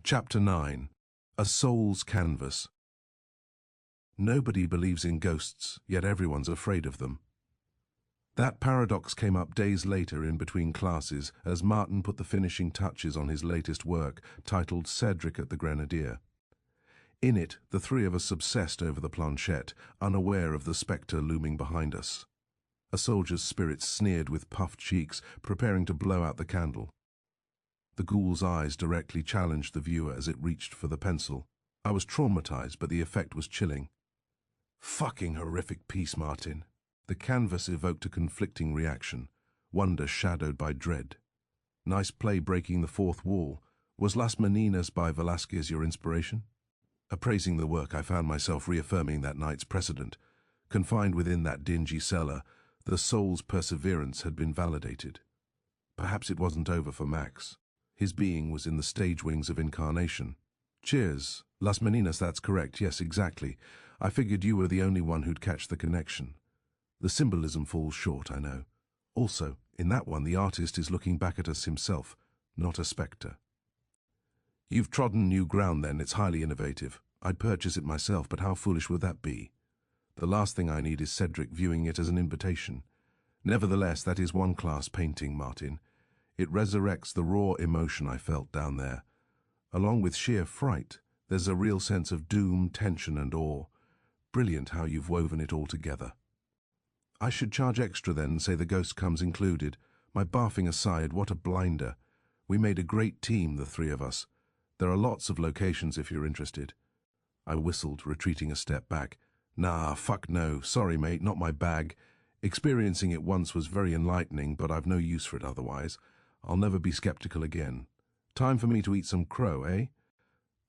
Chapter 9. A Soul's Canvas. Nobody believes in ghosts, yet everyone's afraid of them. That paradox came up days later in between classes as Martin put the finishing touches on his latest work, titled Cedric at the Grenadier. In it, the three of us obsessed over the planchette, unaware of the spectre looming behind us. A soldier's spirit sneered with puffed cheeks, preparing to blow out the candle. The ghoul's eyes directly challenged the viewer as it reached for the pencil. I was traumatized, but the effect was chilling. Fucking horrific piece, Martin. The canvas evoked a conflicting reaction, wonder shadowed by dread. Nice play breaking the fourth wall. Was Las Meninas by Velázquez your inspiration? Appraising the work, I found myself reaffirming that night's precedent. Confined within that dingy cellar, the soul's perseverance had been validated. Perhaps it wasn't over for Max. His being was in the stage wings of incarnation. Cheers. Las Meninas, that's correct. Yes, exactly. I figured you were the only one who'd catch the connection. The symbolism falls short, I know. Also, in that one, the artist is looking back at us himself, not a spectre. You've trodden new ground then. It's highly innovative. I'd purchase it myself, but how foolish would that be? The last thing I need is Cedric viewing it as an invitation. Nevertheless, that is one-class painting, Martin. It resurrects the raw emotion I felt down there. Along with sheer fright, there's a real sense of doom, tension and awe. Brilliant how you've woven it all together. I should charge extra then and say the ghost comes included. My barfing aside, what a blinder. We made a great team, the three of us. There are lots of locations if you're interested. I whistled, retreating a step back. Nah, fuck no. Sorry, mate, not my bag. Experiencing it once was very enlightening, but I've no use for it otherwise. I'll never be skeptical again. Time for me to eat some crow, eh?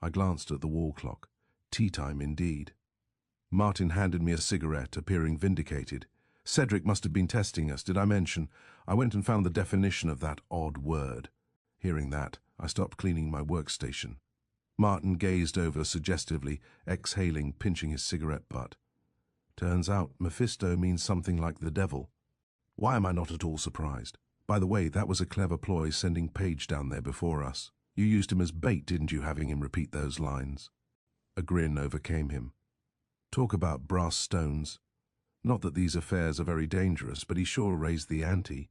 I glanced at the wall clock. Tea time indeed. Martin handed me a cigarette, appearing vindicated. Cedric must have been testing us, did I mention? I went and found the definition of that odd word. Hearing that, I stopped cleaning my workstation. Martin gazed over suggestively, exhaling, pinching his cigarette butt. Turns out Mephisto means something like the devil. Why am I not at all surprised? By the way, that was a clever ploy sending Page down there before us. You used him as bait, didn't you, having him repeat those lines? A grin overcame him. Talk about brass stones. Not that these affairs are very dangerous, but he sure raised the ante.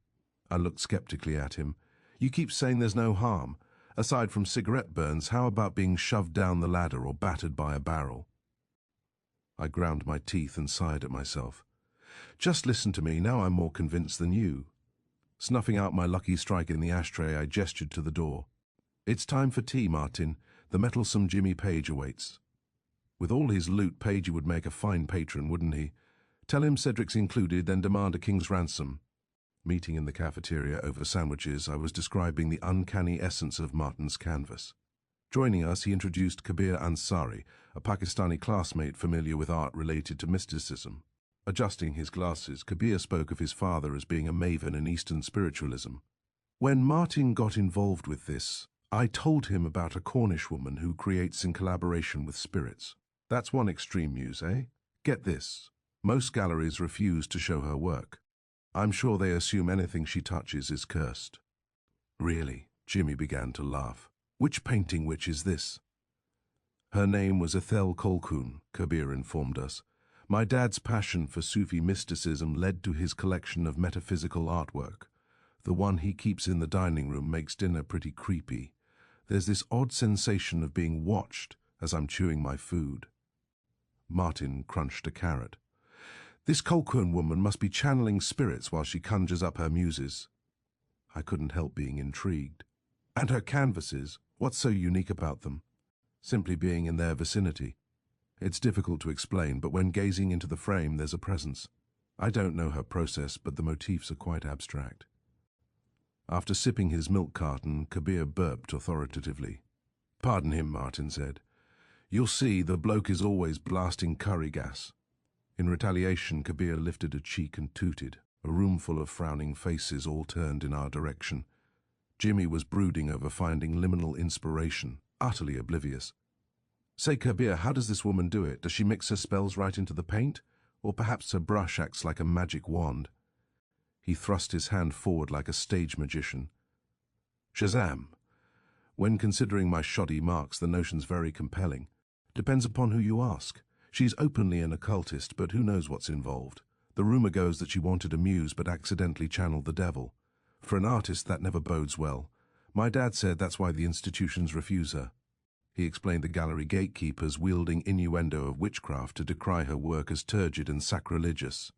I looked skeptically at him. You keep saying there's no harm. Aside from cigarette burns, how about being shoved down the ladder or battered by a barrel? I ground my teeth and sighed at myself. Just listen to me, now I'm more convinced than you. Snuffing out my lucky strike in the ashtray, I gestured to the door. It's time for tea, Martin. The mettlesome Jimmy Page awaits. With all his loot, Pagey would make a fine patron, wouldn't he? Tell him Cedric's included, then demand a king's ransom. Meeting in the cafeteria over sandwiches, I was describing the uncanny essence of Martin's canvas. Joining us, he introduced Kabir Ansari, a Pakistani classmate familiar with art related to mysticism. Adjusting his glasses, Kabir spoke of his father as being a maven in Eastern spiritualism. When Martin got involved with this, I told him about a Cornish woman who creates in collaboration with spirits. That's one extreme use, eh? Get this. Most galleries refuse to show her work. I'm sure they assume anything she touches is cursed. Really? Jimmy began to laugh. Which painting witch is this? Her name was Ethel Colquhoun, Kabir informed us. My dad's passion for Sufi mysticism led to his collection of metaphysical artwork. The one he keeps in the dining room makes dinner pretty creepy. There's this odd sensation of being watched as I'm chewing my food. Martin crunched a carrot. This Colquhoun woman must be channeling spirits while she conjures up her muses. I couldn't help being intrigued. And her canvases, what's so unique about them? Simply being in their vicinity. It's difficult to explain, but when gazing into the frame, there's a presence. I don't know her process, but the motifs are quite abstract. After sipping his milk carton, Kabir burped authoritatively. Pardon him, Martin said. You'll see, the bloke is always blasting curry gas. In retaliation, Kabir lifted a cheek and tooted. A room full of frowning faces all turned in our direction. Jimmy was brooding over finding liminal inspiration, utterly oblivious. Say, Kabir, how does this woman do it? Does she mix her spells right into the paint? Or perhaps her brush acts like a magic wand? He thrust his hand forward like a stage magician. Shazam! When considering my shoddy marks, the notion's very compelling. Depends upon who you ask. She's openly an occultist, but who knows what's involved. The rumor goes that she wanted a muse but accidentally channeled the devil. For an artist, that never bodes well. My dad said that's why the institutions refuse her. He explained the gallery gatekeepers wielding innuendo of witchcraft to decry her work as turgid and sacrilegious.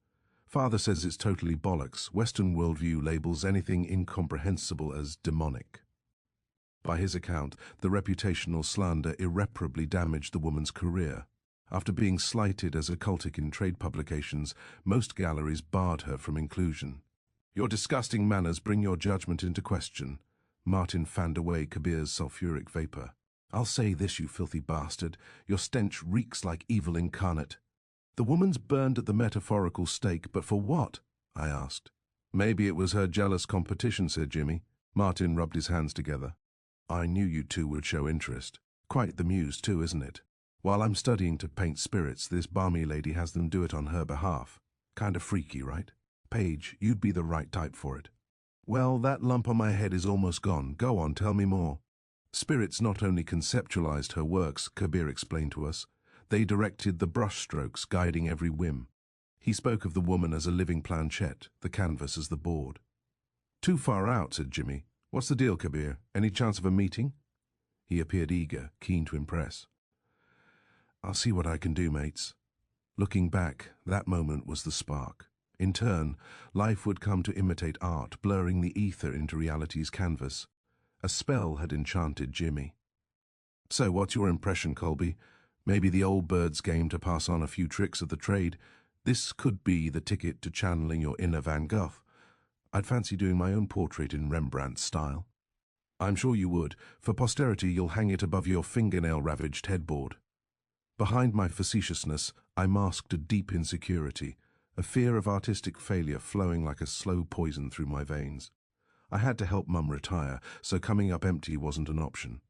Father says it's totally bollocks. Western worldview labels anything incomprehensible as demonic. By his account, the reputational slander irreparably damaged the woman's career. After being slighted as occultic in trade publications, most galleries barred her from inclusion. Your disgusting manners bring your judgment into question. Martin fanned away Kabir's sulphuric vapor. I'll say this, you filthy bastard. Your stench reeks like evil incarnate. The woman's burned at the metaphorical stake, but for what? I asked. Maybe it was her jealous competition, said Jimmy. Martin rubbed his hands together. I knew you two would show interest. Quite the muse too, isn't it? While I'm studying to paint spirits, this balmy lady has them do it on her behalf. Kind of freaky, right? Paige, you'd be the right type for it. Well, that lump on my head is almost gone. Go on, tell me more. Spirits not only conceptualized her works, Kabir explained to us. They directed the brushstrokes, guiding every whim. He spoke of the woman as a living planchette, the canvas as the board. Too far out, said Jimmy. What's the deal, Kabir? Any chance of a meeting? He appeared eager, keen to impress. I'll see what I can do, mates. Looking back, that moment was the spark. In turn, life would come to imitate art, blurring the ether into reality's canvas. A spell had enchanted Jimmy. So what's your impression, Colby? Maybe the old bird's game to pass on a few tricks of the trade. This could be the ticket to channeling your inner Van Gogh. I'd fancy doing my own portrait in Rembrandt's style. I'm sure you would. For posterity, you'll hang it above your fingernail-ravaged headboard. Behind my facetiousness, I masked a deep insecurity, a fear of artistic failure flowing like a slow poison through my veins. I had to help Mum retire, so coming up empty wasn't an option.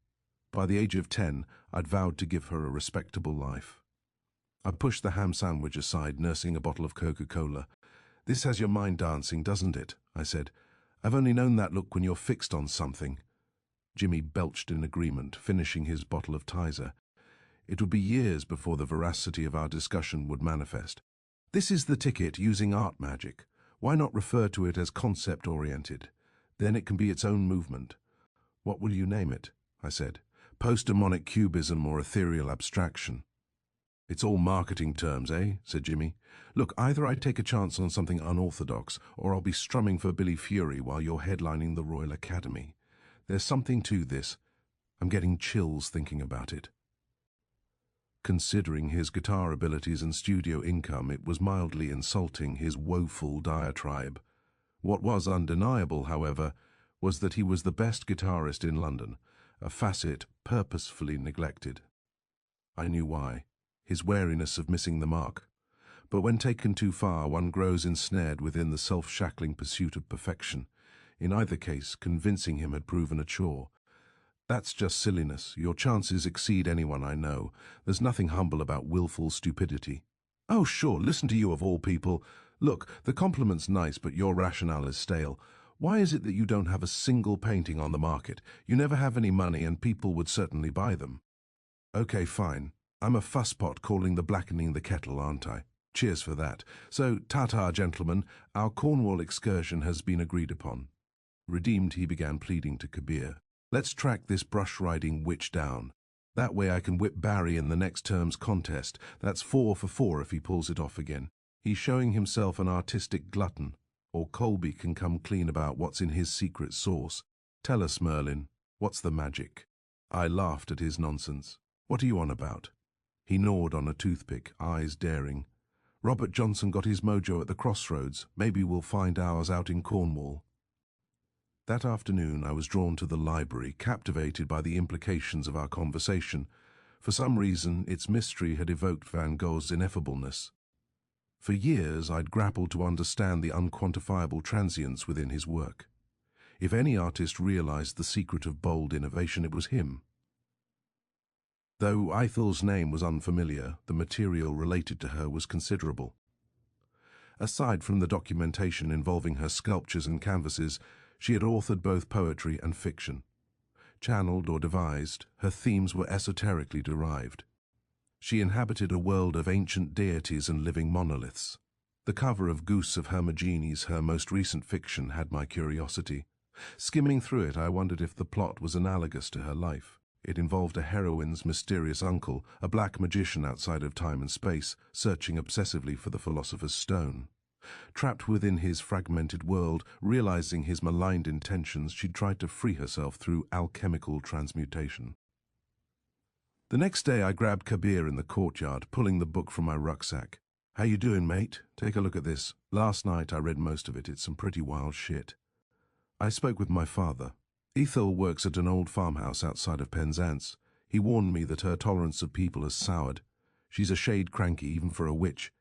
By the age of 10, I'd vowed to give her a respectable life. I pushed the ham sandwich aside, nursing a bottle of Coca-Cola. This has your mind dancing, doesn't it? I said. I've only known that look when you're fixed on something. Jimmy belched in agreement, finishing his bottle of Tizer. It would be years before the veracity of our discussion would manifest. This is the ticket using art magic. Why not refer to it as concept-oriented? Then it can be its own movement. What will you name it? I said. Post-demonic cubism or ethereal abstraction. It's all marketing terms, eh? Said Jimmy. Look, either I take a chance on something unorthodox, or I'll be strumming for Billy Fury while you're headlining the Royal Academy. There's something to this. I'm getting chills thinking about it. Considering his guitar abilities and studio income, it was mildly insulting, his woeful diatribe. What was undeniable, however, was that he was the best guitarist in London, a facet purposefully neglected. I knew why. His wariness of missing the mark. But when taken too far, one grows ensnared within the self-shackling pursuit of perfection. In either case, convincing him had proven a chore. That's just silliness. Your chances exceed anyone I know. There's nothing humble about willful stupidity. Oh, sure, listen to you of all people. Look, the compliment's nice, but your rationale is stale. Why is it that you don't have a single painting on the market? You never have any money, and people would certainly buy them. Okay, fine. I'm a fusspot calling the blackening the kettle, aren't I? Cheers for that. So, ta-ta, gentlemen, our Cornwall excursion has been agreed upon. Redeemed, he began pleading to Kabir. Let's track this brush-riding witch down. That way I can whip Barry in the next term's contest. That's 4 for 4 if he pulls it off again. He's showing himself an artistic glutton. Or Colby can come clean about what's in his secret sauce. Tell us, Merlin, what's the magic? I laughed at his nonsense. What are you on about? He gnawed on a toothpick, eyes daring. Robert Johnson got his mojo at the crossroads. Maybe we'll find ours out in Cornwall. That afternoon I was drawn to the library, captivated by the implications of our conversation. For some reason, its mystery had evoked Van Gogh's ineffableness. For years I'd grappled to understand the unquantifiable transience within his work. If any artist realized the secret of bold innovation, it was him. Though Ethel's name was unfamiliar, the material related to her was considerable. Aside from the documentation involving her sculptures and canvases, she had authored both poetry and fiction. channeled or devised, her themes were esoterically derived. She inhabited a world of ancient deities and living monoliths. The cover of Goose of Hermogenes, her most recent fiction, had my curiosity. Skimming through it, I wondered if the plot was analogous to her life. It involved a heroine's mysterious uncle, a black magician outside of time and space, searching obsessively for the Philosopher's Stone. Trapped within his fragmented world, realizing his maligned intentions, she tried to free herself through alchemical transmutation. The next day I grabbed Kabir in the courtyard, pulling the book from my rucksack. "How you doing, mate? Take a look at this. Last night I read most of it. It's some pretty wild shit." I spoke with my father. Ethel works at an old farmhouse outside of Penzance. He warned me that her tolerance of people has soured. She's a shade cranky, even for a witch.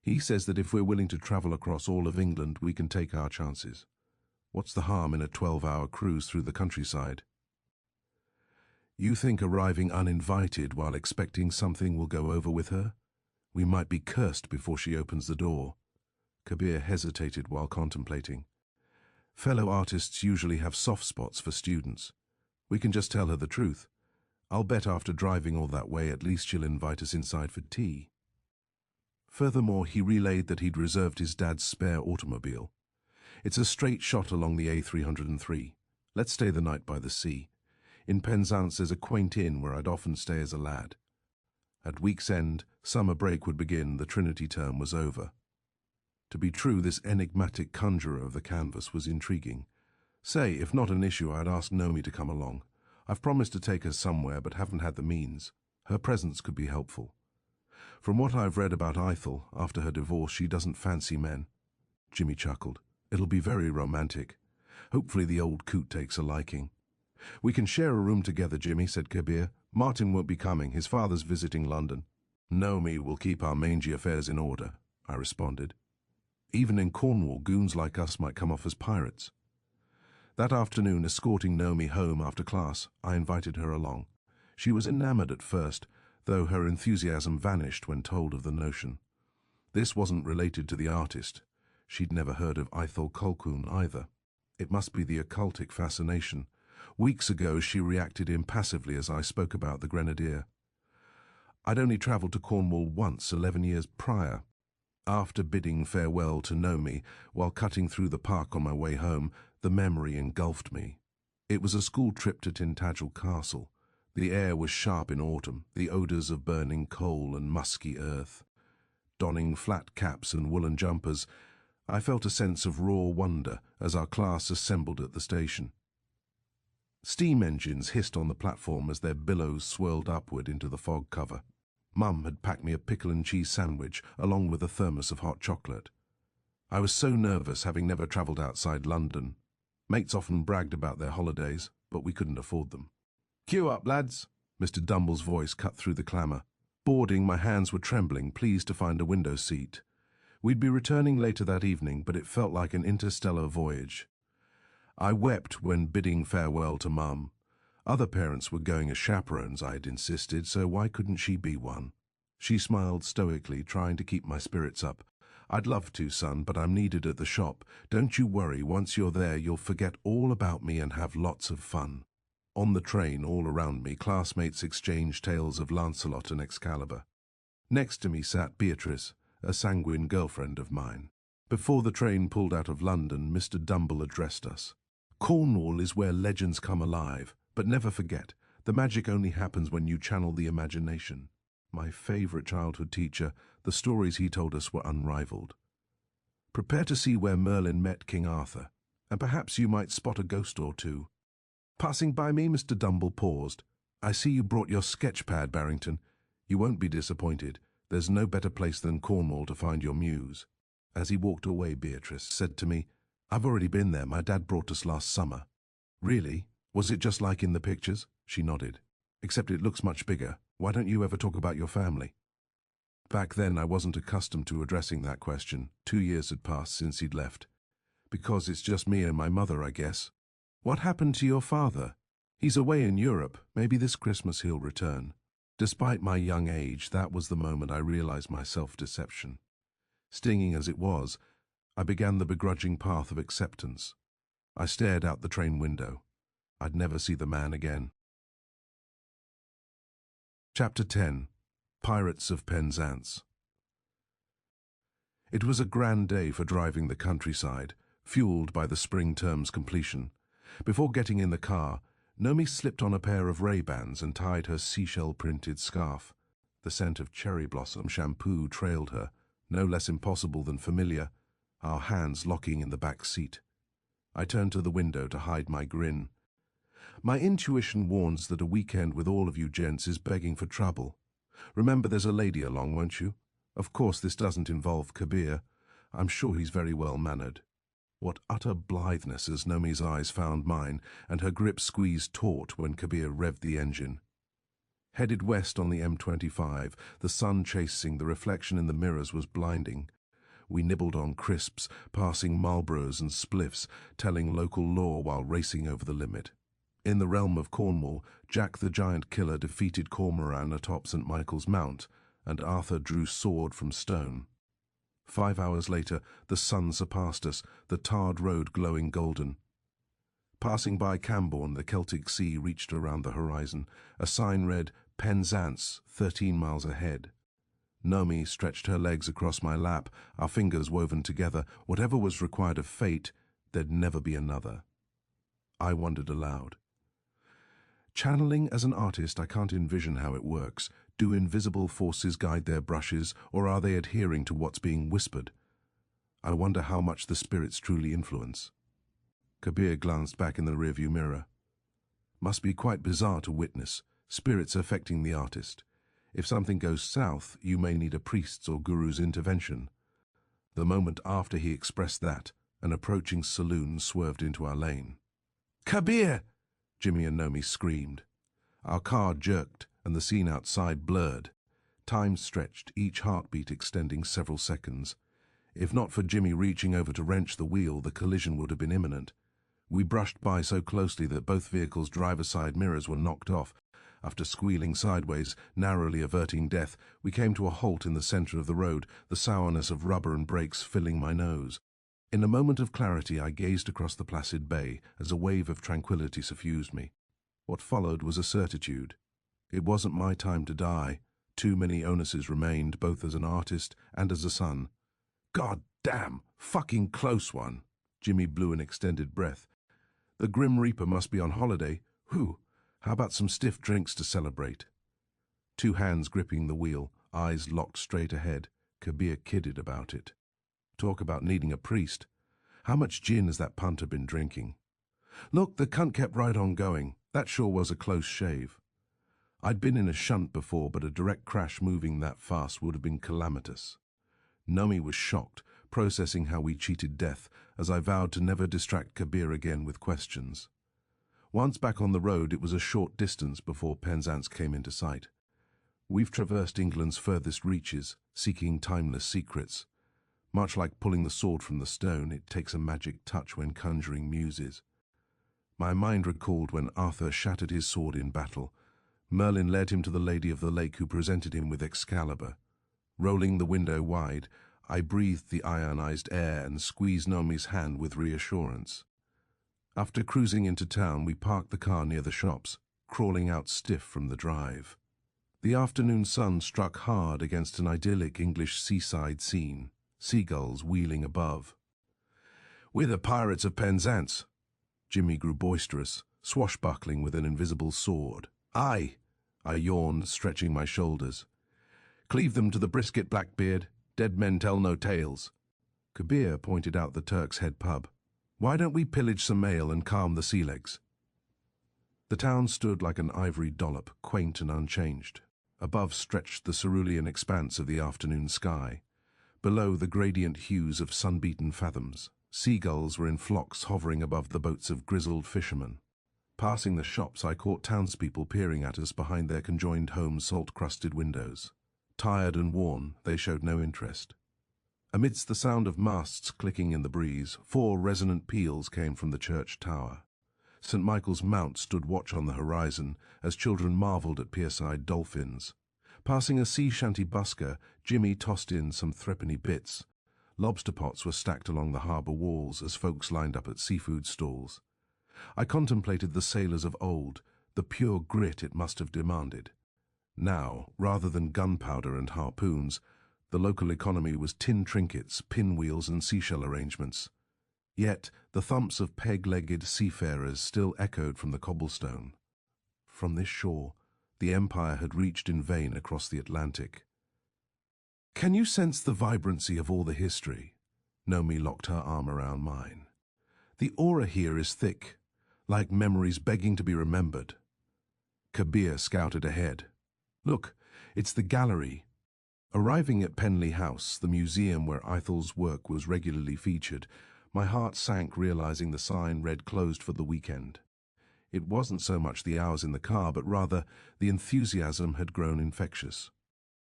He says that if we're willing to travel across all of England, we can take our chances. What's the harm in a 12-hour cruise through the countryside? You think arriving uninvited while expecting something will go over with her? We might be cursed before she opens the door. Kabir hesitated while contemplating. Fellow artists usually have soft spots for students. We can just tell her the truth. I'll bet after driving all that way, at least she'll invite us inside for tea. Furthermore, he relayed that he'd reserved his dad's spare automobile. It's a straight shot along the A303. Let's stay the night by the sea. In Penzance there's a quaint inn where I'd often stay as a lad. At week's end, summer break would begin, the Trinity term was over. To be true, this enigmatic conjurer of the canvas was intriguing. Say, if not an issue, I'd ask Nomi to come along. I've promised to take her somewhere, but haven't had the means. Her presence could be helpful. From what I've read about Ethel, after her divorce, she doesn't fancy men. Jimmy chuckled. It'll be very romantic. Hopefully the old coot takes a liking. We can share a room together, Jimmy, said Kabir. Martin won't be coming. His father's visiting London. Nomi will keep our mangy affairs in order, I responded. Even in Cornwall, goons like us might come off as pirates. That afternoon, escorting Nomi home after class, I invited her along. She was enamored at first, though her enthusiasm vanished when told of the notion. This wasn't related to the artist. She'd never heard of Ethel Colquhoun either. It must be the occultic fascination. Weeks ago, she reacted impassively as I spoke about the Grenadier. I'd only travelled to Cornwall once, 11 years prior. After bidding farewell to Nomi, while cutting through the park on my way home, the memory engulfed me. It was a school trip to Tintagel Castle. The air was sharp in autumn, the odours of burning coal and musky earth. Donning flat caps and woolen jumpers, I felt a sense of raw wonder as our class assembled at the station. Steam engines hissed on the platform as their billows swirled upward into the fog cover. Mum had packed me a pickle and cheese sandwich along with a thermos of hot chocolate. I was so nervous, having never travelled outside London. Mates often bragged about their holidays, but we couldn't afford them. "Queue up, lads," Mr. Dumble's voice cut through the clamour. Boarding, my hands were trembling, pleased to find a window seat. We'd be returning later that evening, but it felt like an interstellar voyage. I wept when bidding farewell to Mum. Other parents were going as chaperones, I had insisted, so why couldn't she be one? She smiled stoically, trying to keep my spirits up. "I'd love to, son, but I'm needed at the shop. Don't you worry, once you're there you'll forget all about me and have lots of fun." On the train, all around me, classmates exchanged tales of Lancelot and Excalibur. Next to me sat Beatrice, a sanguine girlfriend of mine. Before the train pulled out of London, Mr. Dumble addressed us. "Cornwall is where legends come alive, but never forget, the magic only happens when you channel the imagination." My favourite childhood teacher, the stories he told us were unrivalled. Prepare to see where Merlin met King Arthur, and perhaps you might spot a ghost or two. Passing by me, Mr. Dumble paused. "I see you brought your sketch pad, Barrington. You won't be disappointed. There's no better place than Cornwall to find your muse." As he walked away, Beatrice said to me, "I've already been there. My dad brought us last summer." "Really? Was it just like in the pictures?" She nodded. "Except it looks much bigger. Why don't you ever talk about your family?" Back then I wasn't accustomed to addressing that question. 2 years had passed since he'd left. "Because it's just me and my mother, I guess." "What happened to your father?" "He's away in Europe. Maybe this Christmas he'll return." Despite my young age, that was the moment I realized my self-deception. Stinging as it was, I began the begrudging path of acceptance. I stared out the train window. I'd never see the man again. Chapter 10. Pirates of Penzance. It was a grand day for driving the countryside, fueled by the spring term's completion. Before getting in the car, Nomi slipped on a pair of Ray-Bans and tied her seashell-printed scarf. The scent of cherry blossom shampoo trailed her, no less impossible than familiar, our hands locking in the back seat. I turned to the window to hide my grin. My intuition warns that a weekend with all of you gents is begging for trouble. Remember there's a lady along, won't you? Of course this doesn't involve Kabir. I'm sure he's very well-mannered. What utter blitheness as Nomi's eyes found mine, and her grip squeezed taut when Kabir revved the engine. Headed west on the M25, the sun chasing the reflection in the mirrors was blinding. We nibbled on crisps, passing Marlboros and spliffs, telling local lore while racing over the limit. In the realm of Cornwall, Jack the Giant Killer defeated Cormoran atop St. Michael's Mount, and Arthur drew sword from stone. 5 hours later, the sun surpassed us, the tarred road glowing golden. Passing by Cambourne, the Celtic Sea reached around the horizon. A sign read, Penzance, 13 miles ahead. Nomi stretched her legs across my lap, our fingers woven together. Whatever was required of fate, there'd never be another. I wondered aloud. Channeling as an artist, I can't envision how it works. Do invisible forces guide their brushes, or are they adhering to what's being whispered? I wonder how much the spirits truly influence. Kabir glanced back in the rearview mirror. Must be quite bizarre to witness, spirits affecting the artist. If something goes south, you may need a priest's or guru's intervention. The moment after he expressed that, an approaching saloon swerved into our lane. Kabir! Jimmy and Nomi screamed. Our car jerked, and the scene outside blurred. Time stretched, each heartbeat extending several seconds. If not for Jimmy reaching over to wrench the wheel, the collision would have been imminent. We brushed by so closely that both vehicles' driver's side mirrors were knocked off. After squealing sideways, narrowly averting death, we came to a halt in the center of the road, the sourness of rubber and brakes filling my nose. In a moment of clarity, I gazed across the placid bay as a wave of tranquility suffused me. What followed was a certitude. It wasn't my time to die. Too many onuses remained, both as an artist and as a son. God damn, fucking close one. Jimmy blew an extended breath. The Grim Reaper must be on holiday. Whew, how about some stiff drinks to celebrate? 2 hands gripping the wheel, eyes locked straight ahead. Kabir kidded about it. Talk about needing a priest. How much gin has that punter been drinking? Look, the cunt kept right on going. That sure was a close shave. I'd been in a shunt before, but a direct crash moving that fast would have been calamitous. Nomi was shocked, processing how we cheated death, as I vowed to never distract Kabir again with questions. Once back on the road, it was a short distance before Penzance came into sight. We've traversed England's furthest reaches, seeking timeless secrets. Much like pulling the sword from the stone, it takes a magic touch when conjuring muses. My mind recalled when Arthur shattered his sword in battle. Merlin led him to the Lady of the Lake, who presented him with Excalibur. Rolling the window wide, I breathed the ionized air and squeezed Nomi's hand with reassurance. After cruising into town, we parked the car near the shops, crawling out stiff from the drive. The afternoon sun struck hard against an idyllic English seaside scene, seagulls wheeling above. We're the pirates of Penzance. Jimmy grew boisterous, swashbuckling with an invisible sword. Aye, I yawned, stretching my shoulders. Cleave them to the brisket, Blackbeard. Dead men tell no tales. Kabir pointed out the Turk's Head pub. Why don't we pillage some ale and calm the sea legs? The town stood like an ivory dollop, quaint and unchanged. Above stretched the cerulean expanse of the afternoon sky. Below, the gradient hues of sun-beaten fathoms. Seagulls were in flocks hovering above the boats of grizzled fishermen. Passing the shops, I caught townspeople peering at us behind their conjoined homes' salt-crusted windows. Tired and worn, they showed no interest. Amidst the sound of masts clicking in the breeze, 4 resonant peals came from the church tower. St. Michael's Mount stood watch on the horizon as children marvelled at pierside dolphins. Passing a sea shanty busker, Jimmy tossed in some threepenny bits. Lobster pots were stacked along the harbour walls as folks lined up at seafood stalls. I contemplated the sailors of old, the pure grit it must have demanded. Now, rather than gunpowder and harpoons, the local economy was tin trinkets, pinwheels and seashell arrangements. Yet the thumps of peg-legged seafarers still echoed from the cobblestone. From this shore, the Empire had reached in vain across the Atlantic. "Can you sense the vibrancy of all the history?" Nomi locked her arm around mine. "The aura here is thick, like memories begging to be remembered." Kabir scouted ahead. "Look, it's the gallery." Arriving at Penley House, the museum where Eithel's work was regularly featured, my heart sank realizing the sign read closed for the weekend. It wasn't so much the hours in the car, but rather the enthusiasm had grown infectious.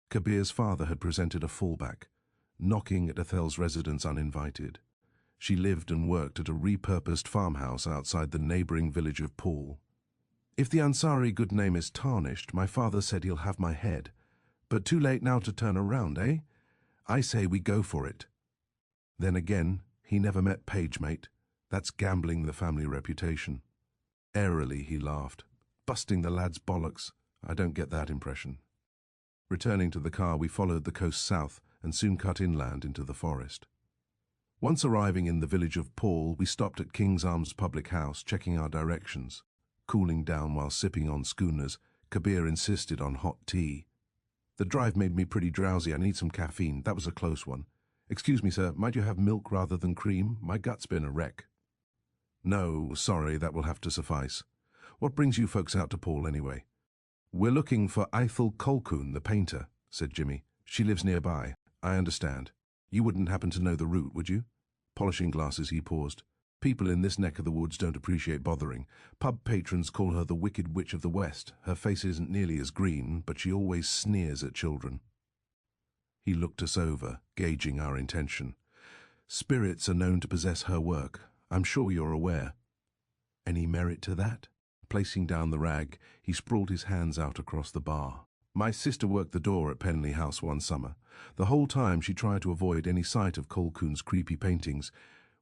Kabir's father had presented a fallback, knocking at Ethel's residence uninvited. She lived and worked at a repurposed farmhouse outside the neighboring village of Paul. "If the Ansari good name is tarnished, my father said he'll have my head. But too late now to turn around, eh? I say we go for it." Then again, he never met Pagemate. That's gambling the family reputation. Airily he laughed, busting the lad's bollocks. I don't get that impression. Returning to the car, we followed the coast south and soon cut inland into the forest. Once arriving in the village of Paul, we stopped at King's Arms public house, checking our directions. Cooling down while sipping on schooners, Kabir insisted on hot tea. "The drive made me pretty drowsy. I need some caffeine. That was a close one. Excuse me, sir, might you have milk rather than cream? My gut's been a wreck." "No, sorry, that will have to suffice. What brings you folks out to Paul anyway?" "We're looking for Ethel Colquhoun, the painter," said Jimmy. "She lives nearby. I understand. You wouldn't happen to know the route, would you?" Polishing glasses, he paused. "People in this neck of the woods don't appreciate bothering. Pub patrons call her the Wicked Witch of the West. Her face isn't nearly as green, but she always sneers at children." He looked us over, gauging our intention. "Spirits are known to possess her work. I'm sure you're aware." "Any merit to that?" Placing down the rag, he sprawled his hands out across the bar. "My sister worked the door at Penley House one summer. The whole time she tried to avoid any sight of Colquhoun's creepy paintings.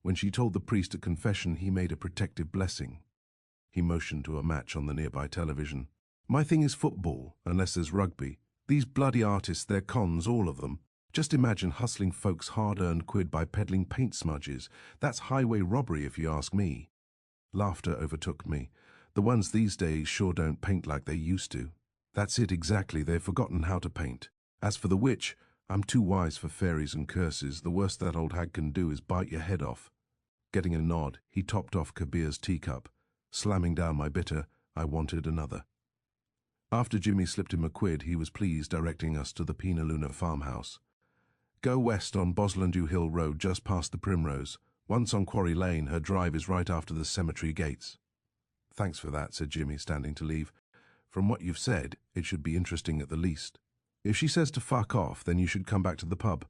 When she told the priest at confession, he made a protective blessing." He motioned to a match on the nearby television. "My thing is football, unless there's rugby. These bloody artists, they're cons, all of them. Just imagine hustling folks' hard-earned quid by peddling paint smudges. That's highway robbery if you ask me." Laughter overtook me. "The ones these days sure don't paint like they used to." "That's it exactly, they've forgotten how to paint. As for the witch, I'm too wise for fairies and curses. The worst that old hag can do is bite your head off." Getting a nod, he topped off Kabir's teacup. Slamming down my bitter, I wanted another. After Jimmy slipped him a quid, he was pleased, directing us to the Penaluna farmhouse. "Go west on Boslandew Hill Road, just past the Primrose. Once on Quarry Lane, her drive is right after the cemetery gates." "Thanks for that," said Jimmy, standing to leave. "From what you've said, it should be interesting at the least. If she says to fuck off, then you should come back to the pub.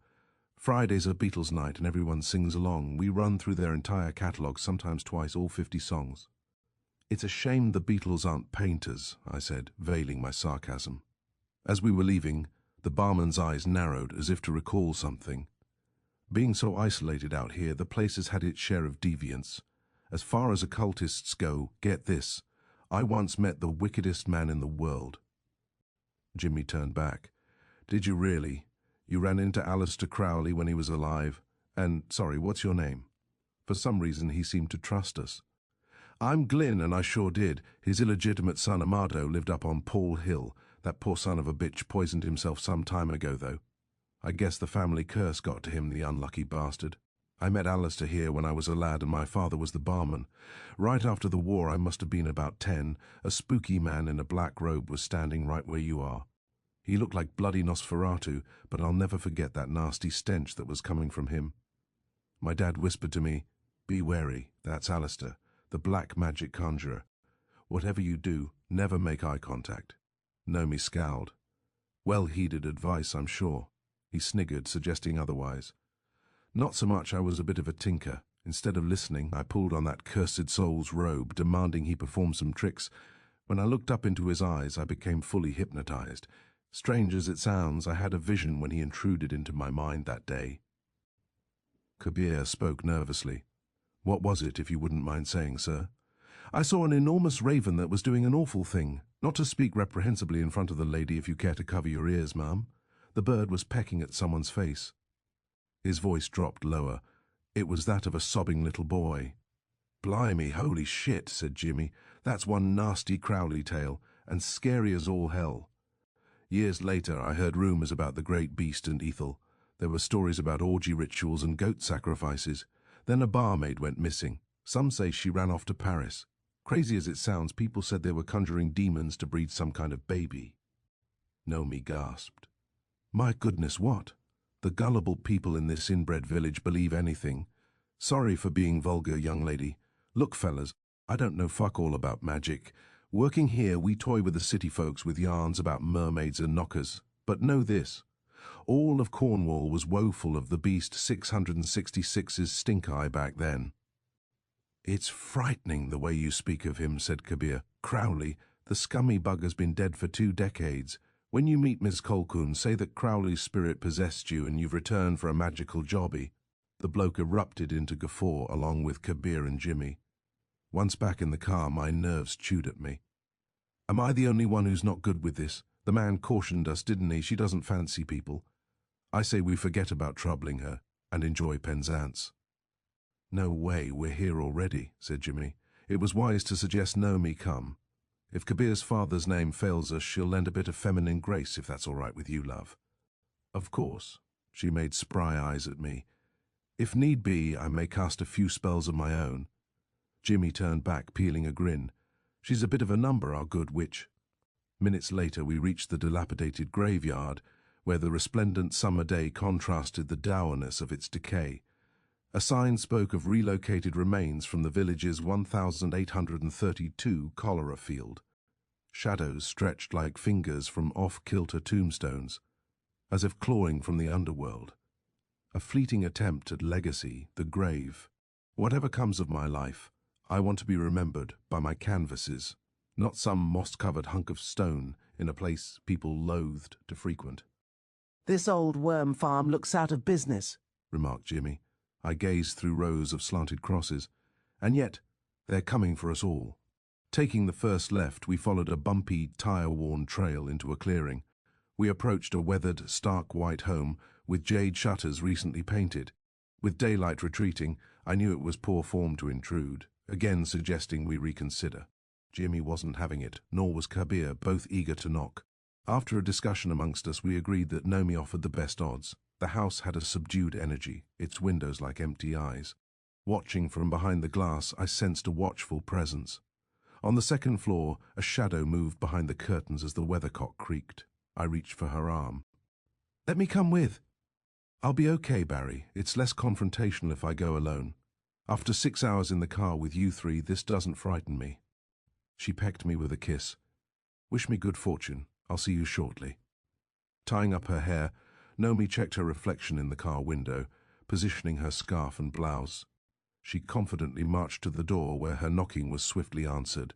Friday's a Beatles night and everyone sings along. We run through their entire catalogue, sometimes twice, all 50 songs. "It's a shame the Beatles aren't painters," I said, veiling my sarcasm. As we were leaving, the barman's eyes narrowed as if to recall something. "Being so isolated out here, the place has had its share of deviance. As far as occultists go, get this, I once met the wickedest man in the world." Jimmy turned back. "Did you really? You ran into Alistair Crowley when he was alive? And, sorry, what's your name?" For some reason, he seemed to trust us. "I'm Glyn, and I sure did. His illegitimate son Amado lived up on Paul Hill. That poor son of a bitch poisoned himself some time ago, though. I guess the family curse got to him, the unlucky bastard. I met Alistair here when I was a lad and my father was the barman. Right after the war, I must have been about 10, a spooky man in a black robe was standing right where you are. He looked like bloody Nosferatu, but I'll never forget that nasty stench that was coming from him. My dad whispered to me, 'Be wary, that's Alistair, the black magic conjurer. Whatever you do, never make eye contact.'" Nomi scowled. Well-heeded advice, I'm sure. He sniggered, suggesting otherwise. "Not so much. I was a bit of a tinker. Instead of listening, I pulled on that cursed soul's robe, demanding he perform some tricks. When I looked up into his eyes, I became fully hypnotized. Strange as it sounds, I had a vision when he intruded into my mind that day." Kabir spoke nervously. "What was it, if you wouldn't mind saying, sir?" I saw an enormous raven that was doing an awful thing. Not to speak reprehensibly in front of the lady if you care to cover your ears, ma'am. The bird was pecking at someone's face. His voice dropped lower. It was that of a sobbing little boy. Blimey, holy shit, said Jimmy. That's one nasty Crowley tale, and scary as all hell. Years later, I heard rumours about the great beast and Ethel. There were stories about orgy rituals and goat sacrifices. Then a barmaid went missing. Some say she ran off to Paris. Crazy as it sounds, people said they were conjuring demons to breed some kind of baby. Nomi gasped. My goodness, what? The gullible people in this inbred village believe anything. Sorry for being vulgar, young lady. Look, fellas, I don't know fuck all about magic. Working here, we toy with the city folks with yarns about mermaids and knockers. But know this. All of Cornwall was woeful of the beast 666's stink eye back then. It's frightening the way you speak of him, said Kabir. Crowley, the scummy bugger's been dead for 2 decades. When you meet Miss Colquhoun, say that Crowley's spirit possessed you and you've returned for a magical jobby. The bloke erupted into guffaw along with Kabir and Jimmy. Once back in the car, my nerves chewed at me. Am I the only one who's not good with this? The man cautioned us, didn't he? She doesn't fancy people. I say we forget about troubling her and enjoy Penzance. No way, we're here already, said Jimmy. It was wise to suggest Nomi come. If Kabir's father's name fails us, she'll lend a bit of feminine grace, if that's all right with you, love. Of course. She made spry eyes at me. If need be, I may cast a few spells of my own. Jimmy turned back, peeling a grin. She's a bit of a number, our good witch. Minutes later, we reached the dilapidated graveyard, where the resplendent summer day contrasted the dourness of its decay. A sign spoke of relocated remains from the village's 1832 cholera field. Shadows stretched like fingers from off-kilter tombstones, as if clawing from the underworld. A fleeting attempt at legacy, the grave. Whatever comes of my life, I want to be remembered by my canvases, not some moss-covered hunk of stone in a place people loathed to frequent. This old worm farm looks out of business, remarked Jimmy. I gazed through rows of slanted crosses, and yet they're coming for us all. Taking the first left, we followed a bumpy, tire-worn trail into a clearing. We approached a weathered, stark white home with jade shutters recently painted. With daylight retreating, I knew it was poor form to intrude, again suggesting we reconsider. Jimmy wasn't having it, nor was Kabir, both eager to knock. After a discussion amongst us, we agreed that Nomi offered the best odds. The house had a subdued energy, its windows like empty eyes. Watching from behind the glass, I sensed a watchful presence. On the second floor, a shadow moved behind the curtains as the weathercock creaked. I reached for her arm. Let me come with. I'll be okay, Barry. It's less confrontational if I go alone. After 6 hours in the car with you three, this doesn't frighten me. She pecked me with a kiss. Wish me good fortune. I'll see you shortly. Tying up her hair, Nomi checked her reflection in the car window, positioning her scarf and blouse. She confidently marched to the door where her knocking was swiftly answered.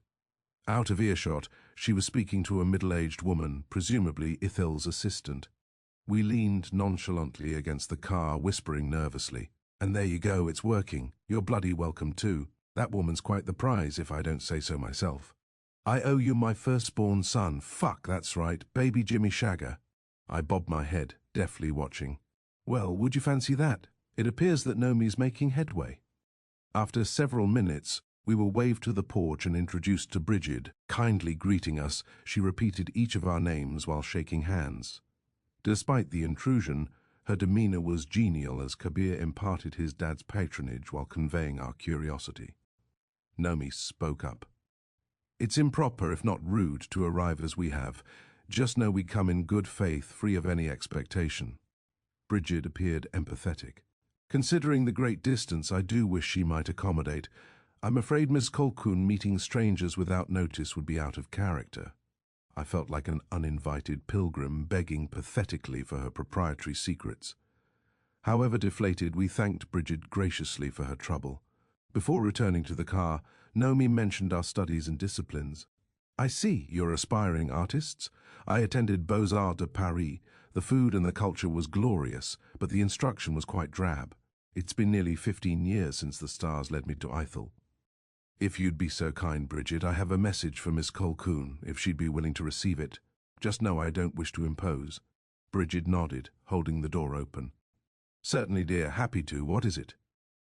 Out of earshot, she was speaking to a middle-aged woman, presumably Ithel's assistant. We leaned nonchalantly against the car, whispering nervously. And there you go, it's working. You're bloody welcome too. That woman's quite the prize, if I don't say so myself. I owe you my firstborn son. Fuck, that's right, baby Jimmy Shagger. I bobbed my head, deftly watching. Well, would you fancy that? It appears that Nomi's making headway. After several minutes, we were waved to the porch and introduced to Bridget. Kindly greeting us, she repeated each of our names while shaking hands. Despite the intrusion, her demeanor was genial as Kabir imparted his dad's patronage while conveying our curiosity. Nomi spoke up. It's improper, if not rude, to arrive as we have. Just know we come in good faith, free of any expectation. Bridget appeared empathetic. Considering the great distance, I do wish she might accommodate. I'm afraid Miss Colquhoun meeting strangers without notice would be out of character. I felt like an uninvited pilgrim begging pathetically for her proprietary secrets. However deflated, we thanked Bridget graciously for her trouble. Before returning to the car, Nomi mentioned our studies and disciplines. I see you're aspiring artists. I attended Beaux-Arts de Paris. The food and the culture was glorious, but the instruction was quite drab. It's been nearly 15 years since the stars led me to Ithel. If you'd be so kind, Bridget, I have a message for Miss Colquhoun, if she'd be willing to receive it. Just know I don't wish to impose. Bridget nodded, holding the door open. Certainly, dear, happy to. What is it?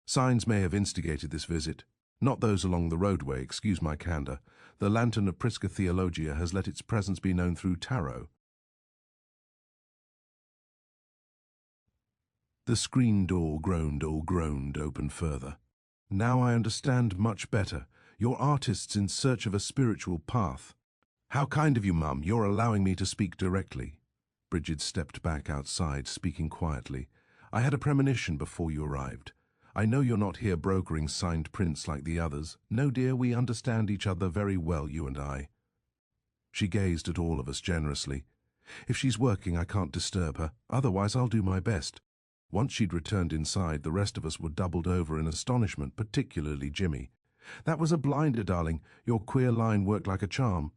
Signs may have instigated this visit. Not those along the roadway, excuse my candour. The lantern of Prisca Theologia has let its presence be known through tarot. The screen door groaned open further. Now I understand much better. You're artists in search of a spiritual path. How kind of you, Mum. You're allowing me to speak directly. Bridget stepped back outside, speaking quietly. I had a premonition before you arrived. I know you're not here brokering signed prints like the others. No, dear, we understand each other very well, you and I. She gazed at all of us generously. If she's working, I can't disturb her. Otherwise, I'll do my best. Once she'd returned inside, the rest of us were doubled over in astonishment, particularly Jimmy. That was a blinder, darling. Your queer line worked like a charm.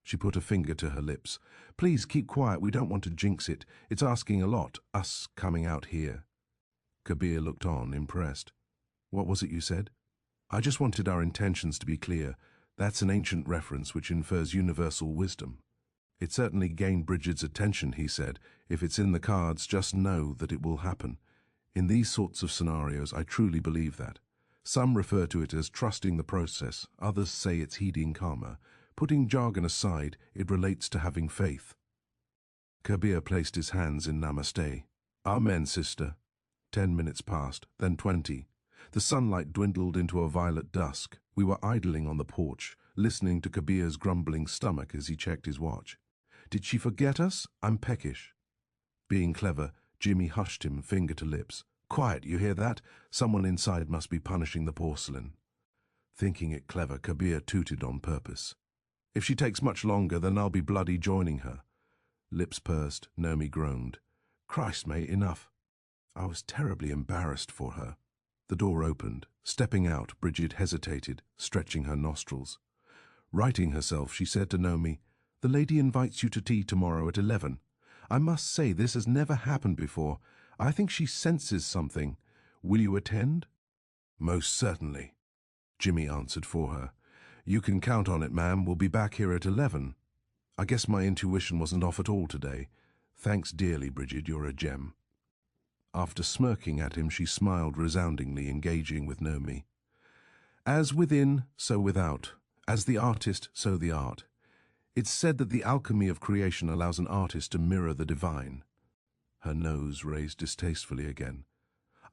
She put a finger to her lips. Please keep quiet. We don't want to jinx it. It's asking a lot, us coming out here. Kabir looked on, impressed. What was it you said? I just wanted our intentions to be clear. That's an ancient reference which infers universal wisdom. It certainly gained Bridget's attention, he said. If it's in the cards, just know that it will happen. In these sorts of scenarios, I truly believe that. Some refer to it as trusting the process. Others say it's heeding karma. Putting jargon aside, it relates to having faith. Kabir placed his hands in Namaste. Amen, sister. 10 minutes passed, then 20. The sunlight dwindled into a violet dusk. We were idling on the porch, listening to Kabir's grumbling stomach as he checked his watch. Did she forget us? I'm peckish. Being clever, Jimmy hushed him, finger to lips. Quiet, you hear that? Someone inside must be punishing the porcelain. Thinking it clever, Kabir tooted on purpose. If she takes much longer, then I'll be bloody joining her. Lips pursed, Nomi groaned. Christ, mate, enough. I was terribly embarrassed for her. The door opened. Stepping out, Bridget hesitated, stretching her nostrils. Righting herself, she said to Nomi, The lady invites you to tea tomorrow at 11. I must say this has never happened before. I think she senses something. Will you attend? Most certainly, Jimmy answered for her. You can count on it, ma'am. We'll be back here at 11. I guess my intuition wasn't off at all today. Thanks dearly, Bridget, you're a gem. After smirking at him, she smiled resoundingly, engaging with Nomi. As within, so without. As the artist, so the art. It's said that the alchemy of creation allows an artist to mirror the divine. Her nose raised distastefully again.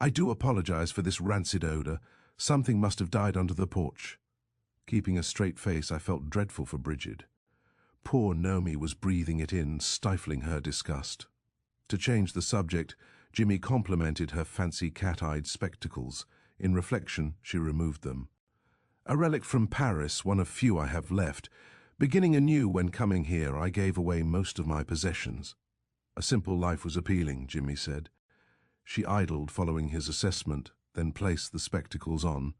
I do apologize for this rancid odor. Something must have died under the porch. Keeping a straight face, I felt dreadful for Bridget. Poor Nomi was breathing it in, stifling her disgust. To change the subject, Jimmy complimented her fancy cat-eyed spectacles. In reflection, she removed them. A relic from Paris, one of few I have left. Beginning anew when coming here, I gave away most of my possessions. A simple life was appealing, Jimmy said. She idled following his assessment, then placed the spectacles on.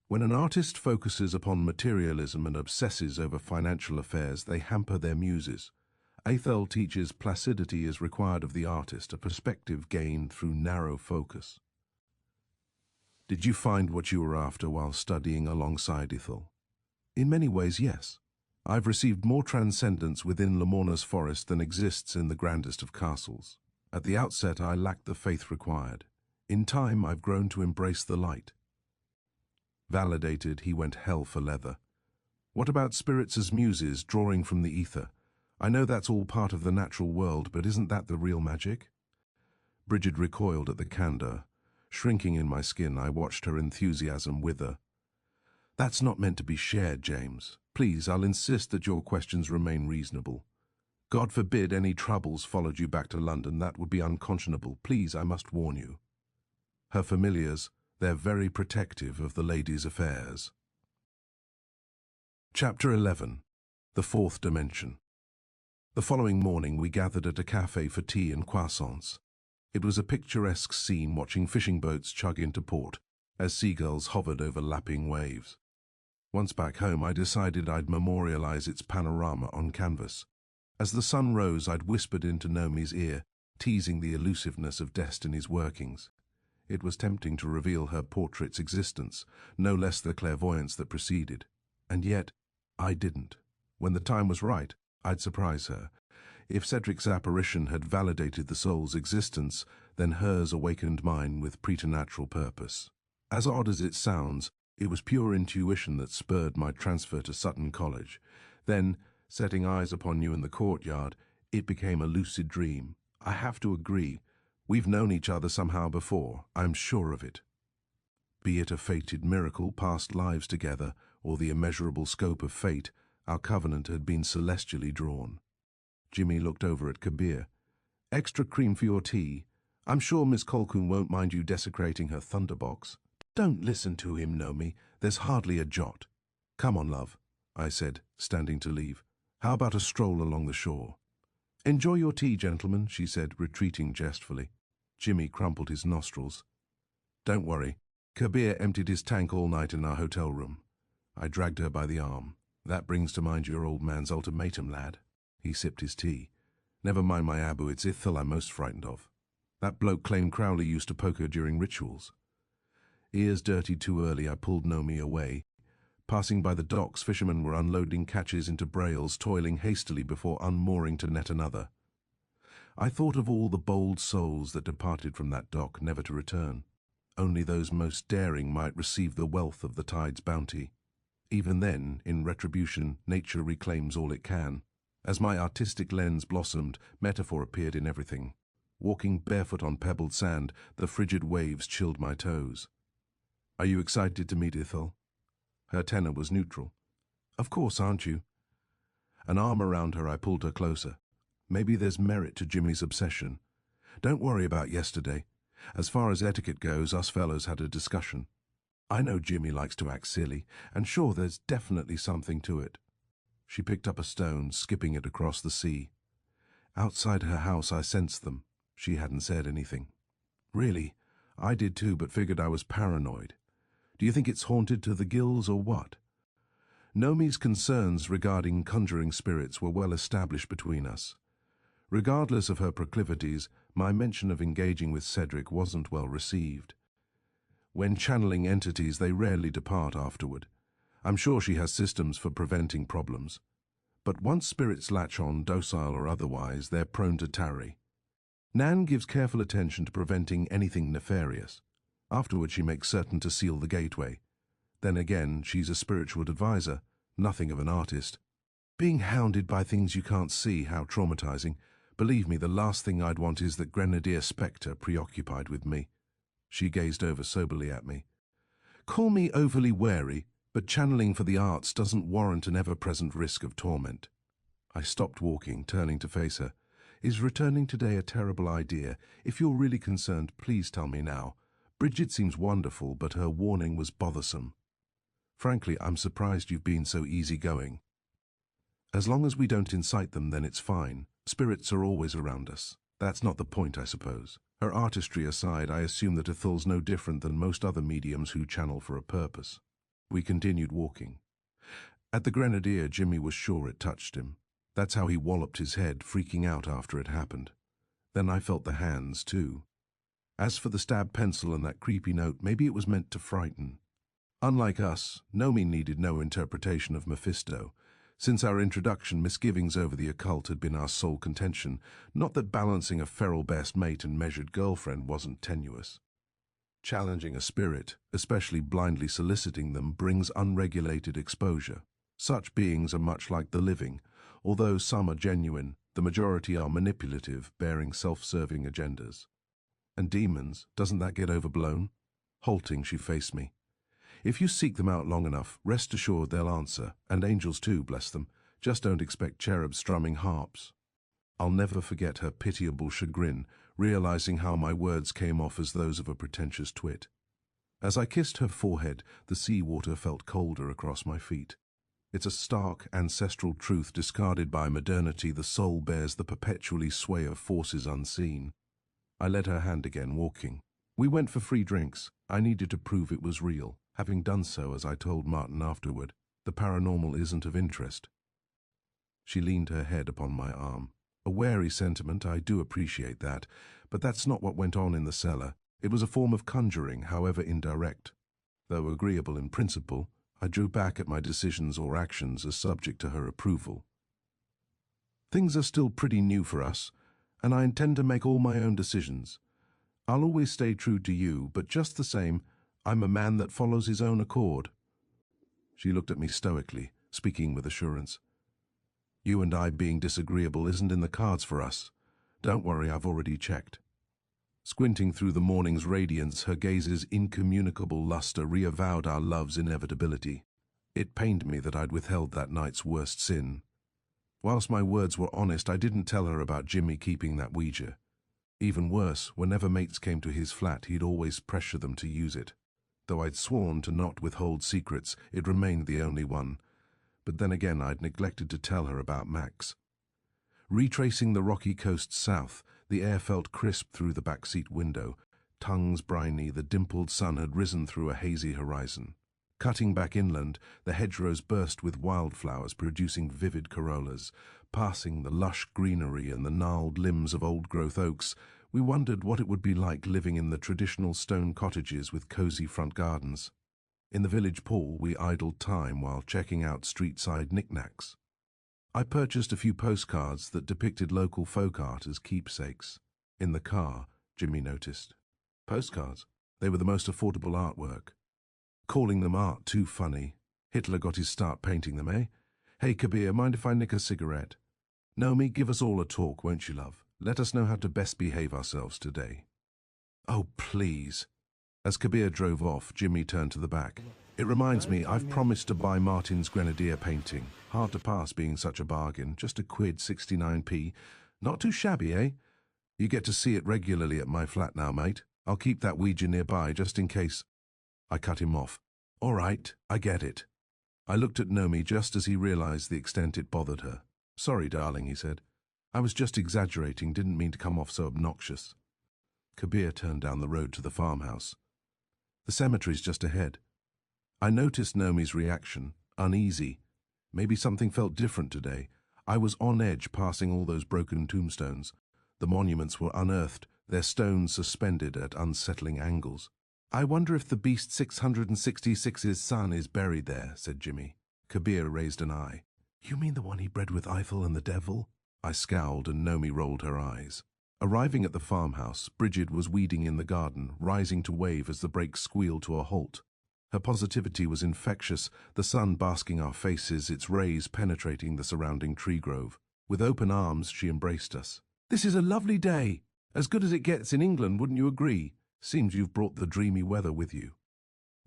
When an artist focuses upon materialism and obsesses over financial affairs, they hamper their muses. Athel teaches placidity is required of the artist, a perspective gained through narrow focus. Did you find what you were after while studying alongside Ethel? In many ways, yes. I've received more transcendence within Lamorna's forest than exists in the grandest of castles. At the outset, I lacked the faith required. In time, I've grown to embrace the light. Validated, he went hell for leather. What about spirits as muses, drawing from the ether? I know that's all part of the natural world, but isn't that the real magic? Bridget recoiled at the candour. Shrinking in my skin, I watched her enthusiasm wither. That's not meant to be shared, James. Please, I'll insist that your questions remain reasonable. God forbid any troubles followed you back to London. That would be unconscionable. Please, I must warn you. Her familiars, they're very protective of the lady's affairs. Chapter 11. The Fourth Dimension. The following morning we gathered at a cafe for tea and croissants. It was a picturesque scene watching fishing boats chug into port as seagulls hovered over lapping waves. Once back home, I decided I'd memorialize its panorama on canvas. As the sun rose, I'd whispered into Nomi's ear, teasing the elusiveness of destiny's workings. It was tempting to reveal her portrait's existence, no less the clairvoyance that preceded. And yet, I didn't. When the time was right, I'd surprise her. If Cedric's apparition had validated the soul's existence, then hers awakened mine with preternatural purpose. As odd as it sounds, it was pure intuition that spurred my transfer to Sutton College. Then, setting eyes upon you in the courtyard, it became a lucid dream. I have to agree, we've known each other somehow before, I'm sure of it. Be it a fated miracle, past lives together, or the immeasurable scope of fate, our covenant had been celestially drawn. Jimmy looked over at Kabir. Extra cream for your tea. I'm sure Miss Colquhoun won't mind you desecrating her thunderbox. Don't listen to him, Nomi. There's hardly a jot. Come on, love, I said, standing to leave. How about a stroll along the shore? Enjoy your tea, gentlemen, she said, retreating jestfully. Jimmy crumpled his nostrils. Don't worry. Kabir emptied his tank all night in our hotel room. I dragged her by the arm. That brings to mind your old man's ultimatum, lad. He sipped his tea. Never mind my Abu, it's Ithil I'm most frightened of. That bloke claimed Crowley used to poke her during rituals. Ears dirtied too early, I pulled Nomi away. Passing by the docks, fishermen were unloading catches into brails, toiling hastily before unmooring to net another. I thought of all the bold souls that departed from that dock, never to return. Only those most daring might receive the wealth of the tide's bounty. Even then, in retribution, nature reclaims all it can. As my artistic lens blossomed, metaphor appeared in everything. Walking barefoot on pebbled sand, the frigid waves chilled my toes. Are you excited to meet Ithil? Her tenor was neutral. Of course, aren't you? An arm around her, I pulled her closer. Maybe there's merit to Jimmy's obsession. Don't worry about yesterday. As far as etiquette goes, us fellows had a discussion. I know Jimmy likes to act silly, and sure, there's definitely something to it. She picked up a stone, skipping it across the sea. Outside her house, I sensed them. She hadn't said anything. Really, I did too, but figured I was paranoid. Do you think it's haunted to the gills or what? Nomi's concerns regarding conjuring spirits were well established between us. Regardless of her proclivities, my mention of engaging with Cedric wasn't well received. When channeling entities, they rarely depart afterward. I'm sure she has systems for preventing problems. But once spirits latch on, docile or otherwise, they're prone to tarry. Nan gives careful attention to preventing anything nefarious. Afterward, she makes certain to seal the gateway. Then again, she's a spiritual advisor, nothing of an artist. Being hounded by things you can't see, how traumatizing. Believe me, the last thing I'd want is that Grenadier Spectre preoccupied with me. She gazed over soberly at me. Call me overly wary, but channeling for the arts doesn't warrant an ever-present risk of torment. I stopped walking, turning to face her. Is returning today a terrible idea? If you're really concerned, please tell me now. Bridget seems wonderful, but her warning was bothersome. Frankly, I'm surprised you've been so easygoing. As long as we don't incite them, then it's fine. Spirits are always around us. That's not the point, I suppose. Her artistry aside, I assume that Ithil's no different than most other mediums who channel for a purpose. We continued walking. At the Grenadier, Jimmy was sure it touched him. That's how he walloped his head, freaking out after it happened. Then I felt the hands, too. As for the stabbed pencil and that creepy note, maybe it was meant to frighten. Unlike us, Nomi needed no interpretation of Mephisto. Since our introduction, misgivings over the occult had been our sole contention, not that balancing a feral best mate and measured girlfriend wasn't tenuous. Challenging a spirit, especially blindly soliciting them, brings unregulated exposure. Such beings are much like the living. Although some are genuine, the majority are manipulative, bearing self-serving agendas. And demons, doesn't that get overblown? Halting, she faced me. If you seek them out long enough, rest assured they'll answer, and angels too, bless them. Just don't expect cherubs strumming harps. I'll never forget her pitiable chagrin, realizing how my words came off as those of a pretentious twit. As I kissed her forehead, the seawater felt colder across my feet. It's a stark, ancestral truth discarded by modernity. The soul bears the perpetually sway of forces unseen. I led her hand again, walking. We went for free drinks. I needed to prove it was real. Having done so, as I told Martin afterward, the paranormal isn't of interest. She leaned her head upon my arm. A wary sentiment, I do appreciate that, but that's not what went on in the cellar. It was a form of conjuring, however indirect. Though agreeable in principle, I drew back at my decisions or actions as subject to her approval. Things are still pretty new for us, and I intend to make all my own decisions. I'll always stay true to you, but just the same, I'm a man that follows his own accord. She looked at me stoically, speaking with assurance. You and I being disagreeable isn't in the cards for us. Don't worry, I've already checked. Squinting through the morning's radiance, her gaze's incommunicable luster reavowed our love's inevitability. It pained me that I'd withheld that night's worst sin. Whilst my words were honest, I didn't tell her about Jimmy keeping that Ouija. Even worse, whenever mates came to his flat, he'd always pressure them to use it. Though I'd sworn to not withhold secrets, it remained the only one. But then again, I'd neglected to tell her about Max. Retracing the rocky coast south, the air felt crisp through the backseat window. Tongues briny, the dimpled sun had risen through a hazy horizon. Cutting back inland, the hedgerows burst with wildflowers producing vivid corollas. Passing the lush greenery and the gnarled limbs of old-growth oaks, we wondered what it would be like living in the traditional stone cottages with cosy front gardens. In the village pool, we idled time while checking out street-side knickknacks. I purchased a few postcards that depicted local folk art as keepsakes. In the car, Jimmy noticed. Postcards? They were the most affordable artwork. Calling them art too funny. Hitler got his start painting them, eh? Hey, Kabir, mind if I nick a cigarette? Naomi, give us all a talk, won't you, love? Let us know how to best behave ourselves today. Oh, please. As Kabir drove off, Jimmy turned to the back. It reminds me, I've promised to buy Martin's Grenadier painting. Hard to pass being such a bargain. Just a quid, 69p. Not too shabby, eh? You get to see it regularly at my flat now, mate. I'll keep that Ouija nearby, just in case. I cut him off. All right, I get it. I looked at Naomi just as he realized the extent it bothered her. Sorry, darling, he said. I was just exaggerating, didn't mean to come off so obnoxious. Kabir turned down the road to the farmhouse. The cemetery's just ahead. I noticed Naomi's reaction, uneasy. Maybe something felt different today. I was on edge passing all those broken tombstones. The monuments were unearthed, their stones suspended at unsettling angles. I wonder if the beast 666's son is buried there, said Jimmy. Kabir raised an eye. You mean the one he bred with Eiffel and the devil? I scowled and Naomi rolled her eyes. Arriving at the farmhouse, Bridget was weeding in the garden, rising to wave as the brakes squealed to a halt. Her positivity was infectious, the sun basking our faces, its rays penetrating the surrounding tree grove. With open arms, she embraced us. This is a lovely day. As good as it gets in England, wouldn't you agree? Seems you've brought the dreamy weather with you.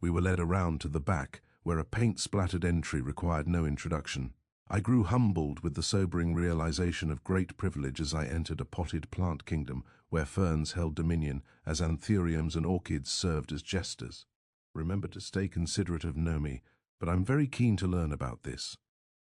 We were led around to the back, where a paint-splattered entry required no introduction. I grew humbled with the sobering realization of great privilege as I entered a potted plant kingdom where ferns held dominion as anthuriums and orchids served as jesters. Remember to stay considerate of Naomi, but I'm very keen to learn about this.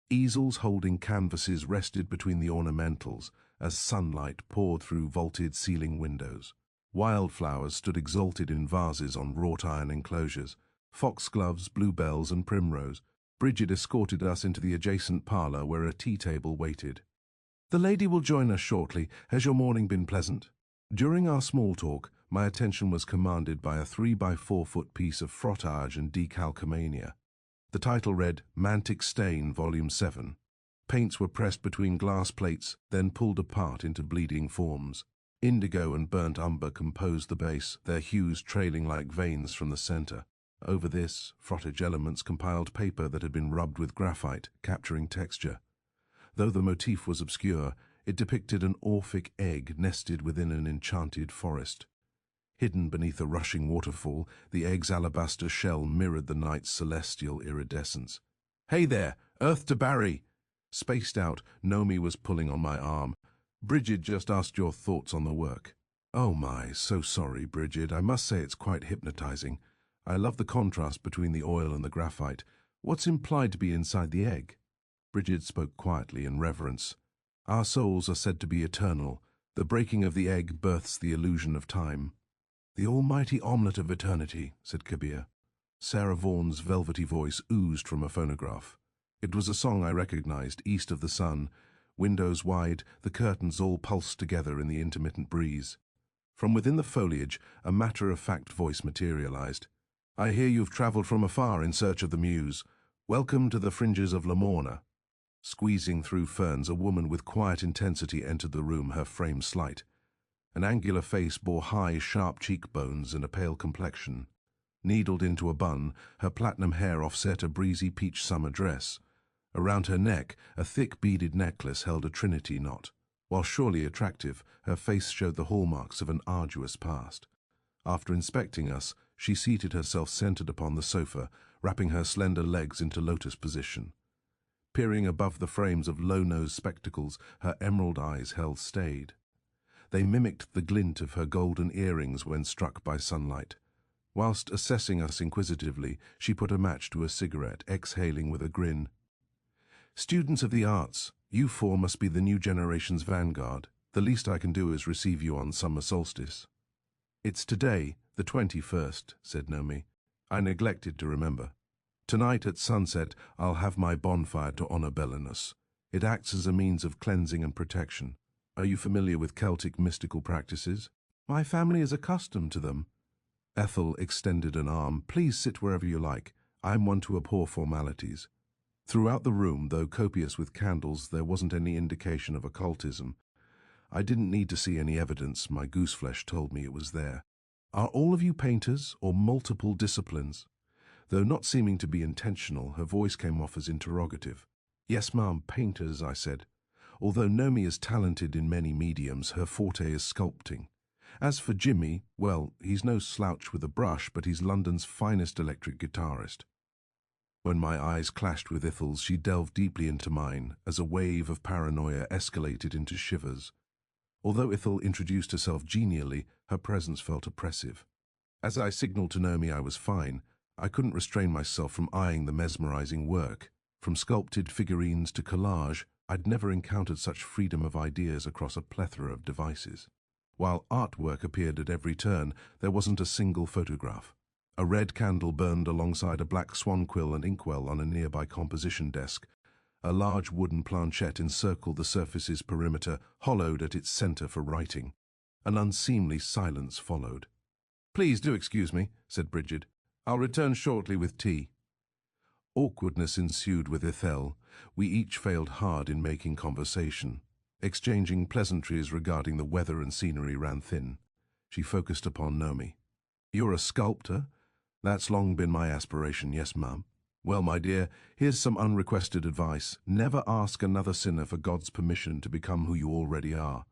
Easels holding canvases rested between the ornamentals as sunlight poured through vaulted ceiling windows. Wildflowers stood exalted in vases on wrought iron enclosures. Foxgloves, bluebells and primrose. Bridget escorted us into the adjacent parlour where a tea table waited. The lady will join us shortly. Has your morning been pleasant? During our small talk, my attention was commanded by a 3-by-4-foot piece of frottage and decalcomania. The title read, Mantic Stain, Volume 7. Paints were pressed between glass plates, then pulled apart into bleeding forms. Indigo and burnt umber composed the base, their hues trailing like veins from the centre. Over this, frottage elements compiled paper that had been rubbed with graphite, capturing texture. Though the motif was obscure, it depicted an Orphic egg nested within an enchanted forest. Hidden beneath a rushing waterfall, the egg's alabaster shell mirrored the night's celestial iridescence. Hey there, Earth to Barry! Spaced out, Naomi was pulling on my arm. Bridget just asked your thoughts on the work. Oh my, so sorry, Bridget. I must say it's quite hypnotizing. I love the contrast between the oil and the graphite. What's implied to be inside the egg? Bridget spoke quietly in reverence. Our souls are said to be eternal. The breaking of the egg births the illusion of time. The almighty omelette of eternity, said Kabir. Sarah Vaughan's velvety voice oozed from a phonograph. It was a song I recognized, East of the Sun. Windows wide, the curtains all pulsed together in the intermittent breeze. From within the foliage, a matter-of-fact voice materialized. "I hear you've travelled from afar in search of the muse. Welcome to the fringes of Lamorna." Squeezing through ferns, a woman with quiet intensity entered the room, her frame slight. An angular face bore high, sharp cheekbones and a pale complexion. Needled into a bun, her platinum hair offset a breezy peach summer dress. Around her neck, a thick beaded necklace held a trinity knot. While surely attractive, her face showed the hallmarks of an arduous past. After inspecting us, she seated herself centered upon the sofa, wrapping her slender legs into lotus position. Peering above the frames of low-nosed spectacles, her emerald eyes held stayed. They mimicked the glint of her golden earrings when struck by sunlight. Whilst assessing us inquisitively, she put a match to a cigarette, exhaling with a grin. "Students of the arts, you four must be the new generation's vanguard. The least I can do is receive you on summer solstice." "It's today, the 21st, said Nomi. "I neglected to remember. Tonight at sunset, I'll have my bonfire to honor Belenus. It acts as a means of cleansing and protection. Are you familiar with Celtic mystical practices?" "My family is accustomed to them." Ethel extended an arm. "Please sit wherever you like. I'm one to abhor formalities." Throughout the room, though copious with candles, there wasn't any indication of occultism. I didn't need to see any evidence. My gooseflesh told me it was there. "Are all of you painters, or multiple disciplines?" Though not seeming to be intentional, her voice came off as interrogative. "Yes, ma'am, painters," I said. Although Nomi is talented in many mediums, her forte is sculpting. As for Jimmy, well, he's no slouch with a brush, but he's London's finest electric guitarist. When my eyes clashed with Ethel's, she delved deeply into mine, as a wave of paranoia escalated into shivers. Although Ethel introduced herself genially, her presence felt oppressive. As I signaled to Nomi I was fine, I couldn't restrain myself from eyeing the mesmerizing work. From sculpted figurines to collage, I'd never encountered such freedom of ideas across a plethora of devices. While artwork appeared at every turn, there wasn't a single photograph. A red candle burned alongside a black swan quill and inkwell on a nearby composition desk. A large wooden planchette encircled the surface's perimeter, hollowed at its center for writing. An unseemly silence followed. "Please do excuse me," said Bridget. "I'll return shortly with tea." Awkwardness ensued with Ethel. We each failed hard in making conversation. Exchanging pleasantries regarding the weather and scenery ran thin. She focused upon Nomi. "You're a sculptor?" "That's long been my aspiration, yes, ma'am." "Well, my dear, here's some unrequested advice. Never ask another sinner for God's permission to become who you already are."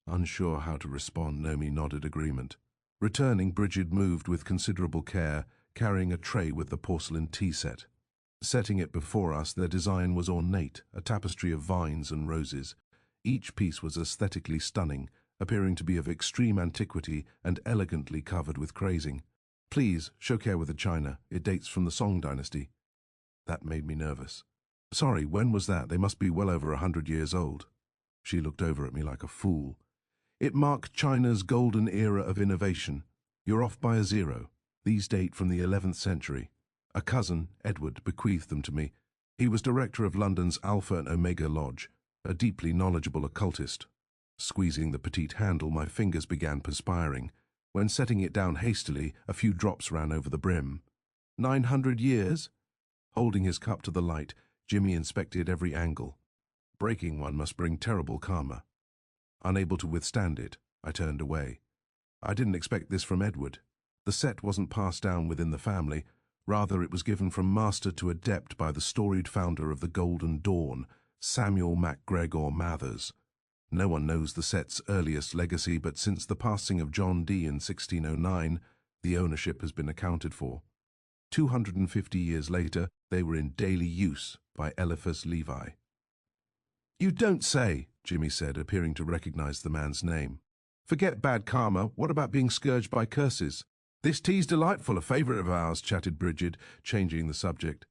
Unsure how to respond, Nomi nodded agreement. Returning, Bridget moved with considerable care, carrying a tray with the porcelain tea set. Setting it before us, their design was ornate, a tapestry of vines and roses. Each piece was aesthetically stunning, appearing to be of extreme antiquity and elegantly covered with crazing. "Please, show care with the china. It dates from the Song dynasty." That made me nervous. "Sorry, when was that? They must be well over 100 years old." She looked over at me like a fool. "It marked China's golden era of innovation. You're off by a zero. These date from the 11th century. A cousin, Edward, bequeathed them to me. He was director of London's Alpha and Omega Lodge, a deeply knowledgeable occultist." Squeezing the petite handle, my fingers began perspiring. When setting it down hastily, a few drops ran over the brim. 900 years? Holding his cup to the light, Jimmy inspected every angle. Breaking one must bring terrible karma. Unable to withstand it, I turned away. I didn't expect this from Edward. The set wasn't passed down within the family. Rather, it was given from master to adept by the storied founder of the Golden Dawn, Samuel MacGregor Mathers. No one knows the set's earliest legacy, but since the passing of John Dee in 1609, the ownership has been accounted for. 250 years later, they were in daily use by Eliphas Levi. "You don't say," Jimmy said, appearing to recognize the man's name. "Forget bad karma. What about being scourged by curses?" "This tea's delightful, a favorite of ours," chatted Bridget, changing the subject.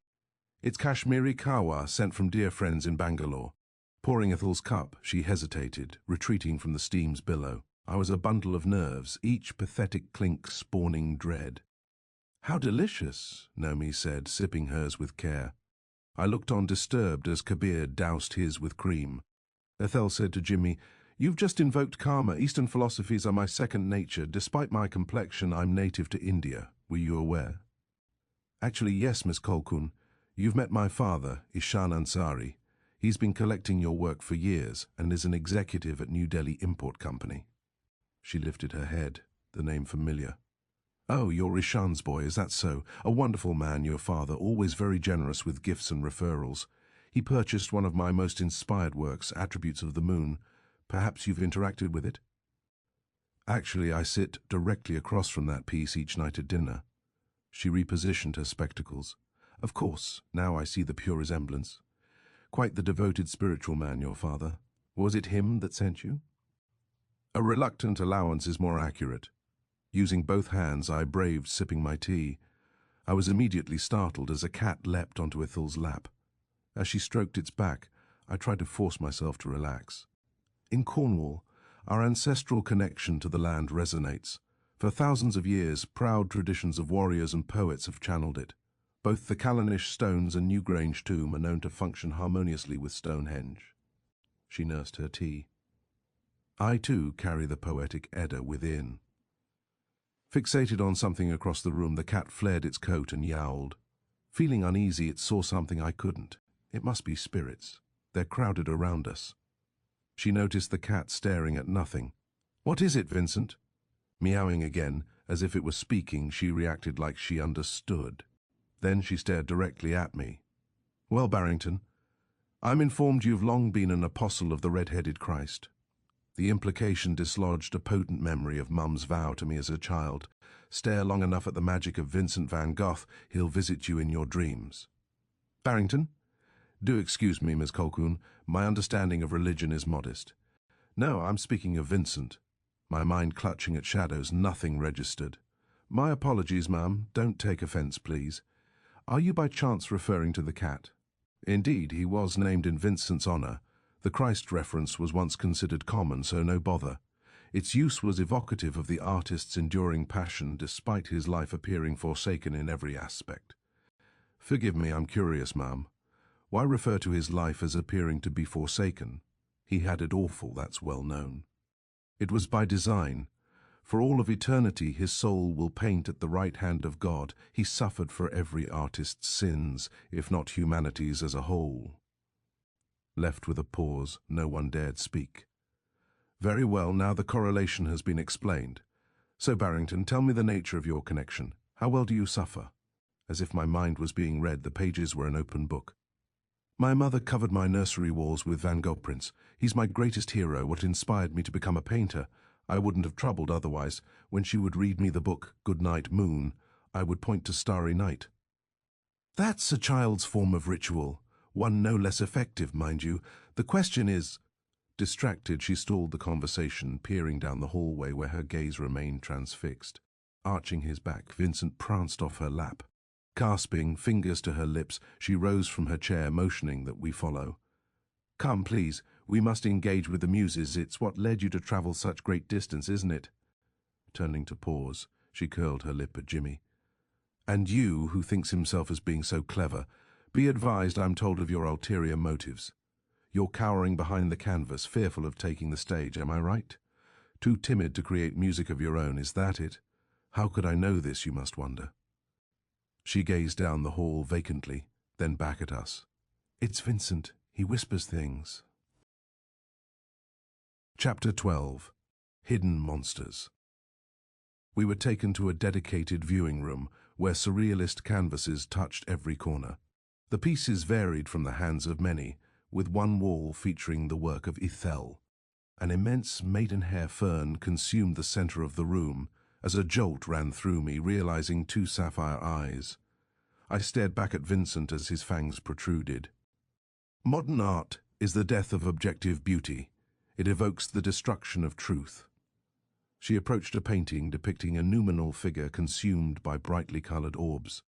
"It's Kashmiri Kawa, sent from dear friends in Bangalore." Pouring Ethel's cup, she hesitated, retreating from the steam's billow. I was a bundle of nerves, each pathetic clink spawning dread. "How delicious," Nomi said, sipping hers with care. I looked on disturbed as Kabir doused his with cream. Ethel said to Jimmy, You've just invoked karma. Eastern philosophies are my second nature. Despite my complexion, I'm native to India. Were you aware? Actually, yes, Miss Kolkun. You've met my father, Ishan Ansari. He's been collecting your work for years and is an executive at New Delhi Import Company. She lifted her head, the name familiar. Oh, you're Ishan's boy, is that so? A wonderful man, your father, always very generous with gifts and referrals. He purchased one of my most inspired works, Attributes of the Moon. Perhaps you've interacted with it? Actually, I sit directly across from that piece each night at dinner. She repositioned her spectacles. Of course, now I see the pure resemblance. Quite the devoted spiritual man, your father. Was it him that sent you? A reluctant allowance is more accurate. Using both hands, I braved sipping my tea. I was immediately startled as a cat leapt onto Ethel's lap. As she stroked its back, I tried to force myself to relax. In Cornwall, our ancestral connection to the land resonates. For thousands of years, proud traditions of warriors and poets have channeled it. Both the Callanish stones and Newgrange tomb are known to function harmoniously with Stonehenge. She nursed her tea. I too carry the poetic Edda within. Fixated on something across the room, the cat flared its coat and yowled. Feeling uneasy, it saw something I couldn't. It must be spirits. They're crowded around us. She noticed the cat staring at nothing. What is it, Vincent? Meowing again, as if it was speaking, she reacted like she understood. Then she stared directly at me. Well, Barrington, I'm informed you've long been an apostle of the red-headed Christ. The implication dislodged a potent memory of Mum's vow to me as a child. Stare long enough at the magic of Vincent van Gogh, he'll visit you in your dreams. Barrington? Do excuse me, Miss Colquhoun. My understanding of religion is modest. No, I'm speaking of Vincent. My mind clutching at shadows, nothing registered. My apologies, ma'am. Don't take offence, please. Are you by chance referring to the cat? Indeed, he was named in Vincent's honour. The Christ reference was once considered common, so no bother. Its use was evocative of the artist's enduring passion, despite his life appearing forsaken in every aspect. Forgive me, I'm curious, ma'am. Why refer to his life as appearing to be forsaken? He had it awful, that's well known. It was by design. For all of eternity his soul will paint at the right hand of God. He suffered for every artist's sins, if not humanity's as a whole. Left with a pause, no one dared speak. Very well, now the correlation has been explained. So, Barrington, tell me the nature of your connection. How well do you suffer? As if my mind was being read, the pages were an open book. My mother covered my nursery walls with Van Gogh prints. He's my greatest hero, what inspired me to become a painter. I wouldn't have troubled otherwise. When she would read me the book, Good Night, Moon, I would point to Starry Night. That's a child's form of ritual. One no less effective, mind you. The question is... Distracted, she stalled the conversation, peering down the hallway where her gaze remained transfixed. Arching his back, Vincent pranced off her lap. Clasping fingers to her lips, she rose from her chair, motioning that we follow. Come, please. We must engage with the muses. It's what led you to travel such great distance, isn't it? Turning to pause, she curled her lip at Jimmy. And you, who thinks himself as being so clever, be advised I'm told of your ulterior motives. You're cowering behind the canvas, fearful of taking the stage, am I right? Too timid to create music of your own, is that it? How could I know this, you must wonder? She gazed down the hall vacantly, then back at us. It's Vincent. He whispers things. Chapter 12. Hidden Monsters. We were taken to a dedicated viewing room where surrealist canvases touched every corner. The pieces varied from the hands of many, with one wall featuring the work of Ethel. An immense maidenhair fern consumed the center of the room as a jolt ran through me, realizing two sapphire eyes. I stared back at Vincent as his fangs protruded. Modern art is the death of objective beauty. It evokes the destruction of truth. She approached a painting depicting a noumenal figure consumed by brightly colored orbs.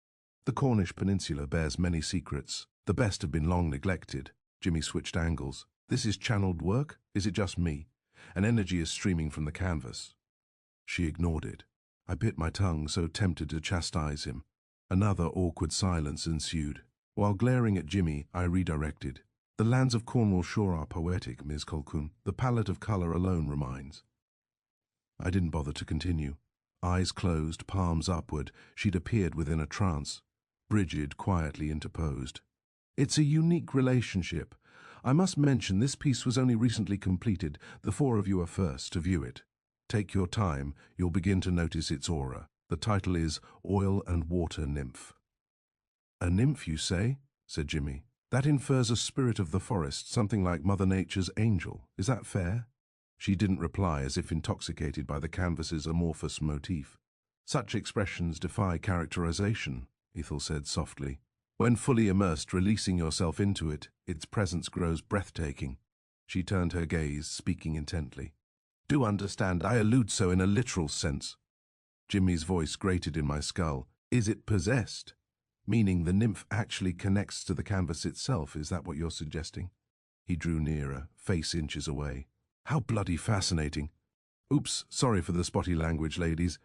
The Cornish peninsula bears many secrets. The best have been long neglected. Jimmy switched angles. This is channeled work? Is it just me? An energy is streaming from the canvas. She ignored it. I bit my tongue, so tempted to chastise him. Another awkward silence ensued. While glaring at Jimmy, I redirected. The lands of Cornwall sure are poetic, Ms. Colquhoun. The palette of colour alone reminds. I didn't bother to continue. Eyes closed, palms upward, she'd appeared within a trance. Bridget quietly interposed. It's a unique relationship. I must mention this piece was only recently completed. The four of you are first to view it. Take your time, you'll begin to notice its aura. The title is Oil and Water Nymph. A nymph, you say? Said Jimmy. That infers a spirit of the forest, something like Mother Nature's angel. Is that fair? She didn't reply, as if intoxicated by the canvas's amorphous motif. Such expressions defy characterization, Ethel said softly. When fully immersed, releasing yourself into it, its presence grows breathtaking. She turned her gaze, speaking intently. Do understand, I allude so in a literal sense. Jimmy's voice grated in my skull. Is it possessed? Meaning the nymph actually connects to the canvas itself, is that what you're suggesting? He drew nearer, face inches away. How bloody fascinating. Oops, sorry for the spotty language, ladies.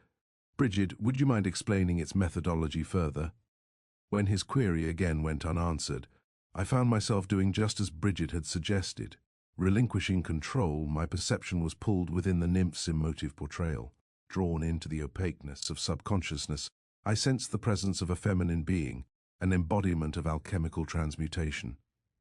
Bridget, would you mind explaining its methodology further? When his query again went unanswered, I found myself doing just as Bridget had suggested. Relinquishing control, my perception was pulled within the nymph's emotive portrayal. Drawn into the opaqueness of subconsciousness, I sensed the presence of a feminine being, an embodiment of alchemical transmutation.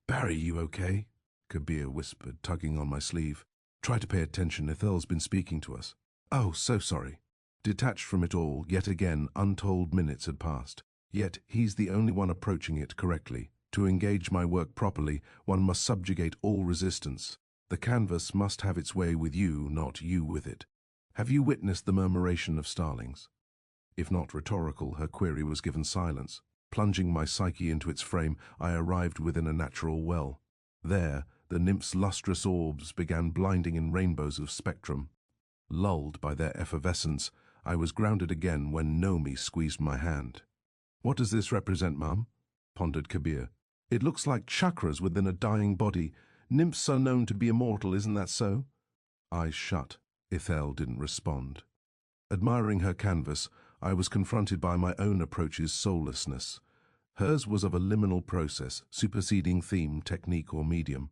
Barry, you okay? Kabir whispered, tugging on my sleeve. Try to pay attention, Ethel's been speaking to us. Oh, so sorry. Detached from it all, yet again, untold minutes had passed. Yet he's the only one approaching it correctly. To engage my work properly, one must subjugate all resistance. The canvas must have its way with you, not you with it. Have you witnessed the murmuration of starlings? If not rhetorical, her query was given silence. Plunging my psyche into its frame, I arrived within a natural well. There, the nymph's lustrous orbs began blinding in rainbows of spectrum. Lulled by their effervescence, I was grounded again when Nomi squeezed my hand. What does this represent, Mum? Pondered Kabir. It looks like chakras within a dying body. Nymphs are known to be immortal, isn't that so? Eyes shut. Ethel didn't respond. Admiring her canvas, I was confronted by my own approach's soullessness. Hers was of a liminal process, superseding theme, technique, or medium.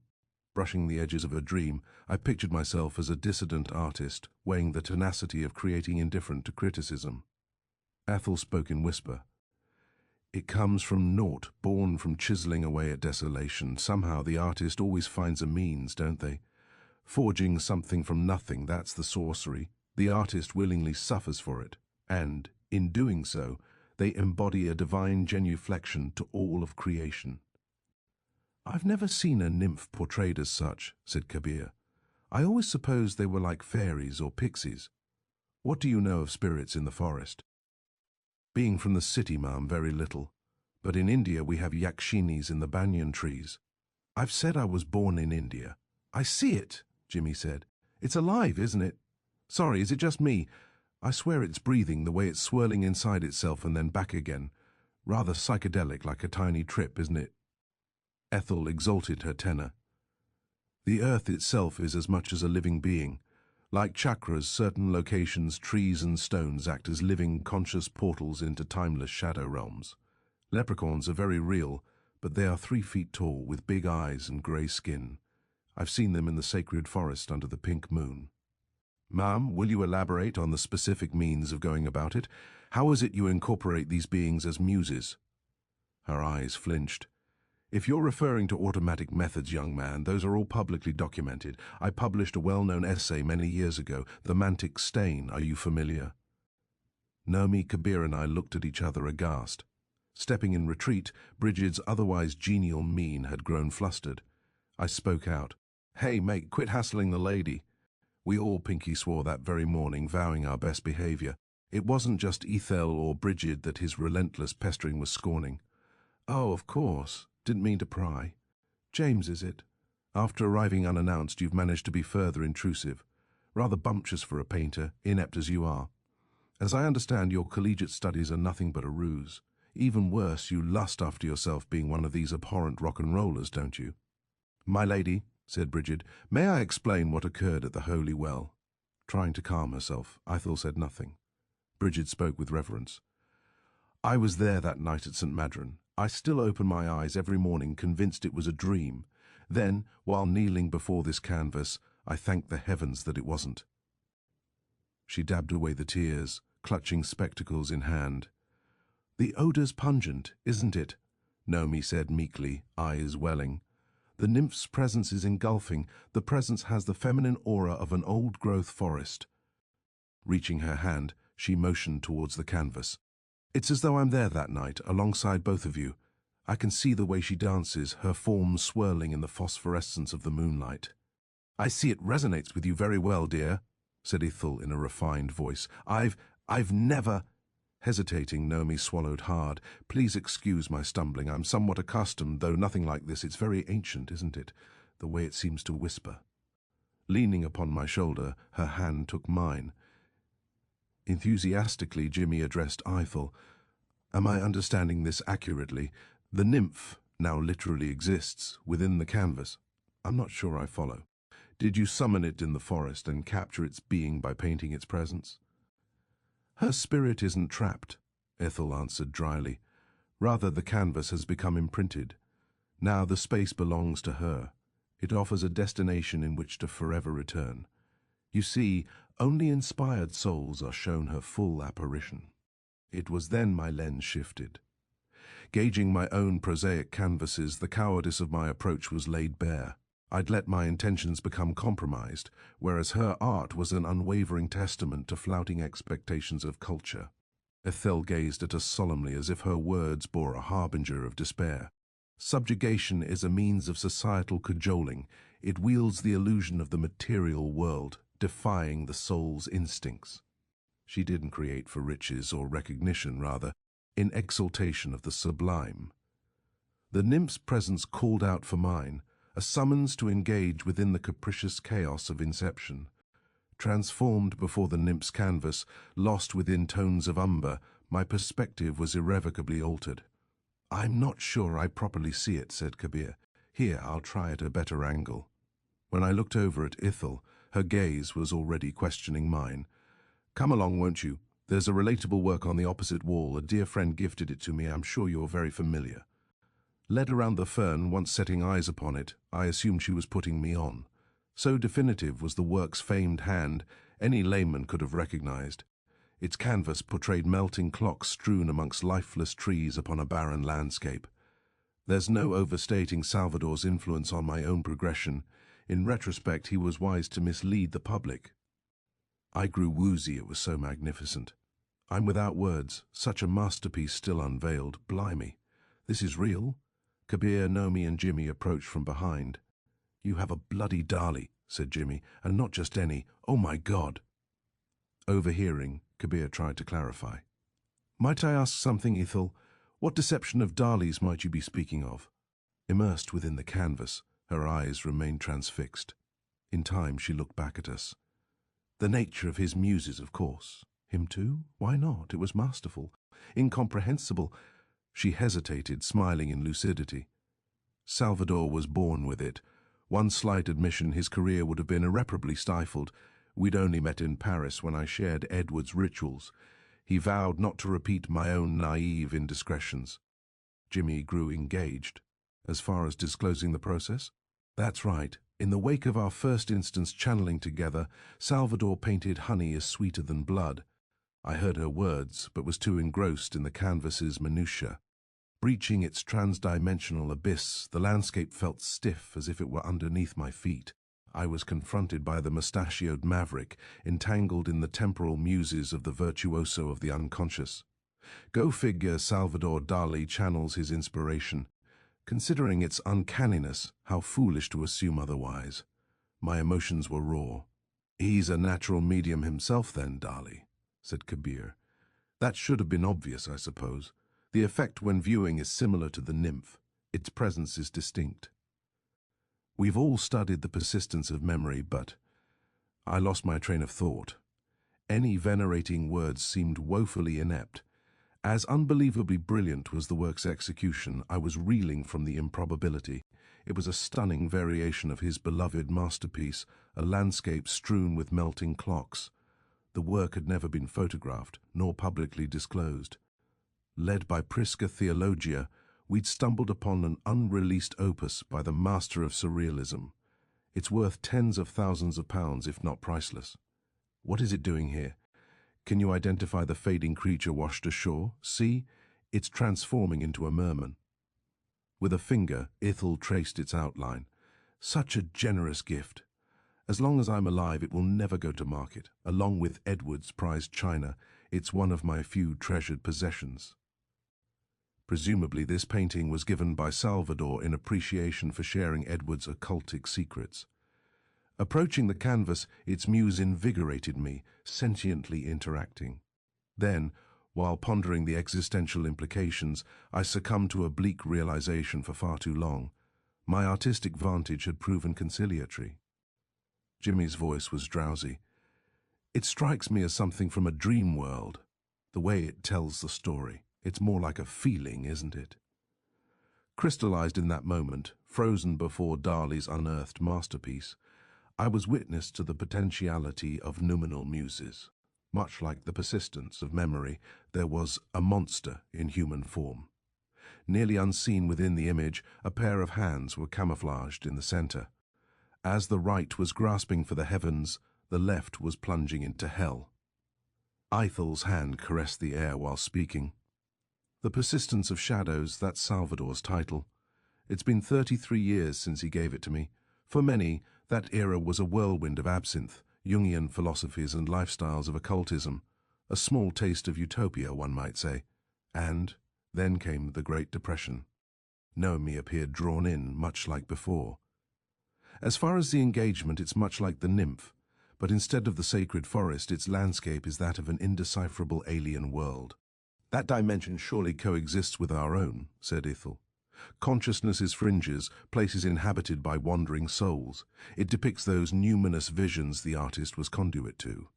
Brushing the edges of a dream, I pictured myself as a dissident artist, weighing the tenacity of creating indifferent to criticism. Ethel spoke in whisper. It comes from naught, born from chiseling away at desolation. Somehow the artist always finds a means, don't they? Forging something from nothing, that's the sorcery. The artist willingly suffers for it, and, in doing so, they embody a divine genuflection to all of creation. I've never seen a nymph portrayed as such, said Kabir. I always supposed they were like fairies or pixies. What do you know of spirits in the forest? Being from the city, Ma'am, very little. But in India we have yakshinis in the banyan trees. I've said I was born in India. I see it, Jimmy said. It's alive, isn't it? Sorry, is it just me? I swear it's breathing, the way it's swirling inside itself and then back again. Rather psychedelic, like a tiny trip, isn't it? Ethel exalted her tenor. The earth itself is as much as a living being. Like chakras, certain locations, trees and stones act as living, conscious portals into timeless shadow realms. Leprechauns are very real, but they are 3 feet tall, with big eyes and grey skin. I've seen them in the sacred forest under the pink moon. Ma'am, will you elaborate on the specific means of going about it? How is it you incorporate these beings as muses? Her eyes flinched. If you're referring to automatic methods, young man, those are all publicly documented. I published a well-known essay many years ago, The Mantic Stain. Are you familiar? Nomi, Kabir and I looked at each other aghast. Stepping in retreat, Bridget's otherwise genial mien had grown flustered. I spoke out. Hey, mate, quit hassling the lady. We all pinky swore that very morning, vowing our best behaviour. It wasn't just Ethel or Bridget that his relentless pestering was scorning. Oh, of course. Didn't mean to pry. James, is it? After arriving unannounced, you've managed to be further intrusive. Rather bumptious for a painter, inept as you are. As I understand, your collegiate studies are nothing but a ruse. Even worse, you lust after yourself being one of these abhorrent rock and rollers, don't you? My lady, said Bridget, may I explain what occurred at the Holy Well? Trying to calm herself, Ethel said nothing. Bridget spoke with reverence. I was there that night at St. Madron. I still open my eyes every morning, convinced it was a dream. Then, while kneeling before this canvas, I thanked the heavens that it wasn't. She dabbed away the tears, clutching spectacles in hand. "The odor's pungent, isn't it?" Naomi said meekly, eyes welling. "The nymph's presence is engulfing. The presence has the feminine aura of an old-growth forest." Reaching her hand, she motioned towards the canvas. "It's as though I'm there that night, alongside both of you. I can see the way she dances, her form swirling in the phosphorescence of the moonlight." "I see it resonates with you very well, dear," said Ethel in a refined voice. I've never—" Hesitating, Naomi swallowed hard. "Please excuse my stumbling. I'm somewhat accustomed, though nothing like this. It's very ancient, isn't it? The way it seems to whisper." Leaning upon my shoulder, her hand took mine. Enthusiastically, Jimmy addressed Ethel. "Am I understanding this accurately? The nymph now literally exists within the canvas. I'm not sure I follow. Did you summon it in the forest and capture its being by painting its presence?" "Her spirit isn't trapped," Ethel answered dryly. "Rather, the canvas has become imprinted. Now the space belongs to her. It offers a destination in which to forever return. You see, only inspired souls are shown her full apparition." It was then my lens shifted. Gauging my own prosaic canvases, the cowardice of my approach was laid bare. I'd let my intentions become compromised, whereas her art was an unwavering testament to flouting expectations of culture. Ethel gazed at us solemnly as if her words bore a harbinger of despair. "Subjugation is a means of societal cajoling. It wields the illusion of the material world, defying the soul's instincts." She didn't create for riches or recognition, rather, in exaltation of the sublime. The nymph's presence called out for mine, a summons to engage within the capricious chaos of inception. Transformed before the nymph's canvas, lost within tones of umber, my perspective was irrevocably altered. "I'm not sure I properly see it," said Kabir. "Here, I'll try at a better angle." When I looked over at Ethel, her gaze was already questioning mine. "Come along, won't you? There's a relatable work on the opposite wall. A dear friend gifted it to me. I'm sure you're very familiar." Led around the fern, once setting eyes upon it, I assumed she was putting me on. So definitive was the work's famed hand, any layman could have recognized. Its canvas portrayed melting clocks strewn amongst lifeless trees upon a barren landscape. There's no overstating Salvador's influence on my own progression. In retrospect, he was wise to mislead the public. I grew woozy, it was so magnificent. I'm without words, such a masterpiece still unveiled. Blimey, this is real? Kabir, Naomi and Jimmy approached from behind. "You have a bloody Dali," said Jimmy, "and not just any. Oh my God." Overhearing, Kabir tried to clarify. "Might I ask something, Ethel? What deception of Dali's might you be speaking of?" Immersed within the canvas, her eyes remained transfixed. In time, she looked back at us. "The nature of his muses, of course. Him too? Why not? It was masterful, incomprehensible." She hesitated, smiling in lucidity. "Salvador was born with it. One slight admission, his career would have been irreparably stifled. We'd only met in Paris when I shared Edward's rituals. He vowed not to repeat my own naive indiscretions." Jimmy grew engaged. "As far as disclosing the process?" "That's right. In the wake of our first instance channeling together, Salvador painted honey as sweeter than blood. I heard her words, but was too engrossed in the canvas's minutiae. Breaching its trans-dimensional abyss, the landscape felt stiff as if it were underneath my feet. I was confronted by the mustachioed maverick, entangled in the temporal muses of the virtuoso of the unconscious. Go figure, Salvador Dali channels his inspiration. Considering its uncanniness, how foolish to assume otherwise. My emotions were raw. "He's a natural medium himself then, Dali," said Kabir. "That should have been obvious, I suppose. The effect when viewing is similar to the nymph. Its presence is distinct." We've all studied the persistence of memory, but I lost my train of thought. Any venerating words seemed woefully inept. As unbelievably brilliant was the work's execution, I was reeling from the improbability. It was a stunning variation of his beloved masterpiece, a landscape strewn with melting clocks. The work had never been photographed, nor publicly disclosed. Led by Prisca Theologia, We'd stumbled upon an unreleased opus by the master of surrealism. It's worth tens of thousands of pounds, if not priceless. What is it doing here? Can you identify the fading creature washed ashore? See, it's transforming into a merman. With a finger, Ethel traced its outline. Such a generous gift. As long as I'm alive, it will never go to market. Along with Edward's prized china, it's one of my few treasured possessions. Presumably, this painting was given by Salvador in appreciation for sharing Edward's occultic secrets. Approaching the canvas, its muse invigorated me, sentiently interacting. Then, while pondering the existential implications, I succumbed to a bleak realization for far too long. My artistic vantage had proven conciliatory. Jimmy's voice was drowsy. It strikes me as something from a dream world, the way it tells the story. It's more like a feeling, isn't it? Crystallized in that moment, frozen before Dali's unearthed masterpiece, I was witness to the potentiality of noumenal muses. Much like the persistence of memory, there was a monster in human form. Nearly unseen within the image, a pair of hands were camouflaged in the center. As the right was grasping for the heavens, the left was plunging into hell. Ethel's hand caressed the air while speaking. The persistence of shadows, that's Salvador's title. It's been 33 years since he gave it to me. For many, that era was a whirlwind of absinthe, Jungian philosophies and lifestyles of occultism, a small taste of utopia, one might say. And then came the Great Depression. Noemi appeared drawn in, much like before. As far as the engagement, it's much like the nymph, but instead of the sacred forest, its landscape is that of an indecipherable alien world. That dimension surely coexists with our own, said Ethel. Consciousness's fringes, places inhabited by wandering souls. It depicts those numinous visions the artist was conduit to.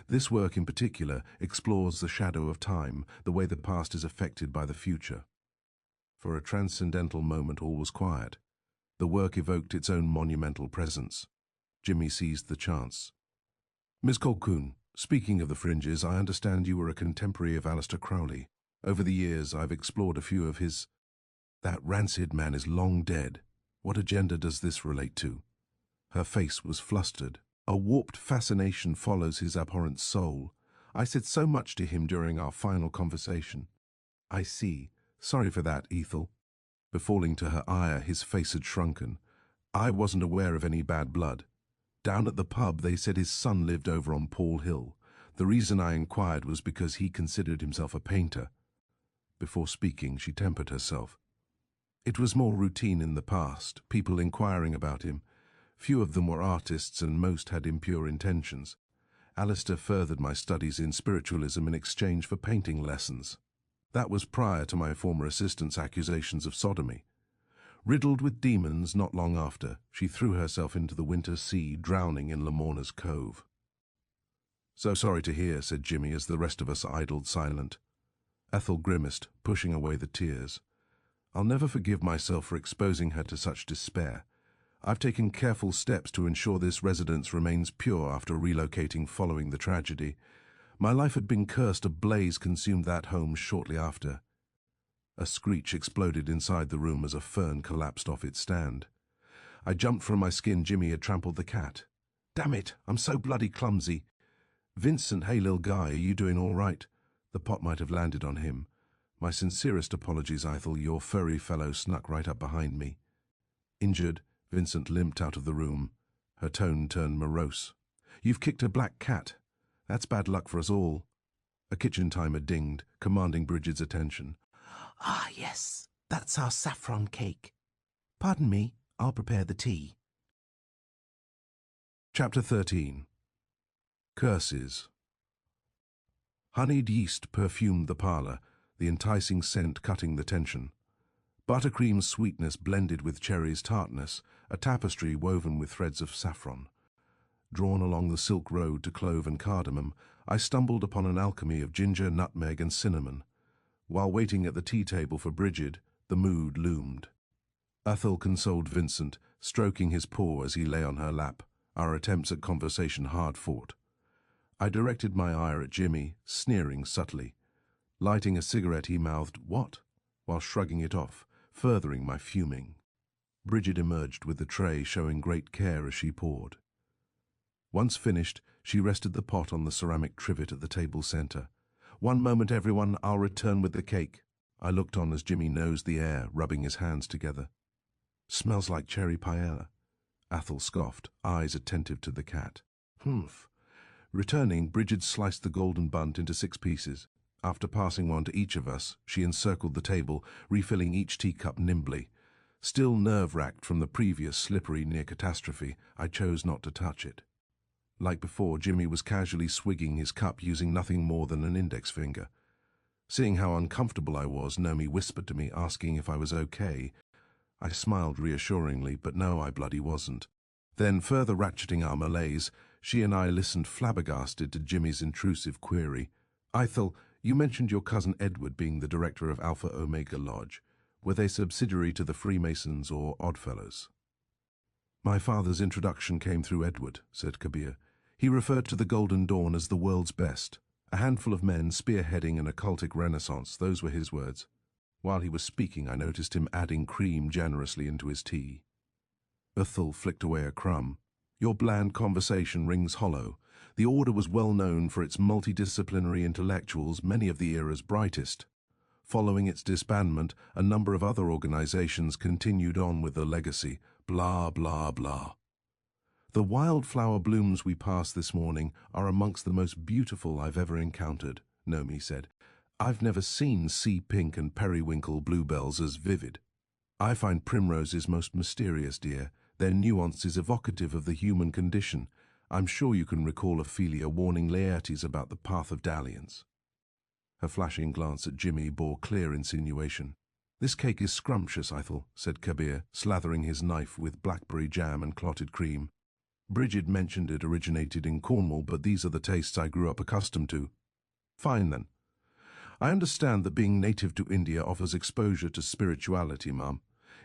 This work in particular explores the shadow of time, the way the past is affected by the future. For a transcendental moment all was quiet. The work evoked its own monumental presence. Jimmy seized the chance. Miss Colquhoun, speaking of the fringes, I understand you were a contemporary of Aleister Crowley. Over the years I've explored a few of his... That rancid man is long dead. What agenda does this relate to? Her face was flustered. A warped fascination follows his abhorrent soul. I said so much to him during our final conversation. I see. Sorry for that, Ethel. Befalling to her ire, his face had shrunken. I wasn't aware of any bad blood. Down at the pub, they said his son lived over on Paul Hill. The reason I inquired was because he considered himself a painter. Before speaking, she tempered herself. It was more routine in the past, people inquiring about him. Few of them were artists and most had impure intentions. Aleister furthered my studies in spiritualism in exchange for painting lessons. That was prior to my former assistant's accusations of sodomy. Riddled with demons not long after, she threw herself into the winter sea, drowning in Lamorna's Cove. So sorry to hear, said Jimmy as the rest of us idled silent. Ethel grimaced, pushing away the tears. I'll never forgive myself for exposing her to such despair. I've taken careful steps to ensure this residence remains pure after relocating following the tragedy. My life had been cursed, a blaze consumed that home shortly after. A screech exploded inside the room as a fern collapsed off its stand. I jumped from my skin. Jimmy had trampled the cat. Damn it, I'm so bloody clumsy. Vincent, hey, little guy, are you doing all right? The pot might have landed on him. My sincerest apologies, Ethel. Your furry fellow snuck right up behind me. Injured, Vincent limped out of the room. Her tone turned morose. You've kicked a black cat. That's bad luck for us all. A kitchen timer dinged, commanding Bridget's attention. Ah, yes, that's our saffron cake. Pardon me, I'll prepare the tea. Chapter 13. Curses. Honeyed yeast perfumed the parlor, the enticing scent cutting the tension. Buttercream's sweetness blended with cherry's tartness, a tapestry woven with threads of saffron. Drawn along the silk road to clove and cardamom, I stumbled upon an alchemy of ginger, nutmeg, and cinnamon. While waiting at the tea table for Bridget, the mood loomed. Ethel consoled Vincent, stroking his paw as he lay on her lap, our attempts at conversation hard-fought. I directed my ire at Jimmy, sneering subtly. Lighting a cigarette, he mouthed, "What?" while shrugging it off, furthering my fuming. Bridget emerged with the tray, showing great care as she poured. Once finished, she rested the pot on the ceramic trivet at the table center. "One moment, everyone, I'll return with the cake." I looked on as Jimmy nosed the air, rubbing his hands together. "Smells like cherry paella," Athel scoffed, eyes attentive to the cat. "Humph." Returning, Bridget sliced the golden bunt into 6 pieces. After passing one to each of us, she encircled the table, refilling each teacup nimbly. Still nerve-racked from the previous slippery near-catastrophe, I chose not to touch it. Like before, Jimmy was casually swigging his cup using nothing more than an index finger. Seeing how uncomfortable I was, Nomi whispered to me, asking if I was okay. I smiled reassuringly, but no, I bloody wasn't. Then, further ratcheting our malaise, she and I listened flabbergasted to Jimmy's intrusive query. "Ithel, you mentioned your cousin Edward being the director of Alpha Omega Lodge. Were they subsidiary to the Freemasons or Oddfellows?" "My father's introduction came through Edward," said Kabir. "He referred to the Golden Dawn as the world's best. A handful of men spearheading an occultic renaissance, those were his words. While he was speaking, I noticed him adding cream generously into his tea." Ithel flicked away a crumb. "Your bland conversation rings hollow. The Order was well known for its multidisciplinary intellectuals, many of the era's brightest. Following its disbandment, a number of other organizations continued on with the legacy. Blah, blah, blah. The wildflower blooms we passed this morning are amongst the most beautiful I've ever encountered," Nomi said. "I've never seen sea pink and periwinkle bluebells as vivid. I find primroses most mysterious, dear. Their nuance is evocative of the human condition. I'm sure you can recall Ophelia warning Laertes about the path of dalliance." Her flashing glance at Jimmy bore clear insinuation. "This cake is scrumptious, Ithel," said Kabir, slathering his knife with blackberry jam and clotted cream. "Bridget mentioned it originated in Cornwall, but these are the tastes I grew up accustomed to." "Fine, then. I understand that being native to India offers exposure to spirituality, Mum.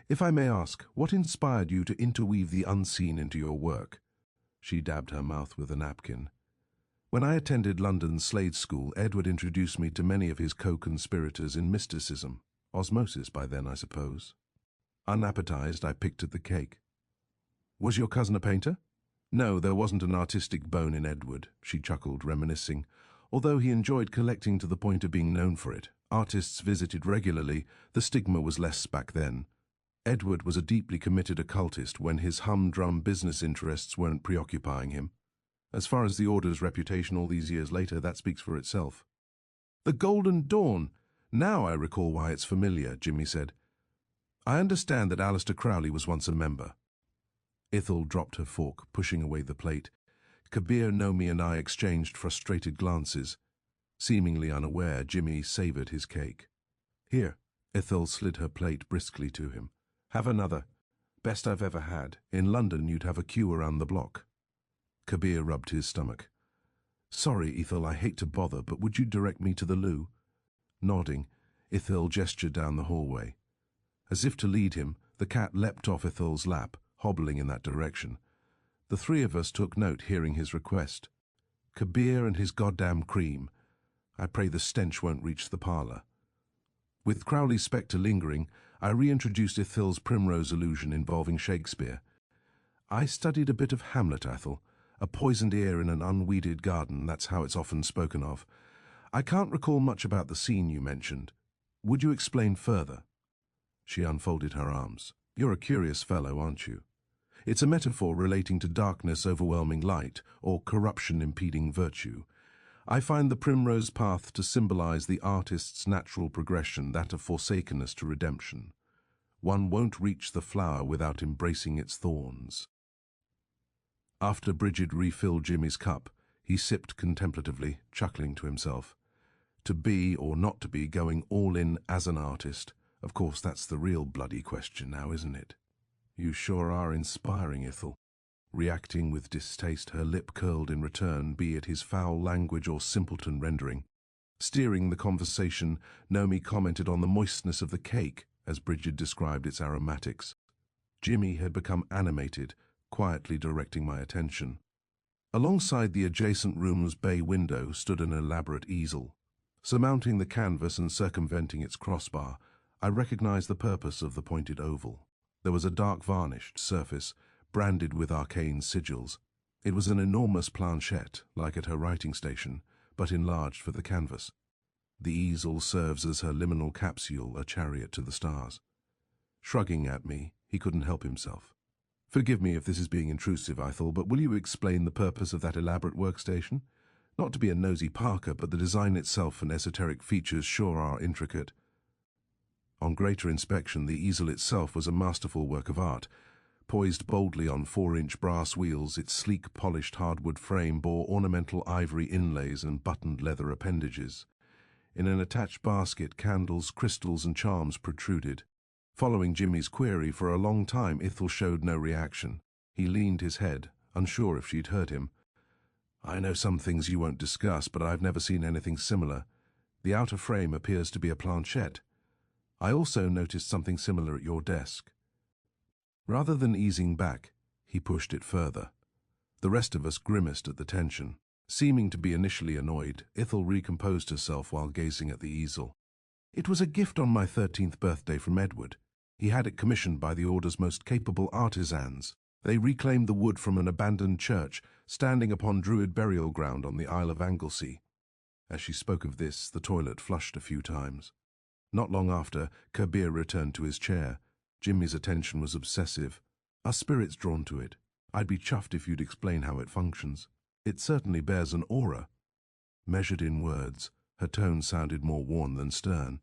If I may ask, what inspired you to interweave the unseen into your work?" She dabbed her mouth with a napkin. "When I attended London's Slade School, Edward introduced me to many of his co-conspirators in mysticism. Osmosis by then, I suppose." Unappetized, I picked at the cake. "Was your cousin a painter?" "No, there wasn't an artistic bone in Edward," she chuckled, reminiscing. "Although he enjoyed collecting to the point of being known for it. Artists visited regularly. The stigma was less back then. Edward was a deeply committed occultist when his humdrum business interests weren't preoccupying him. As far as the Order's reputation all these years later, that speaks for itself." "The Golden Dawn! Now I recall why it's familiar," Jimmy said. "I understand that Aleister Crowley was once a member." Ithel dropped her fork, pushing away the plate. Kabir, Nomi, and I exchanged frustrated glances. Seemingly unaware, Jimmy savoured his cake. "Here," Ithel slid her plate briskly to him. "Have another. Best I've ever had. In London, you'd have a queue around the block." Kabir rubbed his stomach. "Sorry, Ithel, I hate to bother, but would you direct me to the loo?" Nodding, Ithel gestured down the hallway. As if to lead him, the cat leapt off Ithel's lap, hobbling in that direction. The 3 of us took note, hearing his request. Kabir and his goddamn cream. I pray the stench won't reach the parlour. With Crowley's spectre lingering, I reintroduced Ithel's primrose illusion involving Shakespeare. "I studied a bit of Hamlet, Ithel. A poisoned ear in an unweeded garden, that's how it's often spoken of. I can't recall much about the scene you mentioned. Would you explain further?" She unfolded her arms. "You're a curious fellow, aren't you? It's a metaphor relating to darkness overwhelming light, or corruption impeding virtue. I find the primrose path to symbolize the artist's natural progression, that of forsakenness to redemption. One won't reach the flower without embracing its thorns." After Bridget refilled Jimmy's cup, he sipped contemplatively, chuckling to himself. To be or not to be going all in as an artist, of course that's the real bloody question now, isn't it? "You sure are inspiring, Ithel." Reacting with distaste, her lip curled in return, be it his foul language or simpleton rendering. Steering the conversation, Nomi commented on the moistness of the cake, as Bridget described its aromatics. Jimmy had become animated, quietly directing my attention. Alongside the adjacent room's bay window stood an elaborate easel. Surmounting the canvas and circumventing its crossbar, I recognized the purpose of the pointed oval. There was a dark varnished surface, branded with arcane sigils. It was an enormous planchette, like at her writing station, but enlarged for the canvas. The easel serves as her liminal capsule, a chariot to the stars. Shrugging at me, he couldn't help himself. Forgive me if this is being intrusive, I thought, but will you explain the purpose of that elaborate workstation? Not to be a nosy Parker, but the design itself and esoteric features sure are intricate. On greater inspection, the easel itself was a masterful work of art. Poised boldly on 4-inch brass wheels, its sleek, polished hardwood frame bore ornamental ivory inlays and buttoned leather appendages. In an attached basket, candles, crystals, and charms protruded. Following Jimmy's query, for a long time Ithel showed no reaction. He leaned his head, unsure if she'd heard him. "I know some things you won't discuss, but I've never seen anything similar. The outer frame appears to be a planchette. I also noticed something similar at your desk." Rather than easing back, he pushed it further. The rest of us grimaced at the tension. Seeming to be initially annoyed, Ithel recomposed herself while gazing at the easel. "It was a gift on my 13th birthday from Edward. He had it commissioned by the Order's most capable artisans. They reclaimed the wood from an abandoned church, standing upon Druid burial ground on the Isle of Anglesey." As she spoke of this, the toilet flushed a few times. Not long after, Kabir returned to his chair. Jimmy's attention was obsessive. "Our spirit's drawn to it. I'd be chuffed if you'd explain how it functions. It certainly bears an aura." Measured in words, her tone sounded more worn than stern.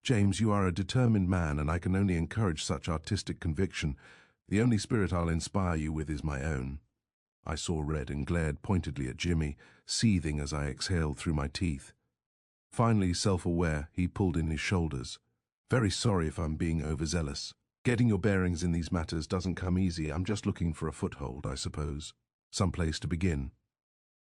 "James, you are a determined man, and I can only encourage such artistic conviction. The only spirit I'll inspire you with is my own." I saw red and glared pointedly at Jimmy, seething as I exhaled through my teeth. Finally, self-aware, he pulled in his shoulders. "Very sorry if I'm being overzealous. Getting your bearings in these matters doesn't come easy. I'm just looking for a foothold, I suppose. Some place to begin."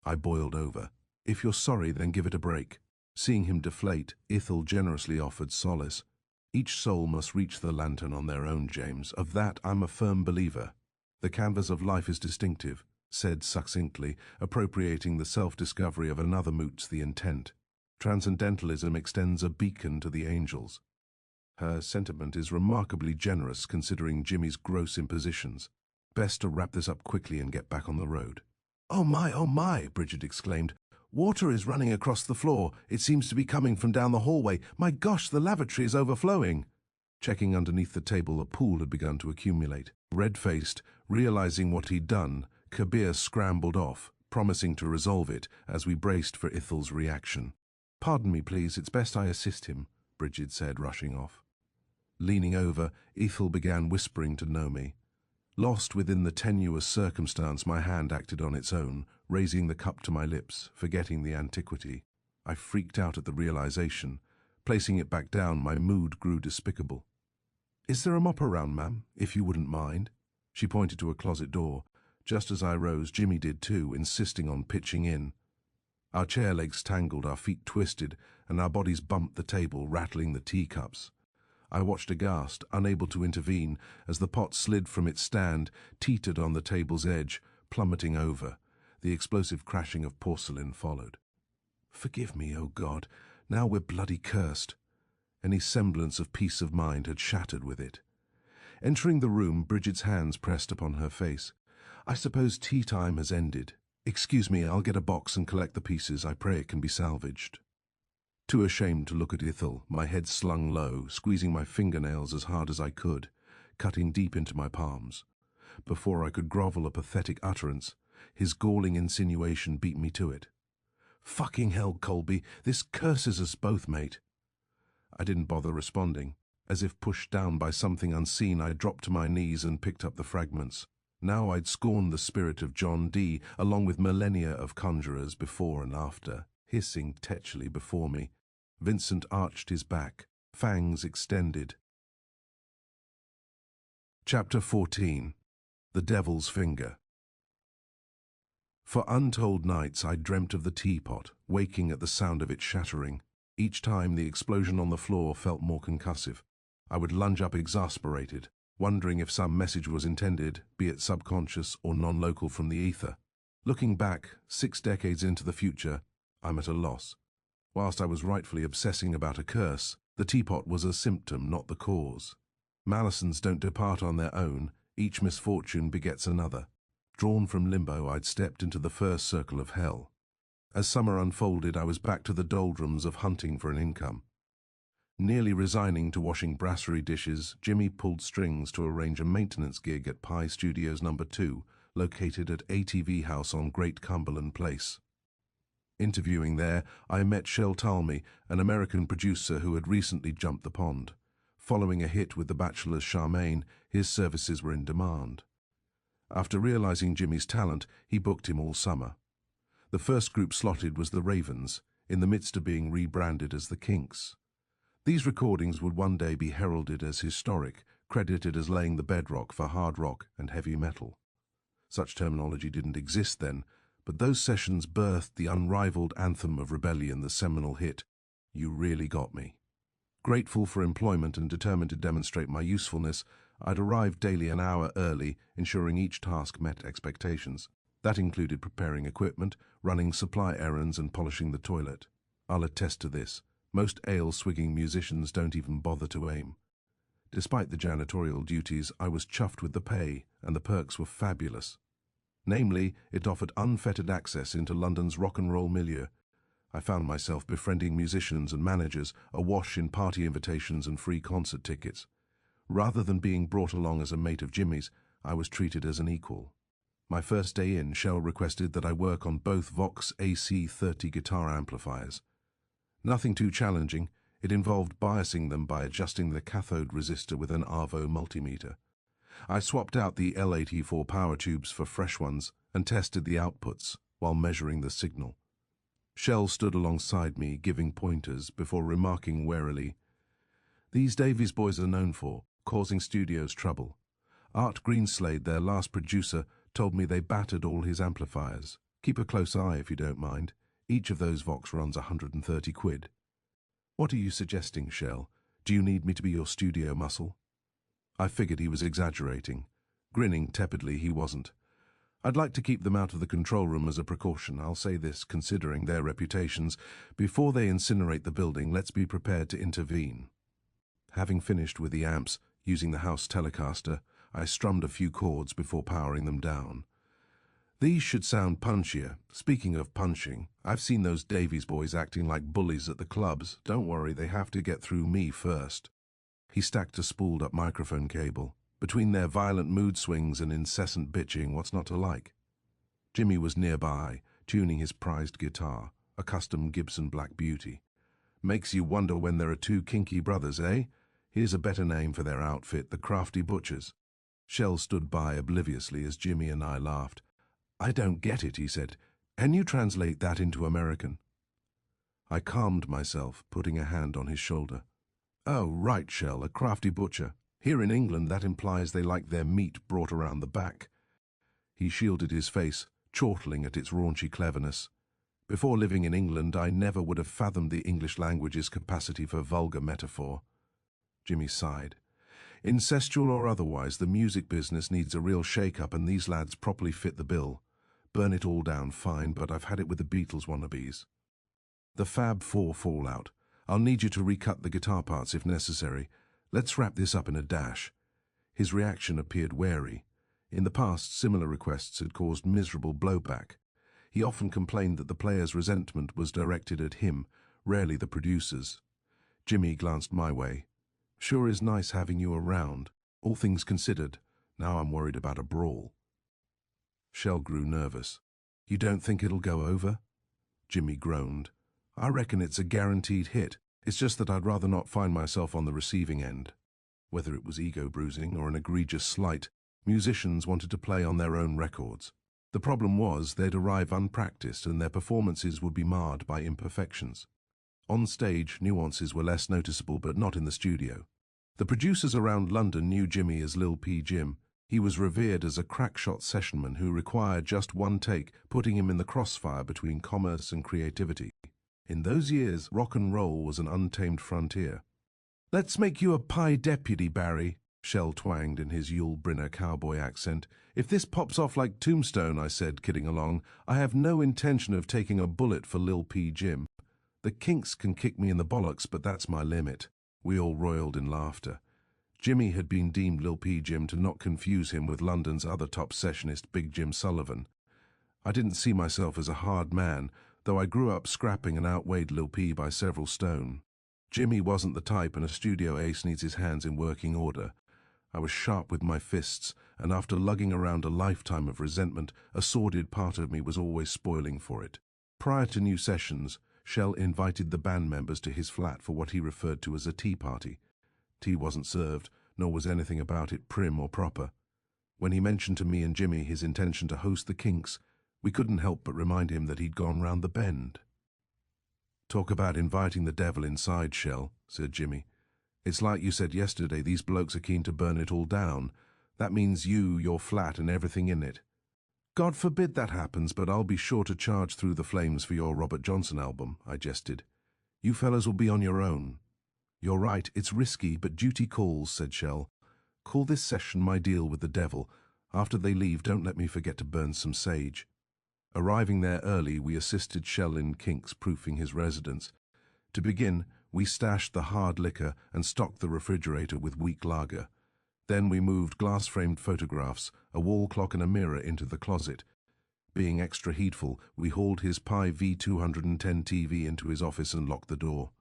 I boiled over. "If you're sorry, then give it a break." Seeing him deflate, Ithel generously offered solace. "Each soul must reach the lantern on their own, James. Of that I'm a firm believer. The canvas of life is distinctive," said succinctly, appropriating the self-discovery of another moots the intent. "Transcendentalism extends a beacon to the angels." Her sentiment is remarkably generous considering Jimmy's gross impositions. Best to wrap this up quickly and get back on the road. Oh my, Bridget exclaimed. "Water is running across the floor. It seems to be coming from down the hallway. My gosh, the lavatory is overflowing." Checking underneath the table, a pool had begun to accumulate. Red-faced, realizing what he'd done, Kabir scrambled off, promising to resolve it as we braced for Ithel's reaction. "Pardon me, please. It's best I assist him," Bridget said, rushing off. Leaning over, Ithel began whispering to Nomi. Lost within the tenuous circumstance, my hand acted on its own, raising the cup to my lips, forgetting the antiquity. I freaked out at the realization. Placing it back down, my mood grew despicable. "Is there a mop around, ma'am, if you wouldn't mind?" She pointed to a closet door. Just as I rose, Jimmy did too, insisting on pitching in. Our chair legs tangled, our feet twisted, and our bodies bumped the table, rattling the teacups. I watched aghast, unable to intervene, as the pot slid from its stand, teetered on the table's edge, plummeting over. The explosive crashing of porcelain followed. "Forgive me, oh God, now we're bloody cursed." Any semblance of peace of mind had shattered with it. Entering the room, Bridget's hands pressed upon her face. "I suppose tea time has ended. Excuse me, I'll get a box and collect the pieces. I pray it can be salvaged." Too ashamed to look at Ithel, my head slung low, squeezing my fingernails as hard as I could, cutting deep into my palms. Before I could grovel a pathetic utterance, his galling insinuation beat me to it. "Fucking hell, Colby, this curses us both, mate." I didn't bother responding. As if pushed down by something unseen, I dropped to my knees and picked up the fragments. Now I'd scorned the spirit of John Dee, along with millennia of conjurers before and after, hissing tetchily before me. Vincent arched his back, fangs extended. Chapter 14. The Devil's Finger. For untold nights I dreamt of the teapot, waking at the sound of it shattering. Each time the explosion on the floor felt more concussive. I would lunge up exasperated, wondering if some message was intended, be it subconscious or non-local from the ether. Looking back, 6 decades into the future, I'm at a loss. Whilst I was rightfully obsessing about a curse, The teapot was a symptom, not the cause. Malisons don't depart on their own, each misfortune begets another. Drawn from limbo, I'd stepped into the first circle of hell. As summer unfolded, I was back to the doldrums of hunting for an income. Nearly resigning to washing brasserie dishes, Jimmy pulled strings to arrange a maintenance gig at Pie Studios No. 2, located at ATV House on Great Cumberland Place. Interviewing there, I met Shel Talmy, an American producer who had recently jumped the pond. Following a hit with The Bachelor's Charmaine, his services were in demand. After realizing Jimmy's talent, he booked him all summer. The first group slotted was the Ravens, in the midst of being rebranded as the Kinks. These recordings would one day be heralded as historic, credited as laying the bedrock for hard rock and heavy metal. Such terminology didn't exist then, but those sessions birthed the unrivaled anthem of rebellion, the seminal hit, "You Really Got Me." Grateful for employment and determined to demonstrate my usefulness, I'd arrive daily an hour early, ensuring each task met expectations. That included preparing equipment, running supply errands, and polishing the toilet. I'll attest to this. Most ale-swigging musicians don't even bother to aim. Despite the janitorial duties, I was chuffed with the pay, and the perks were fabulous. Namely, it offered unfettered access into London's rock and roll milieu. I found myself befriending musicians and managers, awash in party invitations and free concert tickets. Rather than being brought along as a mate of Jimmy's, I was treated as an equal. My first day in, Shel requested that I work on both Vox AC30 guitar amplifiers. Nothing too challenging, it involved biasing them by adjusting the cathode resistor with an Arvo multimeter. I swapped out the L84 power tubes for fresh ones and tested the outputs while measuring the signal. Shel stood alongside me, giving pointers before remarking warily, "These Davies boys are known for causing studios trouble. Art Greenslade, their last producer, told me they battered all his amplifiers. Keep a close eye if you don't mind. Each of those Vox runs 130 quid. What are you suggesting, Shel? Do you need me to be your studio muscle?" I figured he was exaggerating. Grinning tepidly, he wasn't. "I'd like to keep them out of the control room as a precaution. I'll say this, considering their reputations. Before they incinerate the building, let's be prepared to intervene." Having finished with the amps, using the house Telecaster, I strummed a few chords before powering them down. These should sound punchier. Speaking of punching, I've seen those Davies boys acting like bullies at the clubs. Don't worry, they have to get through me first. He stacked a spooled-up microphone cable. Between their violent mood swings and incessant bitching, what's not to like? Jimmy was nearby, tuning his prized guitar, a custom Gibson Black Beauty. Makes you wonder when there are two kinky brothers, eh? Here's a better name for their outfit, the Crafty Butchers. Shel stood by obliviously as Jimmy and I laughed. "I don't get it," he said. "Can you translate that into American?" I calmed myself, putting a hand on his shoulder. "Oh, right, Shel, a crafty butcher. Here in England, that implies they like their meat brought around the back." He shielded his face, chortling at its raunchy cleverness. Before living in England, I never would have fathomed the English language's capacity for vulgar metaphor. Jimmy sighed. "Incestual or otherwise, the music business needs a real shake-up, and these lads properly fit the bill. Burn it all down, fine, but I've had it with the Beatles wannabes. The Fab Four fallout. I'll need you to recut the guitar parts if necessary. Let's wrap this up in a dash." His reaction appeared wary. In the past, similar requests had caused miserable blowback. He often complained that the players' resentment was directed at him, rarely the producers. Jimmy glanced my way. "Sure is nice having you around. All things considered, now I'm worried about a brawl." Shel grew nervous. "You don't think it'll go over?" Jimmy groaned. "I reckon it's a guaranteed hit. It's just that I'd rather not find myself on the receiving end." Whether it was ego-bruising or an egregious slight, musicians wanted to play on their own records. The problem was they'd arrive unpracticed and their performances would be marred by imperfections. On stage, nuances were less noticeable, but not in the studio. The producers around London knew Jimmy as Lil P. Jim. He was revered as a crackshot sessionman who required just one take, putting him in the crossfire between commerce and creativity. In those years, rock and roll was an untamed frontier. "Let's make you a pie deputy, Barry," Shel twanged in his Yul Brynner cowboy accent. "If this pops off like Tombstone," I said, kidding along, "I have no intention of taking a bullet for Lil P. Jim. The Kinks can kick me in the bollocks, but that's my limit." We all roiled in laughter. Jimmy had been deemed Lil P Jim to not confuse him with London's other top sessionist, Big Jim Sullivan. I didn't see myself as a hard man, though I grew up scrapping and outweighed Lil P by several stone. Jimmy wasn't the type, and a studio ace needs his hands in working order. I was sharp with my fists, and after lugging around a lifetime of resentment, a sordid part of me was always spoiling for it. Prior to new sessions, Shell invited the band members to his flat for what he referred to as a tea party. Tea wasn't served, nor was anything about it prim or proper. When he mentioned to me and Jimmy his intention to host the Kinks, we couldn't help but remind him that he'd gone round the bend. "Talk about inviting the devil inside, Shell," said Jimmy. "It's like you said yesterday, these blokes are keen to burn it all down. That means you, your flat, and everything in it." "God forbid that happens, but I'll be sure to charge through the flames for your Robert Johnson album," I jested. "You fellas will be on your own." "You're right, it's risky, but duty calls," said Shell. "Call this session my deal with the devil. After they leave, don't let me forget to burn some sage." Arriving there early, we assisted Shell in Kinks proofing his residence. To begin, we stashed the hard liquor and stocked the refrigerator with weak lager. Then we moved glass-framed photographs, a wall clock and a mirror into the closet. Being extra heedful, we hauled his Pi V210 TV into his office and locked the door.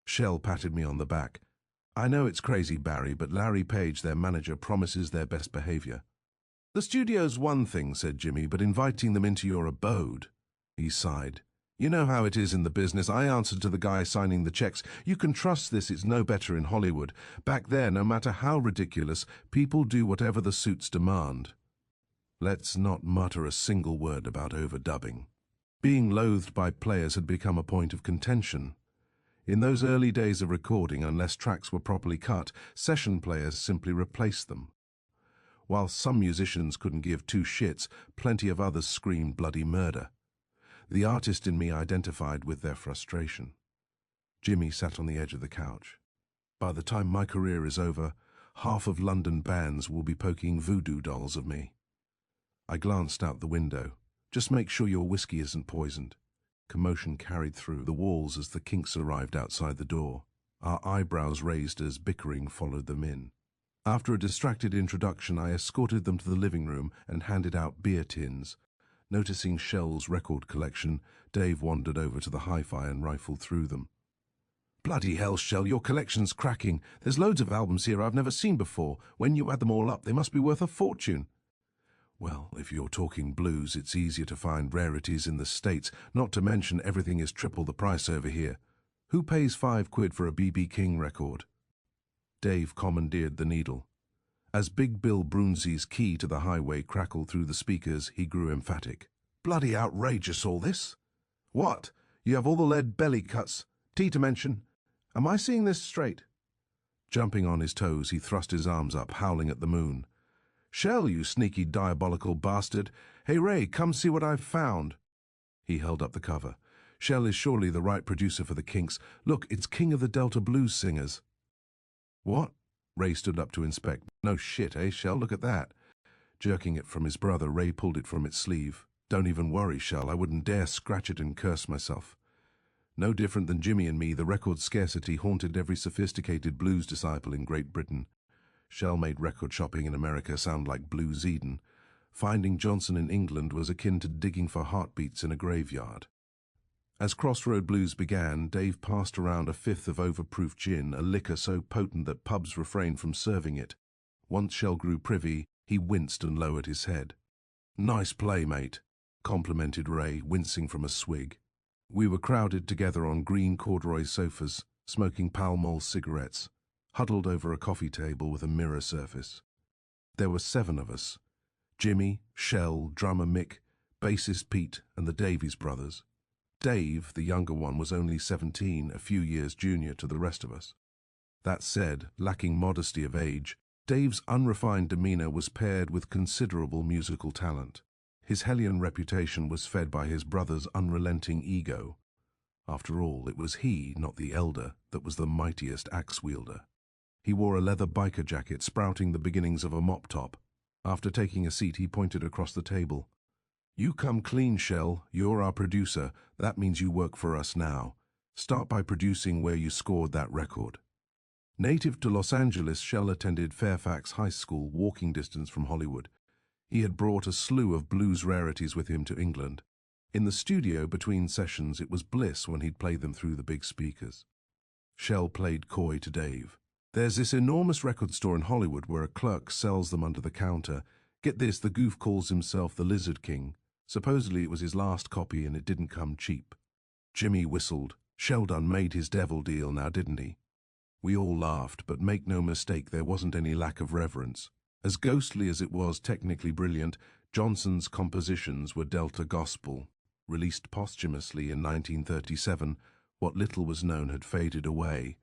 Shell patted me on the back. "I know it's crazy, Barry, but Larry Page, their manager, promises their best behavior." "The studio's one thing," said Jimmy, "but inviting them into your abode." He sighed. "You know how it is in the business. I answered to the guy signing the checks. You can trust this, it's no better in Hollywood. Back there, no matter how ridiculous, people do whatever the suits demand." Let's not mutter a single word about overdubbing. Being loathed by players had become a point of contention. In those early days of recording, unless tracks were properly cut, session players simply replaced them. While some musicians couldn't give two shits, plenty of others screamed bloody murder. The artist in me identified with their frustration. Jimmy sat on the edge of the couch. "By the time my career is over, half of London bands will be poking voodoo dolls of me." I glanced out the window. "Just make sure your whiskey isn't poisoned." Commotion carried through the walls as the Kinks arrived outside the door. Our eyebrows raised as bickering followed them in. After a distracted introduction, I escorted them to the living room and handed out beer tins. Noticing Shell's record collection, Dave wandered over to the hi-fi and rifled through them. "Bloody hell, Shell, your collection's cracking. There's loads of albums here I've never seen before. When you add them all up, they must be worth a fortune." "Well, if you're talking blues, it's easier to find rarities in the States, not to mention everything is triple the price over here. Who pays £5 for a B.B. King record?" Dave commandeered the needle. As Big Bill Brunzi's Key to the Highway crackled through the speakers, he grew emphatic. "Bloody outrageous, all this. What? You have all the lead belly cuts. T to mention. Am I seeing this straight?" Jumping on his toes, he thrust his arms up, howling at the moon. "Shell, you sneaky diabolical bastard. Hey, Ray, come see what I've found." He held up the cover. "Shell is surely the right producer for the Kinks. Look, it's King of the Delta Blues Singers." "What?" Ray stood up to inspect. "No shit, eh, Shell? Look at that." Jerking it from his brother, Ray pulled it from its sleeve. "Don't even worry, Shell. I wouldn't dare scratch it and curse myself." No different than Jimmy and me, the record scarcity haunted every sophisticated blues disciple in Great Britain. Shell made record shopping in America sound like Blues Eden. Finding Johnson in England was akin to digging for heartbeats in a graveyard. As Crossroad Blues began, Dave passed around a fifth of overproof gin, a liquor so potent that pubs refrained from serving it. Once Shell grew privy, he winced and lowered his head. "Nice play, mate," complimented Ray, wincing from a swig. We were crowded together on green corduroy sofas, smoking Pall Mall cigarettes, huddled over a coffee table with a mirror surface. There were 7 of us: Jimmy, Shell, drummer Mick, bassist Pete, and the Davies brothers. Dave, the younger one, was only 17, a few years junior to the rest of us. That said, lacking modesty of age, Dave's unrefined demeanor was paired with considerable musical talent. His hellion reputation was fed by his brother's unrelenting ego. After all, it was he, not the elder, that was the mightiest axe-wielder. He wore a leather biker jacket sprouting the beginnings of a mop-top. After taking a seat, he pointed across the table. "You come clean, Shell. You're our producer. That means you work for us now. Start by producing where you scored that record." Native to Los Angeles, Shell attended Fairfax High School, walking distance from Hollywood. He had brought a slew of blues rarities with him to England. In the studio between sessions, it was bliss when he'd play them through the big speakers. Shell played coy to Dave. There's this enormous record store in Hollywood where a clerk sells them under the counter. Get this, the goof calls himself the Lizard King. Supposedly it was his last copy and it didn't come cheap. Jimmy whistled. Shell done made his devil deal now, didn't he? We all laughed, but make no mistake, there wasn't any lack of reverence. As ghostly as it was technically brilliant, Johnson's compositions were Delta Gospel. Released posthumously in 1937, what little was known had faded away.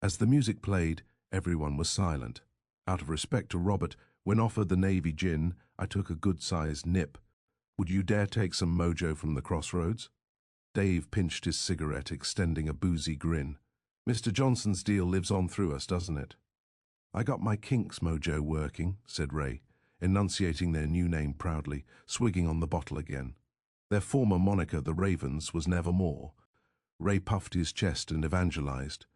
As the music played, everyone was silent. Out of respect to Robert, when offered the Navy gin, I took a good-sized nip. Would you dare take some mojo from the Crossroads? Dave pinched his cigarette, extending a boozy grin. Mr. Johnson's deal lives on through us, doesn't it? I got my Kinks mojo working, said Ray, enunciating their new name proudly, swigging on the bottle again. Their former moniker, the Ravens, was nevermore. Ray puffed his chest and evangelized.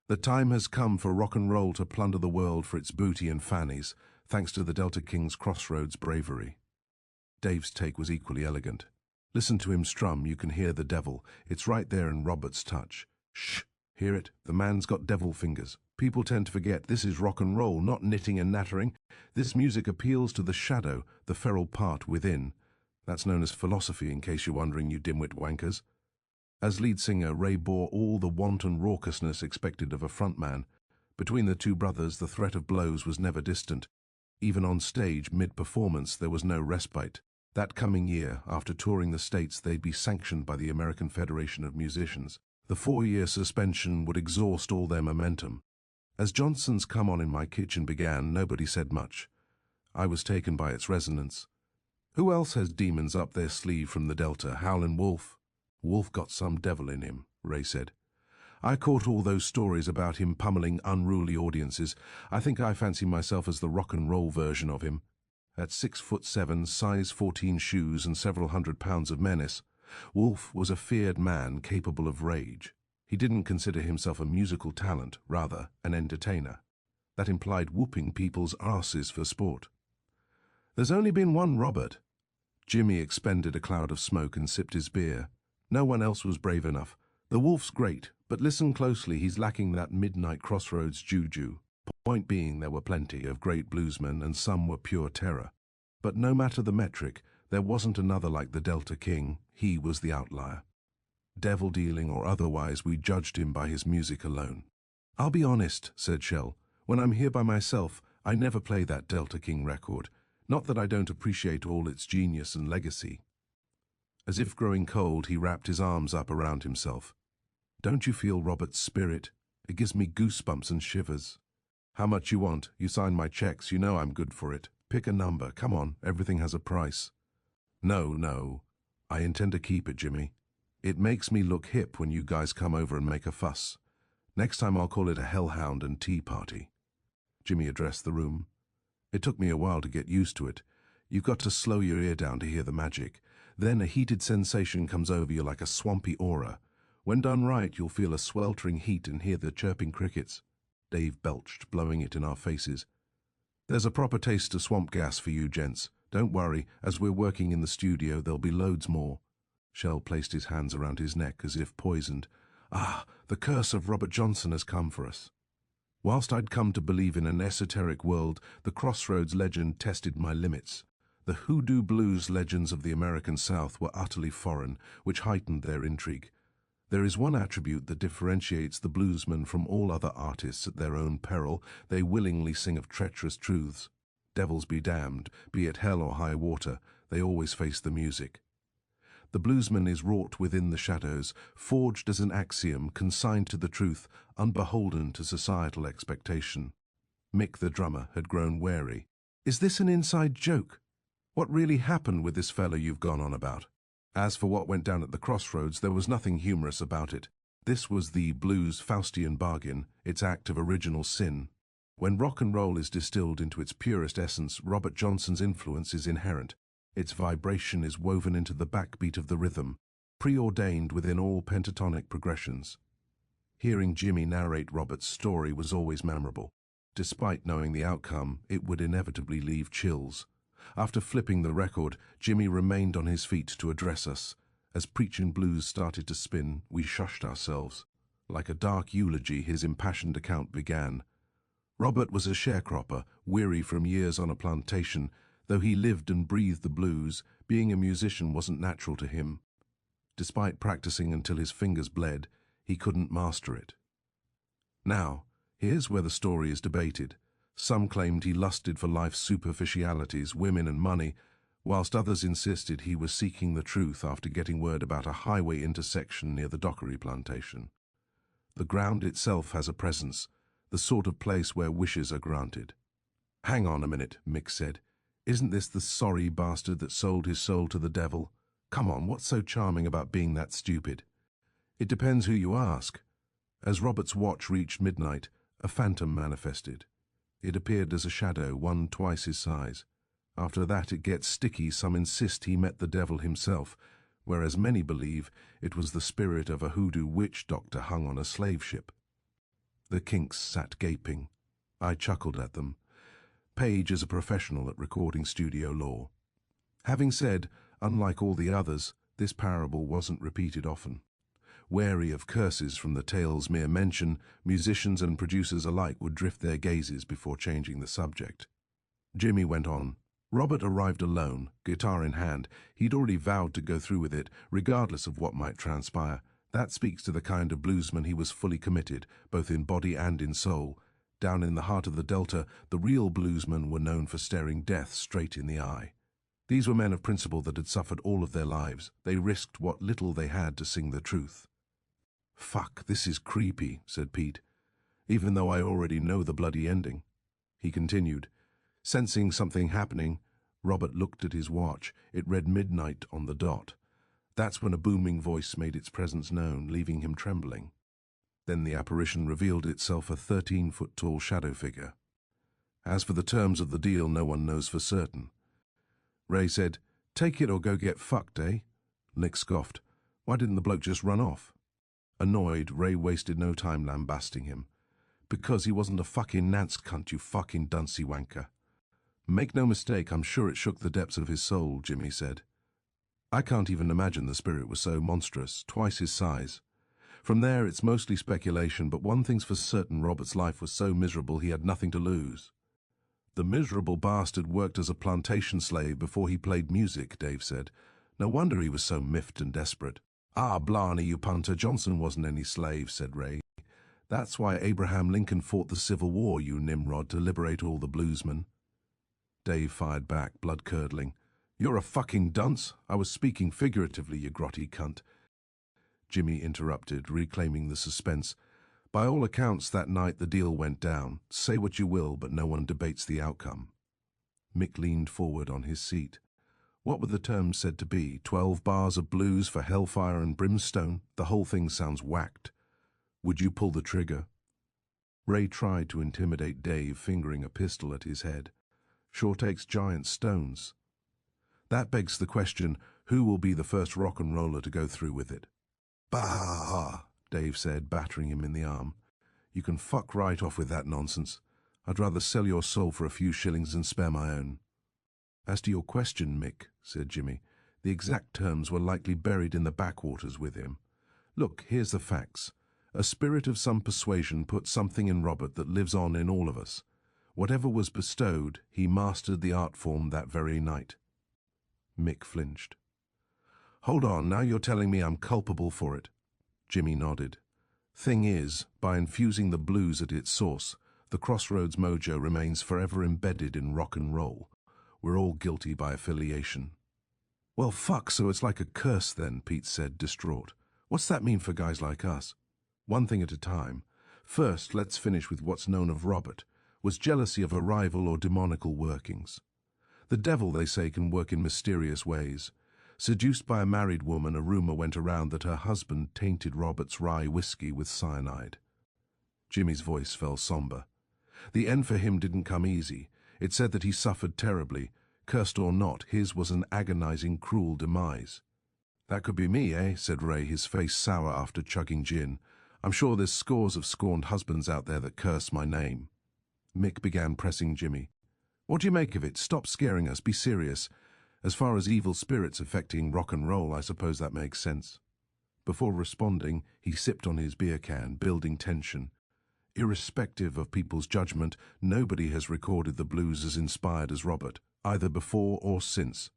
The time has come for rock and roll to plunder the world for its booty and fannies, thanks to the Delta King's Crossroads bravery. Dave's take was equally elegant. Listen to him strum, you can hear the devil. It's right there in Robert's touch. Shh! Hear it? The man's got devil fingers. People tend to forget this is rock and roll, not knitting and nattering. This music appeals to the shadow, the feral part within. That's known as philosophy, in case you're wondering, you dimwit wankers. As lead singer, Ray bore all the wanton raucousness expected of a frontman. Between the two brothers, the threat of blows was never distant. Even on stage, mid-performance, there was no respite. That coming year, after touring the States, they'd be sanctioned by the American Federation of Musicians. The 4-year suspension would exhaust all their momentum. As Johnson's Come On in My Kitchen began, nobody said much. I was taken by its resonance. Who else has demons up their sleeve from the Delta? Howlin' Wolf? Wolf got some devil in him, Ray said. I caught all those stories about him pummeling unruly audiences. I think I fancy myself as the rock and roll version of him. At 6'7", size 14 shoes and several hundred pounds of menace, Wolf was a feared man capable of rage. He didn't consider himself a musical talent, rather an entertainer. That implied whooping people's arses for sport. There's only been one Robert. Jimmy expended a cloud of smoke and sipped his beer. No one else was brave enough. The Wolf's great, but listen closely, he's lacking that midnight crossroads juju. Point being, there were plenty of great bluesmen and some were pure terror. But no matter the metric, there wasn't another like the Delta King. He was the outlier. Devil-dealing or otherwise, we judged him by his music alone. I'll be honest, said Shell. When I'm here by myself, I never play that Delta King record. Not that I don't appreciate all its genius and legacy. As if growing cold, he wrapped his arms up around himself. Don't you feel Robert's spirit? It gives me goosebumps and shivers. How much you want? You sign my checks, you know I'm good for it. Pick a number, come on, everything has a price. No, I intend to keep it, Jimmy. It makes me look hip when you guys come over and make a fuss. Next time I'll call it a Hellhound and tea party. Jimmy addressed the room. It took me a while to get used to it. You've got to slow your ear down to hear the magic. Then a heated sensation comes over you like a swampy aura. When done right, you'll feel a sweltering heat and hear the chirping crickets. Dave belched, blowing it in our faces. There's a proper taste of swamp gas for you gents. Don't worry, as we're working in the studio, there'll be loads more. Shell placed his hands around his neck as if poisoned. Ah, the curse of Robert Johnson has come for us. Whilst I'd come to believe in an esoteric world, the Crossroads legend tested my limits. The hoodoo blues legends of the American South were utterly foreign, which heightened their intrigue. There is one attribute that differentiates the bluesmen from all other artists at their own peril. They willingly sing of treacherous truths. Devils be damned, be it hell or high water, they always face the music. The bluesman is wrought within the shadows, forged as an axiom, consigned to the truth, unbeholden to societal expectation. Mick the drummer had grown wary. Is this an inside joke? What really happened with this fellow you've gone on about? As for what went down at the Crossroads, there was nothing humorous about it. This was the blues Faustian bargain, its act of original sin. When rock and roll is distilled into its purest essence, Robert Johnson's influence is inherent. Its vibration is woven into the backbeat of the rhythm, preordained within all pentatonic progressions. Hearing Jimmy narrate Robert's story was always memorable. Despite knowing the outcome, it would inevitably leave chills. After flipping the record, Jimmy remained on his feet to address us. As Preachin' Blues started to spin, we shushed ourselves. Like a dark eulogy, his impassioned account began. Robert was a sharecropper, weary from years on a plantation. Though he lived and breathed the blues, being a musician wasn't natural to him. Despite practicing until his fingers bled, he couldn't master it. Now, here's where the story is debated. Some claimed he lusted for life's superficialities, women and money, whilst others insisted he was seeking the truth after getting word about a highway intersection near the Dockery plantation. The ground itself has a presence, the sort of place where wishes are granted. "Hang on a minute," Mick said. "Isn't this the sorry bastard that sold his soul to the devil? Come on, what's so charming about being that stupid?" "It depends who you ask." As Robert's watch reached midnight, a phantom manifested. It appeared as a shadow, one twice his size. After that it gets sticky. Some insist he met the devil himself, whereas many believe it was the spirit of a hoodoo witch doctor hung on a slave ship. The Kinks sat gaping. I chuckled at them. Page is a professional at recording studio lore. Having said, unlike all the others, this parable wasn't repeated often. Wary of curses from the tale's mere mention, musicians and producers alike would drift their gazes before changing the subject. Jimmy went on. Robert arrived alone, guitar in hand. He'd already vowed to go through with it, regardless of what might transpire. That speaks to the kind of bluesman he was, fully committed, both in body and in soul. Down in the heart of the Delta, the real bluesmen were known for staring death straight in the eye. These were men of principle that had suffered all of their lives. They risked what little they had to sing the truth. "Fuck, this is creepy," said Pete, "even though I already know the bloody ending." He continued. Sensing something happening, Robert looked at his watch. It read midnight on the dot. That's when a booming voice made its presence known, leaving him trembling. Then the apparition revealed itself a 13-foot-tall shadow figure. As for the terms of the deal, no one knows for certain. Ray said, "Take it or go get fucked, eh?" Nick scoffed. "Why didn't the bloke just run off?" Annoyed, Ray wasted no time lambasting him. "Because he wasn't a fucking Nance cunt, you fucking duncy wanker." "Make no mistake, I'm sure it shook the depths of his soul," Jimmy said. "I can't even imagine the spirit was so monstrous, twice his size. From there, it's mostly speculation, but one thing's for certain, Robert's life was so miserable he had nothing to lose." "The miserable bastard worked as a plantation slave before he played music," Dave said. "No wonder he was so miffed and desperate." "Ah, blarney, you punter, Johnson wasn't any slave," said Ray. "That's why Abraham Lincoln fought the Civil War, you Nimrod, to liberate all the bluesmen." Dave fired back, blood-curdling. "You're a fucking dunce. I was speaking figuratively, you grotty cunt." Jimmy interrupted, reclaiming the suspense. "By all accounts, that night the deal went down. Say what you will, but no one debates the outcome." Mick leaned forward on his seat. "What were the terms said to be? 12 bars of blues for hellfire and brimstone? The whole thing sounds whacked. Would you pull the trigger?" Ray tried to intimidate Dave, fingering a pistol at his head. "Sure takes giant stones." "That begs the question, who will be the first rock and roller to go through with it?" "Bah!" Dave said, battering him in the arm. "You can fuck right off with that nonsense. I'd rather sell your soul for a few shillings than spare my own." "As to your question, Mick," said Jimmy, "the exact terms were likely buried in the backwaters with him. Look, here's the facts. A spirit of some persuasion put something in Robert that lives on in all of us. Whatever was bestowed, he mastered the art form that very night." Mick flinched. "Hold on, now you're telling me I'm culpable for it." Jimmy nodded. "Thing is, by infusing the blues at its source, the Crossroads mojo remains forever embedded in rock and roll. We're all guilty by affiliation." "Well, fuck, so it's like a curse then," Pete said, distraught. "What's that mean for guys like us?" "One thing at a time. First, let's finish with what's known of Robert. Was jealousy of a rival or demonical workings? The devil, they say, can work in mysterious ways. Seduced by a married woman, a rumor went around that her husband tainted Robert's rye whiskey with cyanide." Jimmy's voice fell somber. "The end for him didn't come easy. It said that he suffered terribly. Cursed or not, his was an agonizing, cruel demise." "That could be me, eh?" said Ray, his face sour after chugging gin. I'm sure there's scores of scorned husbands out there that curse my name. Mick began pressing Jimmy. What do you make of it? Stop scaring us. Be serious. As far as evil spirits affecting rock and roll, I suppose that makes sense. Before responding, he sipped on his beer can, building tension. Irrespective of people's judgment, nobody has recorded the blues as inspired as Robert, either before or since.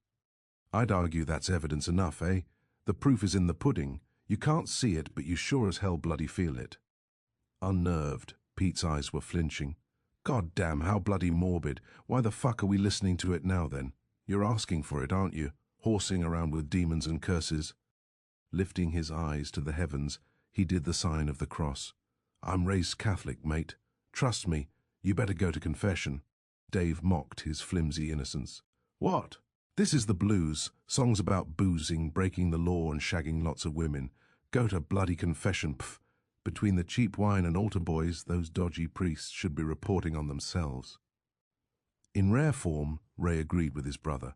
I'd argue that's evidence enough, eh? The proof is in the pudding. You can't see it, but you sure as hell bloody feel it. Unnerved, Pete's eyes were flinching. God damn, how bloody morbid. Why the fuck are we listening to it now then? You're asking for it, aren't you? Horsing around with demons and curses. Lifting his eyes to the heavens, he did the sign of the cross. I'm raised Catholic, mate. Trust me, you better go to confession. Dave mocked his flimsy innocence. What? This is the blues. Songs about boozing, breaking the law and shagging lots of women. Go to bloody confession, pff. Between the cheap wine and altar boys, those dodgy priests should be reporting on themselves. In rare form, Ray agreed with his brother.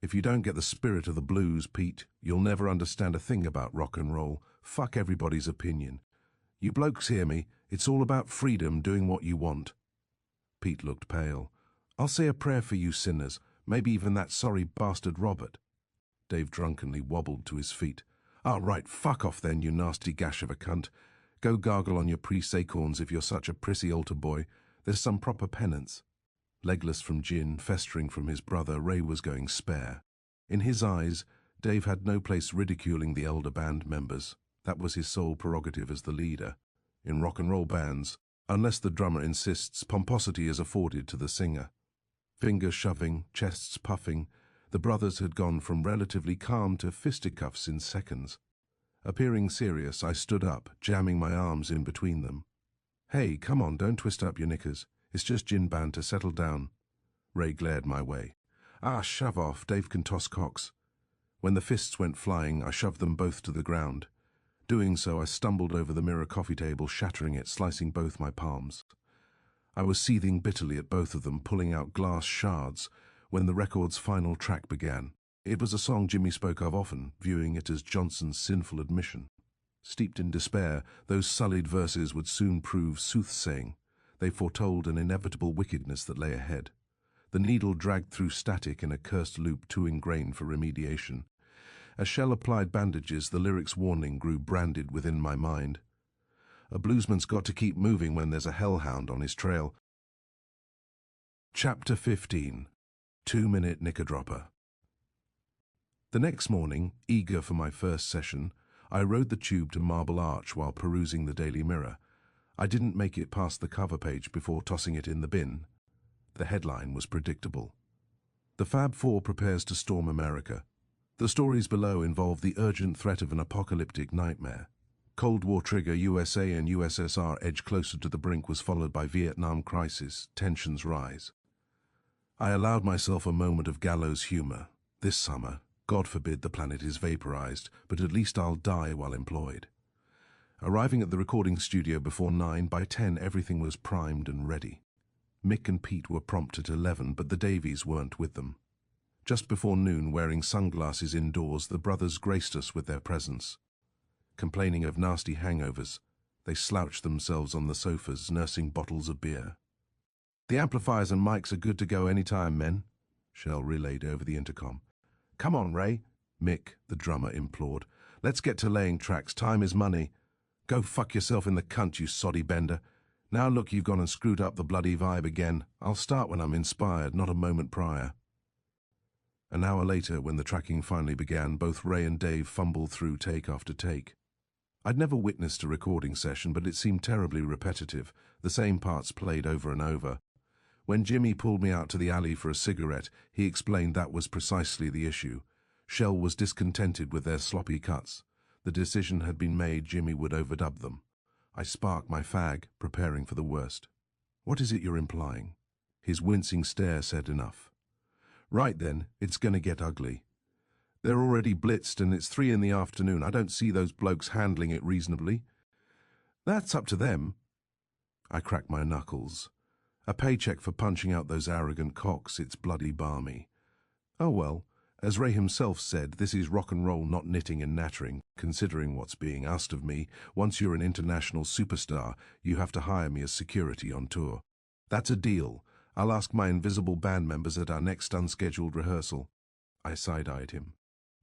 If you don't get the spirit of the blues, Pete, you'll never understand a thing about rock and roll. Fuck everybody's opinion. You blokes hear me, it's all about freedom, doing what you want. Pete looked pale. I'll say a prayer for you sinners, maybe even that sorry bastard Robert. Dave drunkenly wobbled to his feet. Right, fuck off then, you nasty gash of a cunt. Go gargle on your priest's acorns if you're such a prissy altar boy. There's some proper penance. Legless from gin, festering from his brother, Ray was going spare. In his eyes, Dave had no place ridiculing the elder band members. That was his sole prerogative as the leader. In rock and roll bands, unless the drummer insists, pomposity is afforded to the singer. Fingers shoving, chests puffing, the brothers had gone from relatively calm to fisticuffs in seconds. Appearing serious, I stood up, jamming my arms in between them. Hey, come on, don't twist up your knickers. It's just gin banter, settle down. Ray glared my way. Shove off, Dave can toss cocks. When the fists went flying, I shoved them both to the ground. Doing so, I stumbled over the mirror coffee table, shattering it, slicing both my palms. I was seething bitterly at both of them, pulling out glass shards, when the record's final track began. It was a song Jimmy spoke of often, viewing it as Johnson's sinful admission. Steeped in despair, those sullied verses would soon prove soothsaying. They foretold an inevitable wickedness that lay ahead. The needle dragged through static in a cursed loop too ingrained for remediation. As Shell applied bandages, the lyric's warning grew branded within my mind. A bluesman's got to keep moving when there's a hellhound on his trail. Chapter 15. 2-Minute Knickerdropper. The next morning, eager for my first session, I rode the tube to Marble Arch while perusing the Daily Mirror. I didn't make it past the cover page before tossing it in the bin. The headline was predictable. The Fab Four prepares to storm America. The stories below involve the urgent threat of an apocalyptic nightmare. Cold War trigger, USA and USSR edge closer to the brink was followed by Vietnam crisis, tensions rise. I allowed myself a moment of gallows humor. This summer, God forbid the planet is vaporized, but at least I'll die while employed. Arriving at the recording studio before 9, by 10 everything was primed and ready. Mick and Pete were prompt at 11, but the Davies weren't with them. Just before noon, wearing sunglasses indoors, the brothers graced us with their presence. Complaining of nasty hangovers, they slouched themselves on the sofas, nursing bottles of beer. The amplifiers and mics are good to go any time, men, Shell relayed over the intercom. Come on, Ray, Mick, the drummer, implored. Let's get to laying tracks. Time is money. Go fuck yourself in the cunt, you soddy bender. Now look, you've gone and screwed up the bloody vibe again. I'll start when I'm inspired, not a moment prior. An hour later, when the tracking finally began, both Ray and Dave fumbled through take after take. I'd never witnessed a recording session, but it seemed terribly repetitive, the same parts played over and over. When Jimmy pulled me out to the alley for a cigarette, he explained that was precisely the issue. Shell was discontented with their sloppy cuts. The decision had been made Jimmy would overdub them. I sparked my fag, preparing for the worst. What is it you're implying? His wincing stare said enough. Right then, it's gonna get ugly. They're already blitzed and it's 3 in the afternoon. I don't see those blokes handling it reasonably. That's up to them. I cracked my knuckles. A paycheck for punching out those arrogant cocks, it's bloody balmy. Oh well, As Ray himself said, this is rock and roll, not knitting and nattering. Considering what's being asked of me, once you're an international superstar, you have to hire me as security on tour. That's a deal. I'll ask my invisible band members at our next unscheduled rehearsal. I side-eyed him.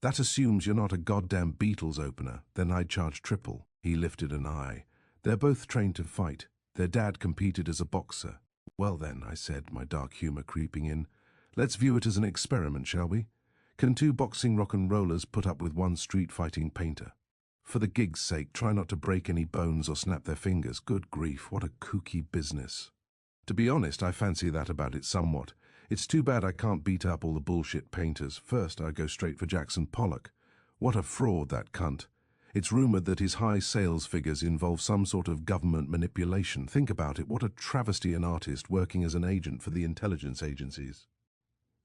That assumes you're not a goddamn Beatles opener. Then I'd charge triple. He lifted an eye. They're both trained to fight. Their dad competed as a boxer. Well then, I said, my dark humor creeping in. Let's view it as an experiment, shall we? Can two boxing rock and rollers put up with one street-fighting painter? For the gig's sake, try not to break any bones or snap their fingers. Good grief, what a kooky business. To be honest, I fancy that about it somewhat. It's too bad I can't beat up all the bullshit painters. First, I go straight for Jackson Pollock. What a fraud, that cunt. It's rumored that his high sales figures involve some sort of government manipulation. Think about it, what a travesty, an artist working as an agent for the intelligence agencies.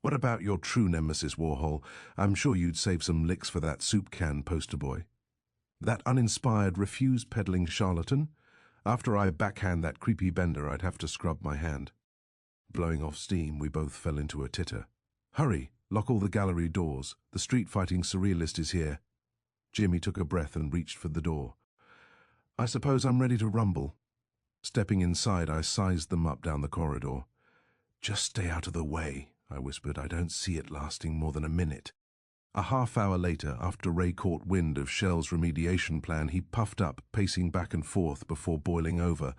What about your true nemesis, Warhol? I'm sure you'd save some licks for that soup can poster boy. That uninspired, refuse-peddling charlatan? After I backhand that creepy bender, I'd have to scrub my hand. Blowing off steam, we both fell into a titter. Hurry, lock all the gallery doors. The street-fighting surrealist is here. Jimmy took a breath and reached for the door. I suppose I'm ready to rumble. Stepping inside, I sized them up down the corridor. Just stay out of the way, I whispered. I don't see it lasting more than a minute. A half-hour later, after Ray caught wind of Shell's remediation plan, he puffed up, pacing back and forth before boiling over.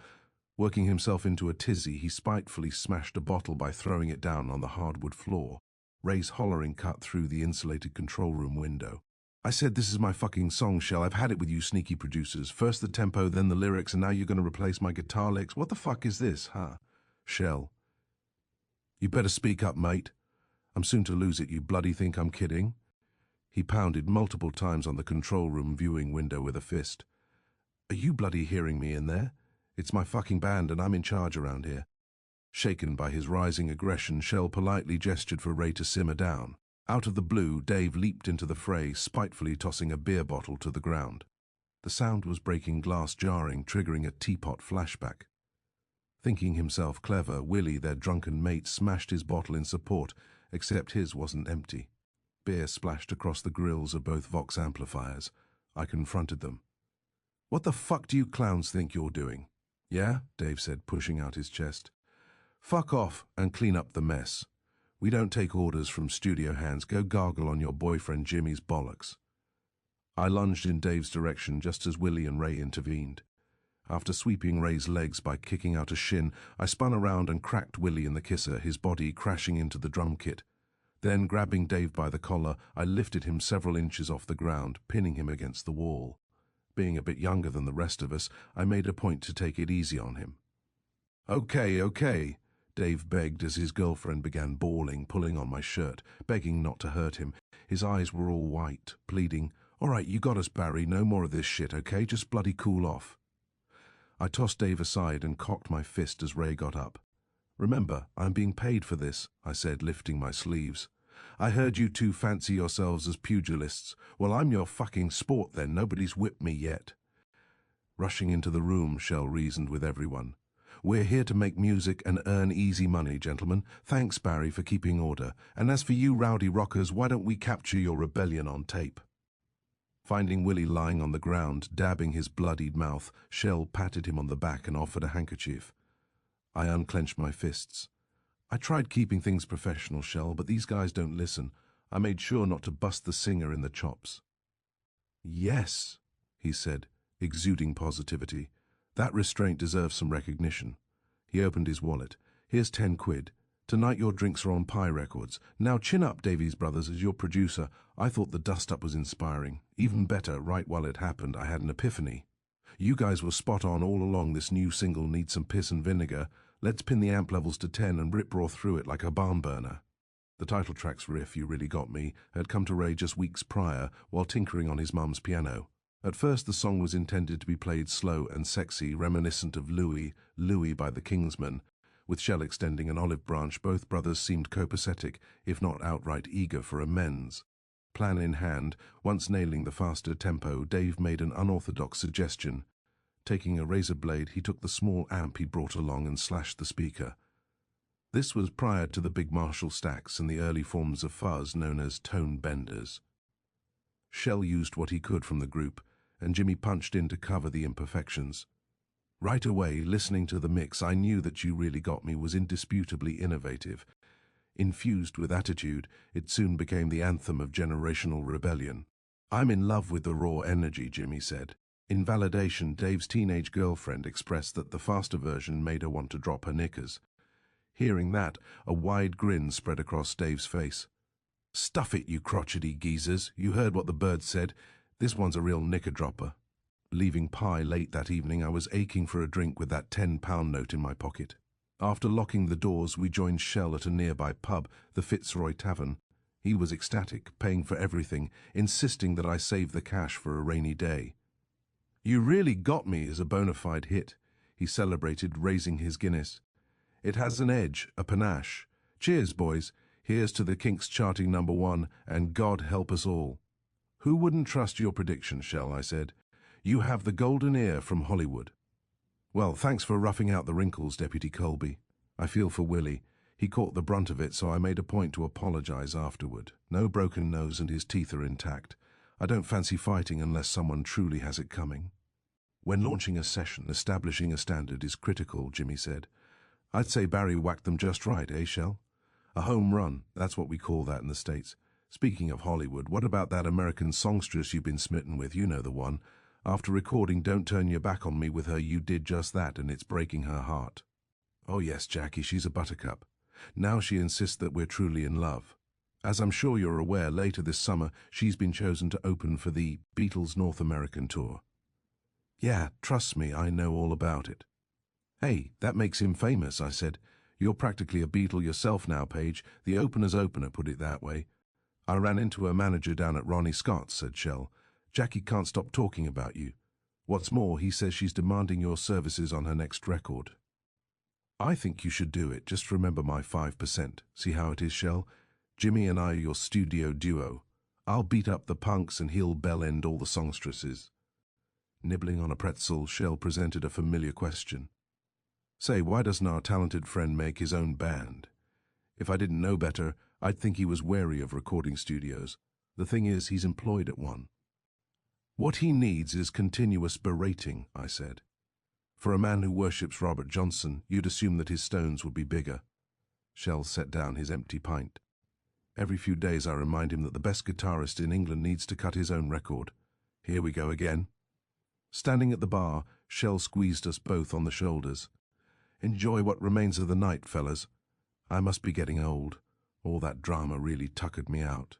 Working himself into a tizzy, he spitefully smashed a bottle by throwing it down on the hardwood floor. Ray's hollering cut through the insulated control room window. I said, this is my fucking song, Shell. I've had it with you sneaky producers. First the tempo, then the lyrics, and now you're going to replace my guitar licks. What the fuck is this, huh? Shell. You better speak up, mate. I'm soon to lose it. You bloody think I'm kidding? He pounded multiple times on the control room viewing window with a fist. Are you bloody hearing me in there? It's my fucking band and I'm in charge around here. Shaken by his rising aggression, Shell politely gestured for Ray to simmer down. Out of the blue, Dave leaped into the fray, spitefully tossing a beer bottle to the ground. The sound was breaking glass jarring, triggering a teapot flashback. Thinking himself clever, Willie, their drunken mate, smashed his bottle in support, except his wasn't empty. Beer splashed across the grills of both Vox amplifiers. I confronted them. What the fuck do you clowns think you're doing? Yeah, Dave said, pushing out his chest. Fuck off and clean up the mess. We don't take orders from studio hands. Go gargle on your boyfriend Jimmy's bollocks. I lunged in Dave's direction just as Willie and Ray intervened. After sweeping Ray's legs by kicking out a shin, I spun around and cracked Willie in the kisser, his body crashing into the drum kit. Then, grabbing Dave by the collar, I lifted him several inches off the ground, pinning him against the wall. Being a bit younger than the rest of us, I made a point to take it easy on him. Okay, Dave begged as his girlfriend began bawling, pulling on my shirt, begging not to hurt him. His eyes were all white, pleading, All right, you got us, Barry, no more of this shit, okay? Just bloody cool off. I tossed Dave aside and cocked my fist as Ray got up. Remember, I'm being paid for this, I said, lifting my sleeves. I heard you two fancy yourselves as pugilists. Well, I'm your fucking sport then. Nobody's whipped me yet. Rushing into the room, Shell reasoned with everyone. We're here to make music and earn easy money, gentlemen. Thanks, Barry, for keeping order. And as for you rowdy rockers, why don't we capture your rebellion on tape? Finding Willie lying on the ground, dabbing his bloodied mouth, Shell patted him on the back and offered a handkerchief. I unclenched my fists. I tried keeping things professional, Shell, but these guys don't listen. I made sure not to bust the singer in the chops. Yes, he said, exuding positivity. That restraint deserves some recognition. He opened his wallet. Here's 10 quid. Tonight your drinks are on Pi Records. Now chin up, Davies Brothers, as your producer. I thought the dust-up was inspiring. Even better, right while it happened, I had an epiphany. You guys were spot on all along. This new single needs some piss and vinegar. Let's pin the amp levels to 10 and rip-roar through it like a barn burner. The title track's riff, You Really Got Me, had come to Ray just weeks prior while tinkering on his mum's piano. At first the song was intended to be played slow and sexy, reminiscent of Louie by the Kingsmen. With Shell extending an olive branch, both brothers seemed copacetic, if not outright eager for amends. Plan in hand, once nailing the faster tempo, Dave made an unorthodox suggestion. Taking a razor blade, he took the small amp he'd brought along and slashed the speaker. This was prior to the big Marshall stacks and the early forms of fuzz known as tone benders. Shell used what he could from the group, and Jimmy punched in to cover the imperfections. Right away, listening to the mix, I knew that You Really Got Me was indisputably innovative. Infused with attitude, it soon became the anthem of generational rebellion. I'm in love with the raw energy, Jimmy said. In validation, Dave's teenage girlfriend expressed that the faster version made her want to drop her knickers. Hearing that, a wide grin spread across Dave's face. Stuff it, you crotchety geezers. You heard what the bird said. This one's a real knicker-dropper. Leaving Pi late that evening, I was aching for a drink with that £10 note in my pocket. After locking the doors, we joined Shell at a nearby pub, the Fitzroy Tavern. He was ecstatic, paying for everything, insisting that I save the cash for a rainy day. You Really Got Me is a bona fide hit, he celebrated, raising his Guinness. It has an edge, a panache. Cheers, boys. Here's to the Kinks charting #1, and God help us all. Who wouldn't trust your prediction, Shell, I said. You have the golden ear from Hollywood. Well, thanks for roughing out the wrinkles, Deputy Colby. I feel for Willie. He caught the brunt of it, so I made a point to apologize afterward. No broken nose and his teeth are intact. I don't fancy fighting unless someone truly has it coming. When launching a session, establishing a standard is critical, Jimmy said. I'd say Barry whacked them just right, eh, Shell? A home run, that's what we call that in the States. Speaking of Hollywood, what about that American songstress you've been smitten with? You know the one. After recording Don't Turn Your Back on Me with her, you did just that, and it's breaking her heart. Oh yes, Jackie, she's a buttercup. Now she insists that we're truly in love. As I'm sure you're aware, later this summer, she's been chosen to open for the Beatles North American tour. Yeah, trust me, I know all about it. Hey, that makes him famous, I said. You're practically a Beatle yourself now, Paige. The opener's opener, put it that way. I ran into her manager down at Ronnie Scott's, said Shell. Jackie can't stop talking about you. What's more, he says she's demanding your services on her next record. I think you should do it. Just remember my 5%. See how it is, Shell? Jimmy and I are your studio duo. I'll beat up the punks and he'll bell-end all the songstresses. Nibbling on a pretzel, Shell presented a familiar question. Say, why doesn't our talented friend make his own band? If I didn't know better, I'd think he was wary of recording studios. The thing is, he's employed at one. What he needs is continuous berating, I said. For a man who worships Robert Johnson, you'd assume that his stones would be bigger. Shell set down his empty pint. Every few days I remind him that the best guitarist in England needs to cut his own record. Here we go again. Standing at the bar, Shell squeezed us both on the shoulders. Enjoy what remains of the night, fellas. I must be getting old. All that drama really tuckered me out.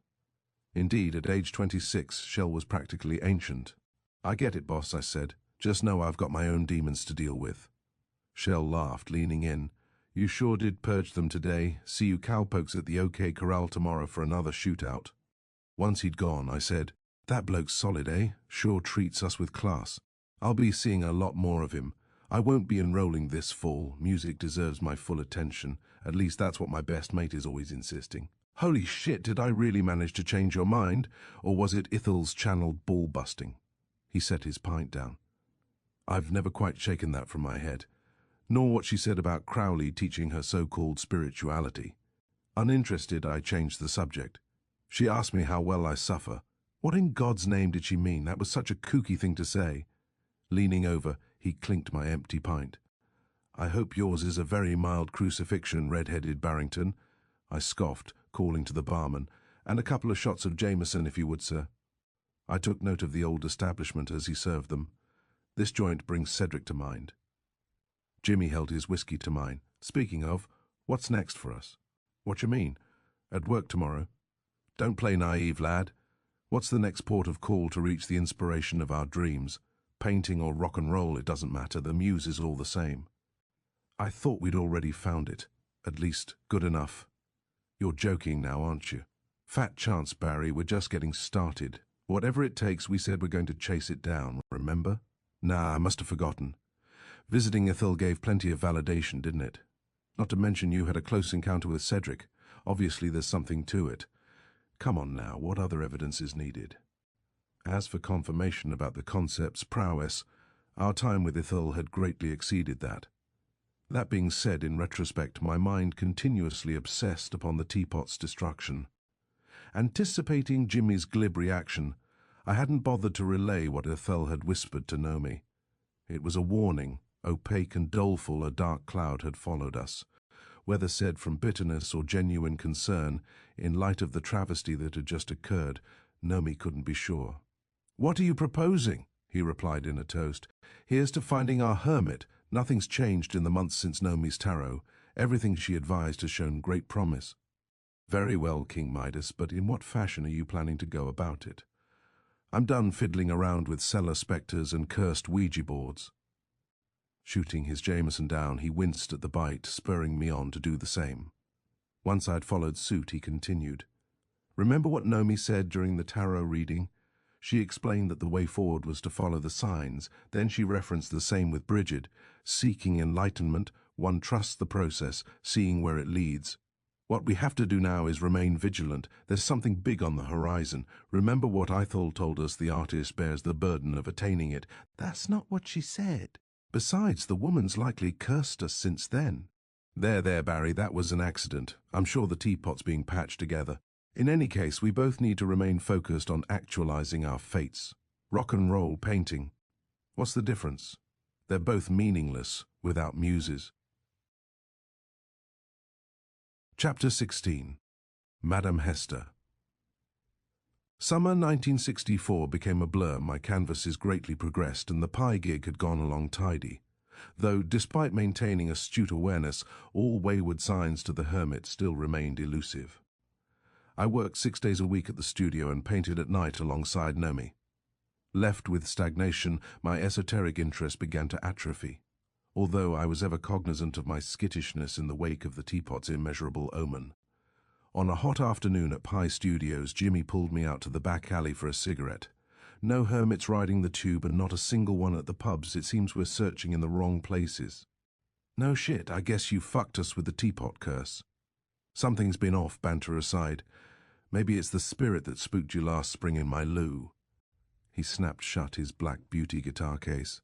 Indeed, at age 26, Shell was practically ancient. I get it, boss, I said. Just know I've got my own demons to deal with. Shell laughed, leaning in. You sure did purge them today. See you cowpokes at the OK Corral tomorrow for another shootout. Once he'd gone, I said, That bloke's solid, eh? Sure treats us with class. I'll be seeing a lot more of him. I won't be enrolling this fall. Music deserves my full attention. At least that's what my best mate is always insisting. Holy shit, did I really manage to change your mind? Or was it Ithel's channeled ball-busting? He set his pint down. I've never quite shaken that from my head. Nor what she said about Crowley teaching her so-called spirituality. Uninterested, I changed the subject. She asked me how well I suffer. What in God's name did she mean? That was such a kooky thing to say. Leaning over, he clinked my empty pint. I hope yours is a very mild crucifixion, red-headed Barrington. I scoffed, calling to the barman, and a couple of shots of Jameson, if you would, sir. I took note of the old establishment as he served them. This joint brings Cedric to mind. Jimmy held his whiskey to mine. Speaking of, what's next for us? What you mean? At work tomorrow? Don't play naive, lad. What's the next port of call to reach the inspiration of our dreams? Painting or rock and roll, it doesn't matter. The muse is all the same. I thought we'd already found it. At least, good enough. You're joking now, aren't you? Fat chance, Barry. We're just getting started. Whatever it takes, we said we're going to chase it down, remember? Nah, I must have forgotten. Visiting Ithel gave plenty of validation, didn't it? Not to mention you had a close encounter with Cedric. Obviously there's something to it. Come on now, what other evidence is needed? As for confirmation about the concept's prowess, our time with Ithel had greatly exceeded that. That being said, in retrospect, my mind continuously obsessed upon the teapot's destruction. Anticipating Jimmy's glib reaction, I hadn't bothered to relay what Ethel had whispered to Nomi. It was a warning, opaque and doleful. A dark cloud had followed us. Whether said from bitterness or genuine concern, in light of the travesty that had just occurred, Nomi couldn't be sure. "What are you proposing?" he replied in a toast. "Here's to finding our hermit. Nothing's changed in the months since Nomi's tarot. Everything she advised has shown great promise." "Very well, King Midas, but in what fashion are you planning to go about it?" "I'm done fiddling around with cellar spectres and cursed Ouija boards." Shooting his Jameson down, he winced at the bite, spurring me on to do the same. Once I'd followed suit, he continued. "Remember what Nomi said during the tarot reading? She explained that the way forward was to follow the signs. Then she referenced the same with Bridget. Seeking enlightenment, one trusts the process, seeing where it leads. What we have to do now is remain vigilant. There's something big on the horizon. Remember what Ethel told us: the artist bears the burden of attaining it." "That's not what she said. Besides, the woman's likely cursed us since then." There, Barry, that was an accident. I'm sure the teapot's being patched together. In any case, we both need to remain focused on actualizing our fates. Rock and roll, painting. What's the difference? They're both meaningless without muses. Chapter 16. Madame Hester. Summer 1964 became a blur. My canvases greatly progressed, and the pie gig had gone along tidy. Though, despite maintaining astute awareness, all wayward signs to the hermit still remained elusive. I worked 6 days a week at the studio and painted at night alongside Nomi. Left with stagnation, my esoteric interest began to atrophy, although I was ever cognizant of my skittishness in the wake of the teapot's immeasurable omen. On a hot afternoon at Pie Studios, Jimmy pulled me out to the back alley for a cigarette. "No hermits riding the tube and not a single one at the pubs. It seems we're searching in the wrong places." "No shit, I guess you fucked us with the teapot curse." "Something's been off," banter aside. "Maybe it's the spirit that spooked you last spring in my loo." He snapped shut his Black Beauty guitar case.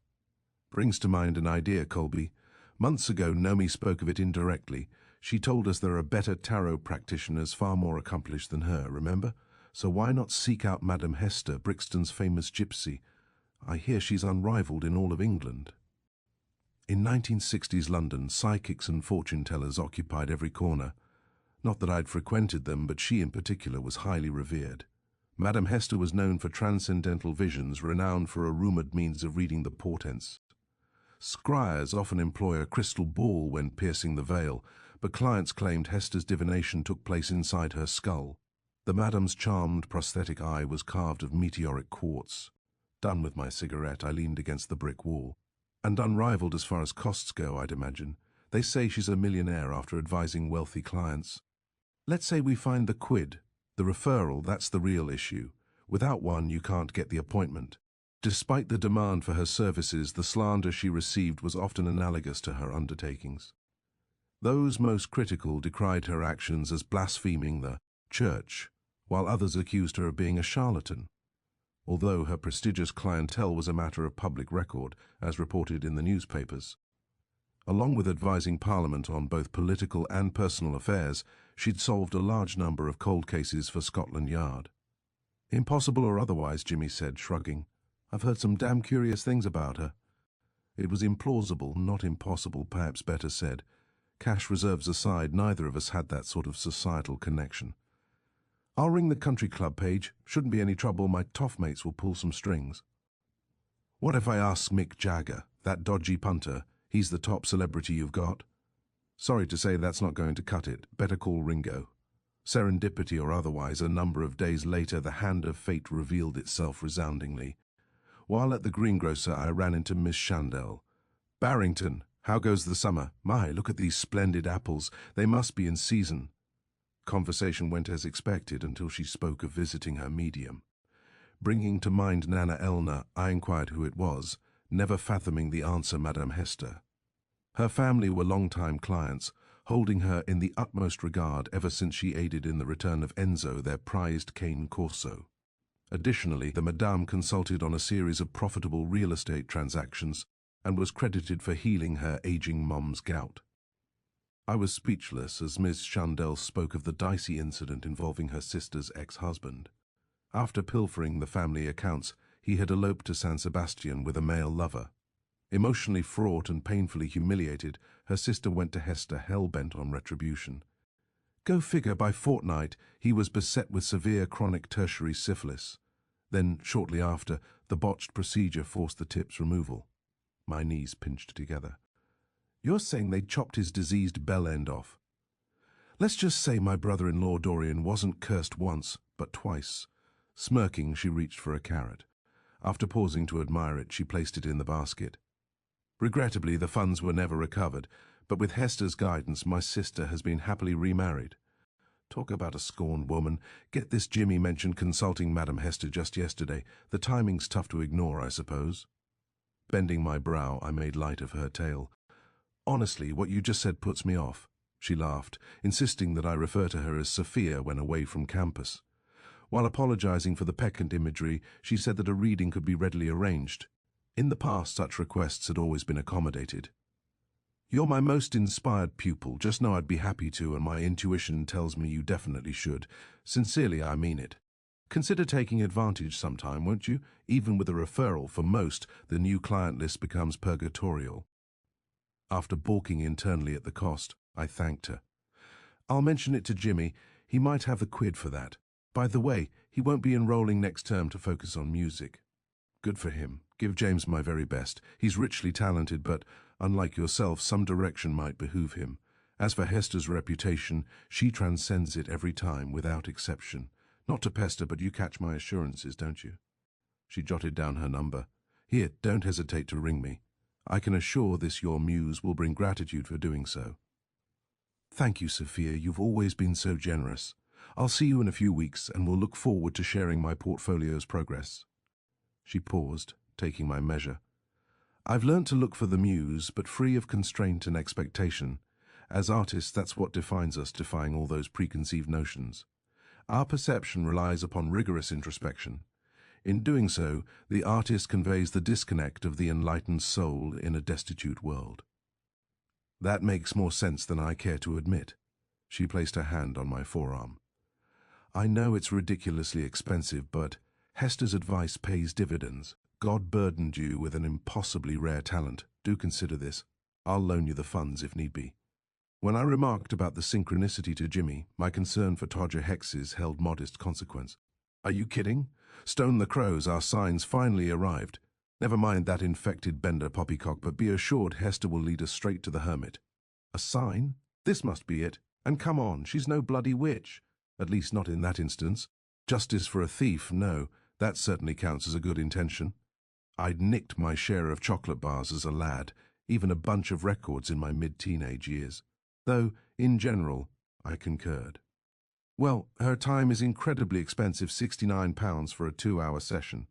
"Brings to mind an idea, Colby. Months ago, Nomi spoke of it indirectly. She told us there are better tarot practitioners far more accomplished than her, remember? So why not seek out Madame Hester, Brixton's famous gypsy? I hear she's unrivaled in all of England." In 1960s London, psychics and fortune-tellers occupied every corner. Not that I'd frequented them, but she in particular was highly revered. Madame Hester was known for transcendental visions, renowned for a rumoured means of reading the portents. Scryers often employ a crystal ball when piercing the veil, but clients claimed Hester's divination took place inside her skull. The madame's charmed prosthetic eye was carved of meteoric quartz. Done with my cigarette, I leaned against the brick wall. "And unrivaled as far as costs go, I'd imagine. They say she's a millionaire after advising wealthy clients." "Let's say we find the quid. The referral, that's the real issue. Without one, you can't get the appointment." Despite the demand for her services, the slander she received was often analogous to her undertakings. Those most critical decried her actions as blaspheming the church, while others accused her of being a charlatan. Although her prestigious clientele was a matter of public record, as reported in the newspapers. Along with advising Parliament on both political and personal affairs, she'd solved a large number of cold cases for Scotland Yard. "Impossible or otherwise," Jimmy said, shrugging. "I've heard some damn curious things about her." It was implausible, not impossible, perhaps better said. Cash reserves aside, neither of us had that sort of societal connection. "I'll ring the country club page. Shouldn't be any trouble. My toff mates will pull some strings." "What if I ask Mick Jagger, that dodgy punter? He's the top celebrity you've got." "Sorry to say that's not going to cut it. Better call Ringo." Serendipity or otherwise, a number of days later, the hand of fate revealed itself resoundingly. While at the greengrocer, I ran into Miss Shandell. "Barrington, how goes the summer? My, look at these splendid apples. They must be in season." Conversation went as expected until she spoke of visiting her medium. Bringing to mind Nana Elna, I inquired who it was, never fathoming the answer: Madame Hester. Her family were long-time clients, holding her in the utmost regard ever since she aided in the return of Enzo, their prized cane corso. Additionally, the Madame consulted on a series of profitable real estate transactions, and was credited for healing her aging mom's gout. I was speechless as Miss Chandel spoke of the dicey incident involving her sister's ex-husband. After pilfering the family accounts, he had eloped to San Sebastian with a male lover. Emotionally fraught and painfully humiliated, her sister went to Hester hell-bent on retribution. Go figure, by fortnight, he was beset with severe chronic tertiary syphilis. Then, shortly after, the botched procedure forced the tip's removal. My knees pinched together. You're saying they chopped his diseased bell end off? Let's just say my brother-in-law Dorian wasn't cursed once, but twice. Smirking, she reached for a carrot. After pausing to admire it, she placed it in the basket. Regrettably, the funds were never recovered, but with Hester's guidance, my sister has been happily remarried. Talk about a scorned woman. Get this, Jimmy mentioned consulting Madam Hester just yesterday. The timing's tough to ignore, I suppose. Bending my brow, I made light of her tale. Honestly, what you just said puts me off. She laughed, insisting that I refer to her as Sophia when away from campus. While apologizing for the peccant imagery, she said that a reading could be readily arranged. In the past, such requests had always been accommodated. You're my most inspired pupil. Just know I'd be happy to, and my intuition tells me you definitely should. Sincerely, I mean it. Consider taking advantage sometime, won't you? Even with a referral, for most, the new client list becomes purgatorial. After balking internally at the cost, I thanked her. I'll mention it to Jimmy. He might have the quid for that. By the way, he won't be enrolling next term to focus on music. Good for him. Give James my very best. He's richly talented, but, unlike yourself, some direction might behoove him. As for Hester's reputation, she transcends it every time, without exception. Not to pester, but you catch my assurances, don't you? She jotted down her number. Here, don't hesitate to ring me. I can assure this your muse will bring gratitude for doing so. Thank you, Sophia. You've always been so generous. I'll see you in a few weeks, and will look forward to sharing my portfolio's progress. She paused, taking my measure. I've learnt to look for the muse, but free of constraint and expectation. As artists, that's what defines us, defying all those preconceived notions. Our perception relies upon rigorous introspection. In doing so, the artist conveys the disconnect of the enlightened soul in a destitute world. That makes more sense than I care to admit. She placed her hand on my forearm. I know it's ridiculously expensive, but Hester's advice pays dividends. God burdened you with an impossibly rare talent. Do consider this. I'll loan you the funds if need be. When I remarked about the synchronicity to Jimmy, my concern for Todger hexes held modest consequence. Are you kidding? Stone the crows, our signs finally arrived. Never mind that infected Bender poppycock, but be assured Hester will lead us straight to the hermit. A sign? This must be it. And come on, she's no bloody witch. At least not in that instance. Justice for a thief, no. That certainly counts as a good intention. I'd nicked my share of chocolate bars as a lad, even a bunch of records in my mid-teenage years. Though, in general, I concurred. Well, her time is incredibly expensive, £69 for a 2-hour session.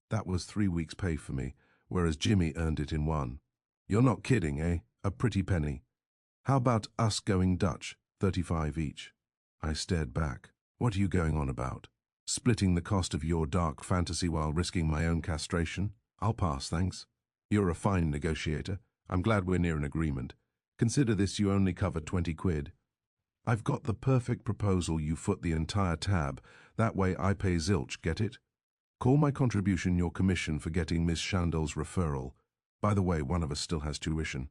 That was 3 weeks' pay for me, whereas Jimmy earned it in 1. You're not kidding, eh? A pretty penny. How about us going Dutch, 35 each? I stared back. What are you going on about? Splitting the cost of your dark fantasy while risking my own castration? I'll pass, thanks. You're a fine negotiator. I'm glad we're near an agreement. Consider this, you only covered 20 quid. I've got the perfect proposal. You foot the entire tab. That way I pay zilch, get it? Call my contribution your commission for getting Miss Chandel's referral. By the way, one of us still has tuition.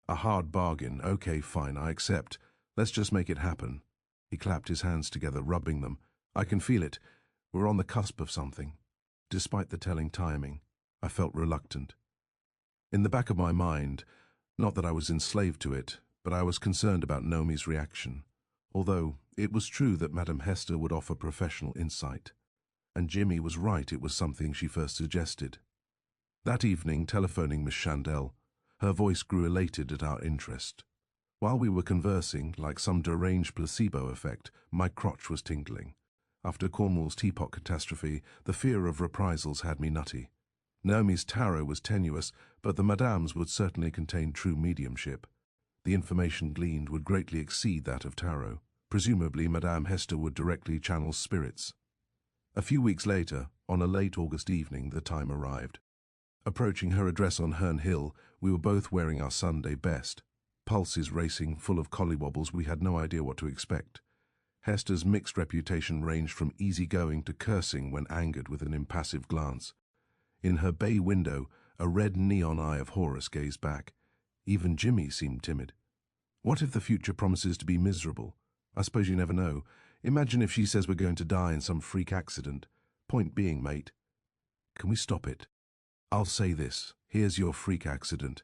A hard bargain. Okay, fine, I accept. Let's just make it happen. He clapped his hands together, rubbing them. I can feel it. We're on the cusp of something. Despite the telling timing, I felt reluctant. In the back of my mind, not that I was enslaved to it, but I was concerned about Nomi's reaction, although it was true that Madame Hester would offer professional insight. And Jimmy was right, it was something she first suggested. That evening, telephoning Miss Chandel, her voice grew elated at our interest. While we were conversing, like some deranged placebo effect, my crotch was tingling. After Cornwall's teapot catastrophe, the fear of reprisals had me nutty. Naomi's tarot was tenuous, but the Madame's would certainly contain true mediumship. The information gleaned would greatly exceed that of tarot. Presumably, Madame Hester would directly channel spirits. A few weeks later, on a late August evening, the time arrived. Approaching her address on Herne Hill, we were both wearing our Sunday best. Pulses racing, full of collywobbles, we had no idea what to expect. Hester's mixed reputation ranged from easygoing to cursing when angered with an impassive glance. In her bay window, a red neon eye of Horus gazed back. Even Jimmy seemed timid. What if the future promises to be miserable? I suppose you never know. Imagine if she says we're going to die in some freak accident. Point being, mate, can we stop it? I'll say this. Here's your freak accident.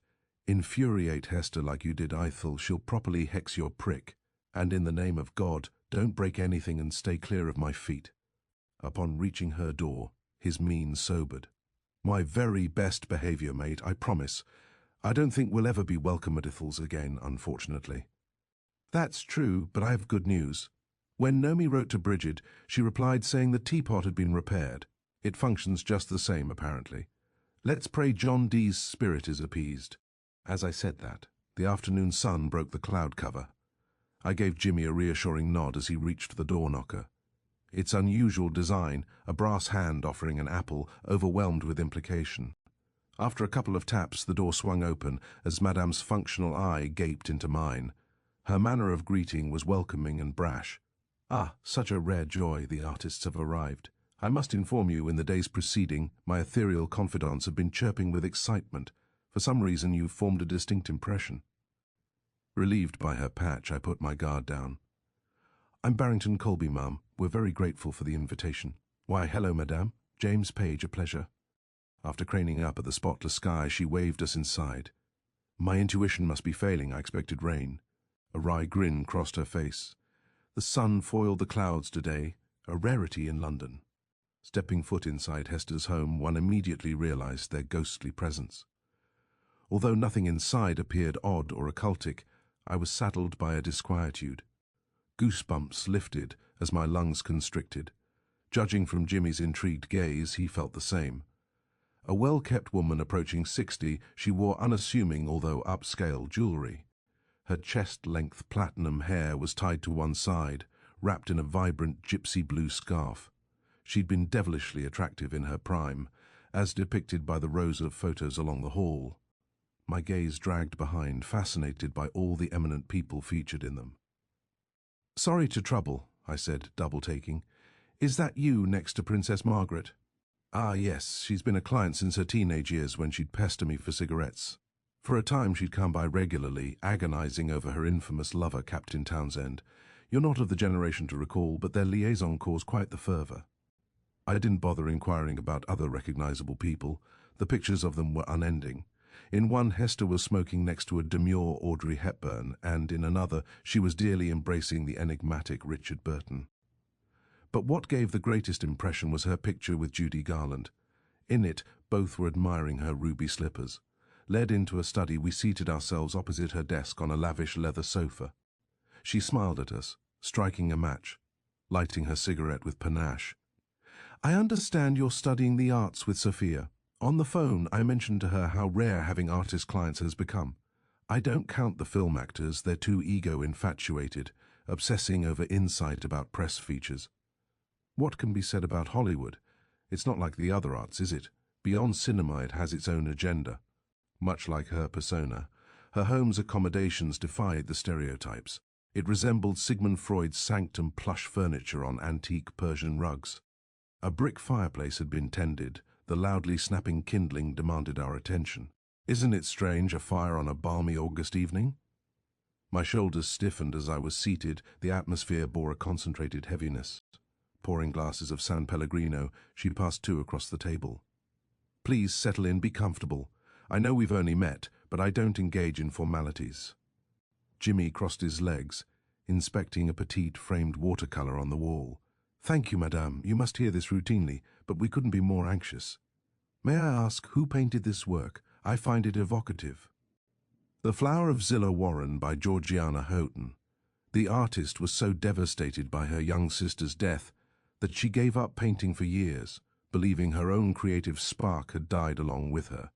Infuriate Hester like you did Ithel, she'll properly hex your prick. And in the name of God, don't break anything and stay clear of my feet. Upon reaching her door, his mien sobered. My very best behavior, mate, I promise. I don't think we'll ever be welcome at Ithel's again, unfortunately. That's true, but I have good news. When Nomi wrote to Bridget, she replied saying the teapot had been repaired. It functions just the same, apparently. Let's pray John Dee's spirit is appeased. As I said that, the afternoon sun broke the cloud cover. I gave Jimmy a reassuring nod as he reached the door knocker. Its unusual design, a brass hand offering an apple, overwhelmed with implication. After a couple of taps, the door swung open as Madame's functional eye gaped into mine. Her manner of greeting was welcoming and brash. Ah, such a rare joy, the artists have arrived. I must inform you, in the days preceding, my ethereal confidants have been chirping with excitement. For some reason, you've formed a distinct impression. Relieved by her patch, I put my guard down. I'm Barrington Colby, ma'am. We're very grateful for the invitation. Why, hello, madame. James Page, a pleasure. After craning up at the spotless sky, she waved us inside. My intuition must be failing. I expected rain. A wry grin crossed her face. The sun foiled the clouds today, a rarity in London. Stepping foot inside Hester's home, one immediately realized their ghostly presence. Although nothing inside appeared odd or occultic, I was saddled by a disquietude. Goosebumps lifted as my lungs constricted. Judging from Jimmy's intrigued gaze, he felt the same. A well-kept woman approaching 60, she wore unassuming although upscale jewelry. Her chest-length platinum hair was tied to one side, wrapped in a vibrant gypsy blue scarf. She'd been devilishly attractive in her prime, as depicted by the rows of photos along the hall. My gaze dragged behind, fascinated by all the eminent people featured in them. "Sorry to trouble," I said, double-taking. "Is that you next to Princess Margaret?" "Ah, yes. She's been a client since her teenage years when she'd pester me for cigarettes. For a time she'd come by regularly, agonizing over her infamous lover, Captain Townsend. You're not of the generation to recall, but their liaison caused quite the fervour. I didn't bother inquiring about other recognizable people. The pictures of them were unending. In one, Hester was smoking next to a demure Audrey Hepburn, and in another, she was dearly embracing the enigmatic Richard Burton. But what gave the greatest impression was her picture with Judy Garland. In it, both were admiring her ruby slippers. Led into a study, we seated ourselves opposite her desk on a lavish leather sofa. She smiled at us, striking a match, lighting her cigarette with panache. "I understand you're studying the arts with Sophia. On the phone, I mentioned to her how rare having artist clients has become. I don't count the film actors, they're too ego-infatuated, obsessing over insight about press features. What can be said about Hollywood? It's not like the other arts, is it? Beyond cinema, it has its own agenda. Much like her persona, her home's accommodations defied the stereotypes. It resembled Sigmund Freud's sanctum plush furniture on antique Persian rugs. A brick fireplace had been tended. The loudly snapping kindling demanded our attention. Isn't it strange, a fire on a balmy August evening? My shoulders stiffened as I was seated. The atmosphere bore a concentrated heaviness. Pouring glasses of San Pellegrino, she passed two across the table. "Please settle in, be comfortable. I know we've only met, but I don't engage in formalities." Jimmy crossed his legs, inspecting a petite framed watercolor on the wall. "Thank you, madame. You must hear this routinely, but we couldn't be more anxious. May I ask who painted this work? I find it evocative." "The Flower of Zillah Warren" by Georgiana Houghton. The artist was so devastated by her young sister's death that she gave up painting for years, believing her own creative spark had died along with her.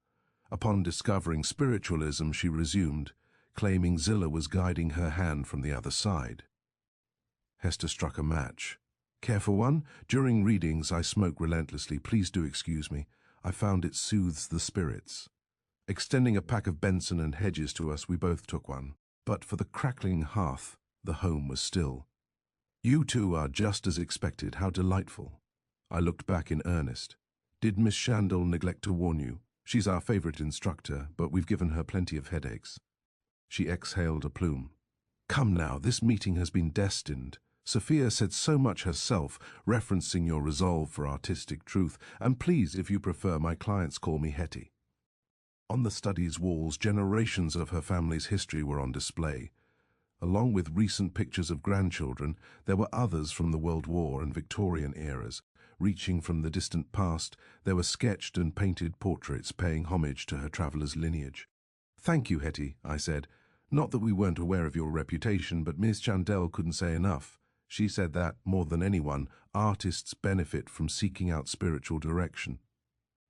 Upon discovering spiritualism, she resumed, claiming Zillah was guiding her hand from the other side. Hester struck a match. "Care for one? During readings, I smoke relentlessly. Please do excuse me. I found it soothes the spirits. Extending a pack of Benson and Hedges to us, we both took one. But for the crackling hearth, the home was still. You two are just as expected. How delightful. I looked back in earnest. Did Miss Shandell neglect to warn you? She's our favorite instructor, but we've given her plenty of headaches. She exhaled a plume. Come now, this meeting has been destined. Sophia said so much herself, referencing your resolve for artistic truth, and please, if you prefer, my clients call me Hetty. On the study's walls, generations of her family's history were on display. Along with recent pictures of grandchildren, there were others from the World War and Victorian eras. Reaching from the distant past, there were sketched and painted portraits paying homage to her traveller's lineage. Thank you, Hetty, I said. Not that we weren't aware of your reputation, but Miss Shandell couldn't say enough. She said that, more than anyone, artists benefit from seeking out spiritual direction.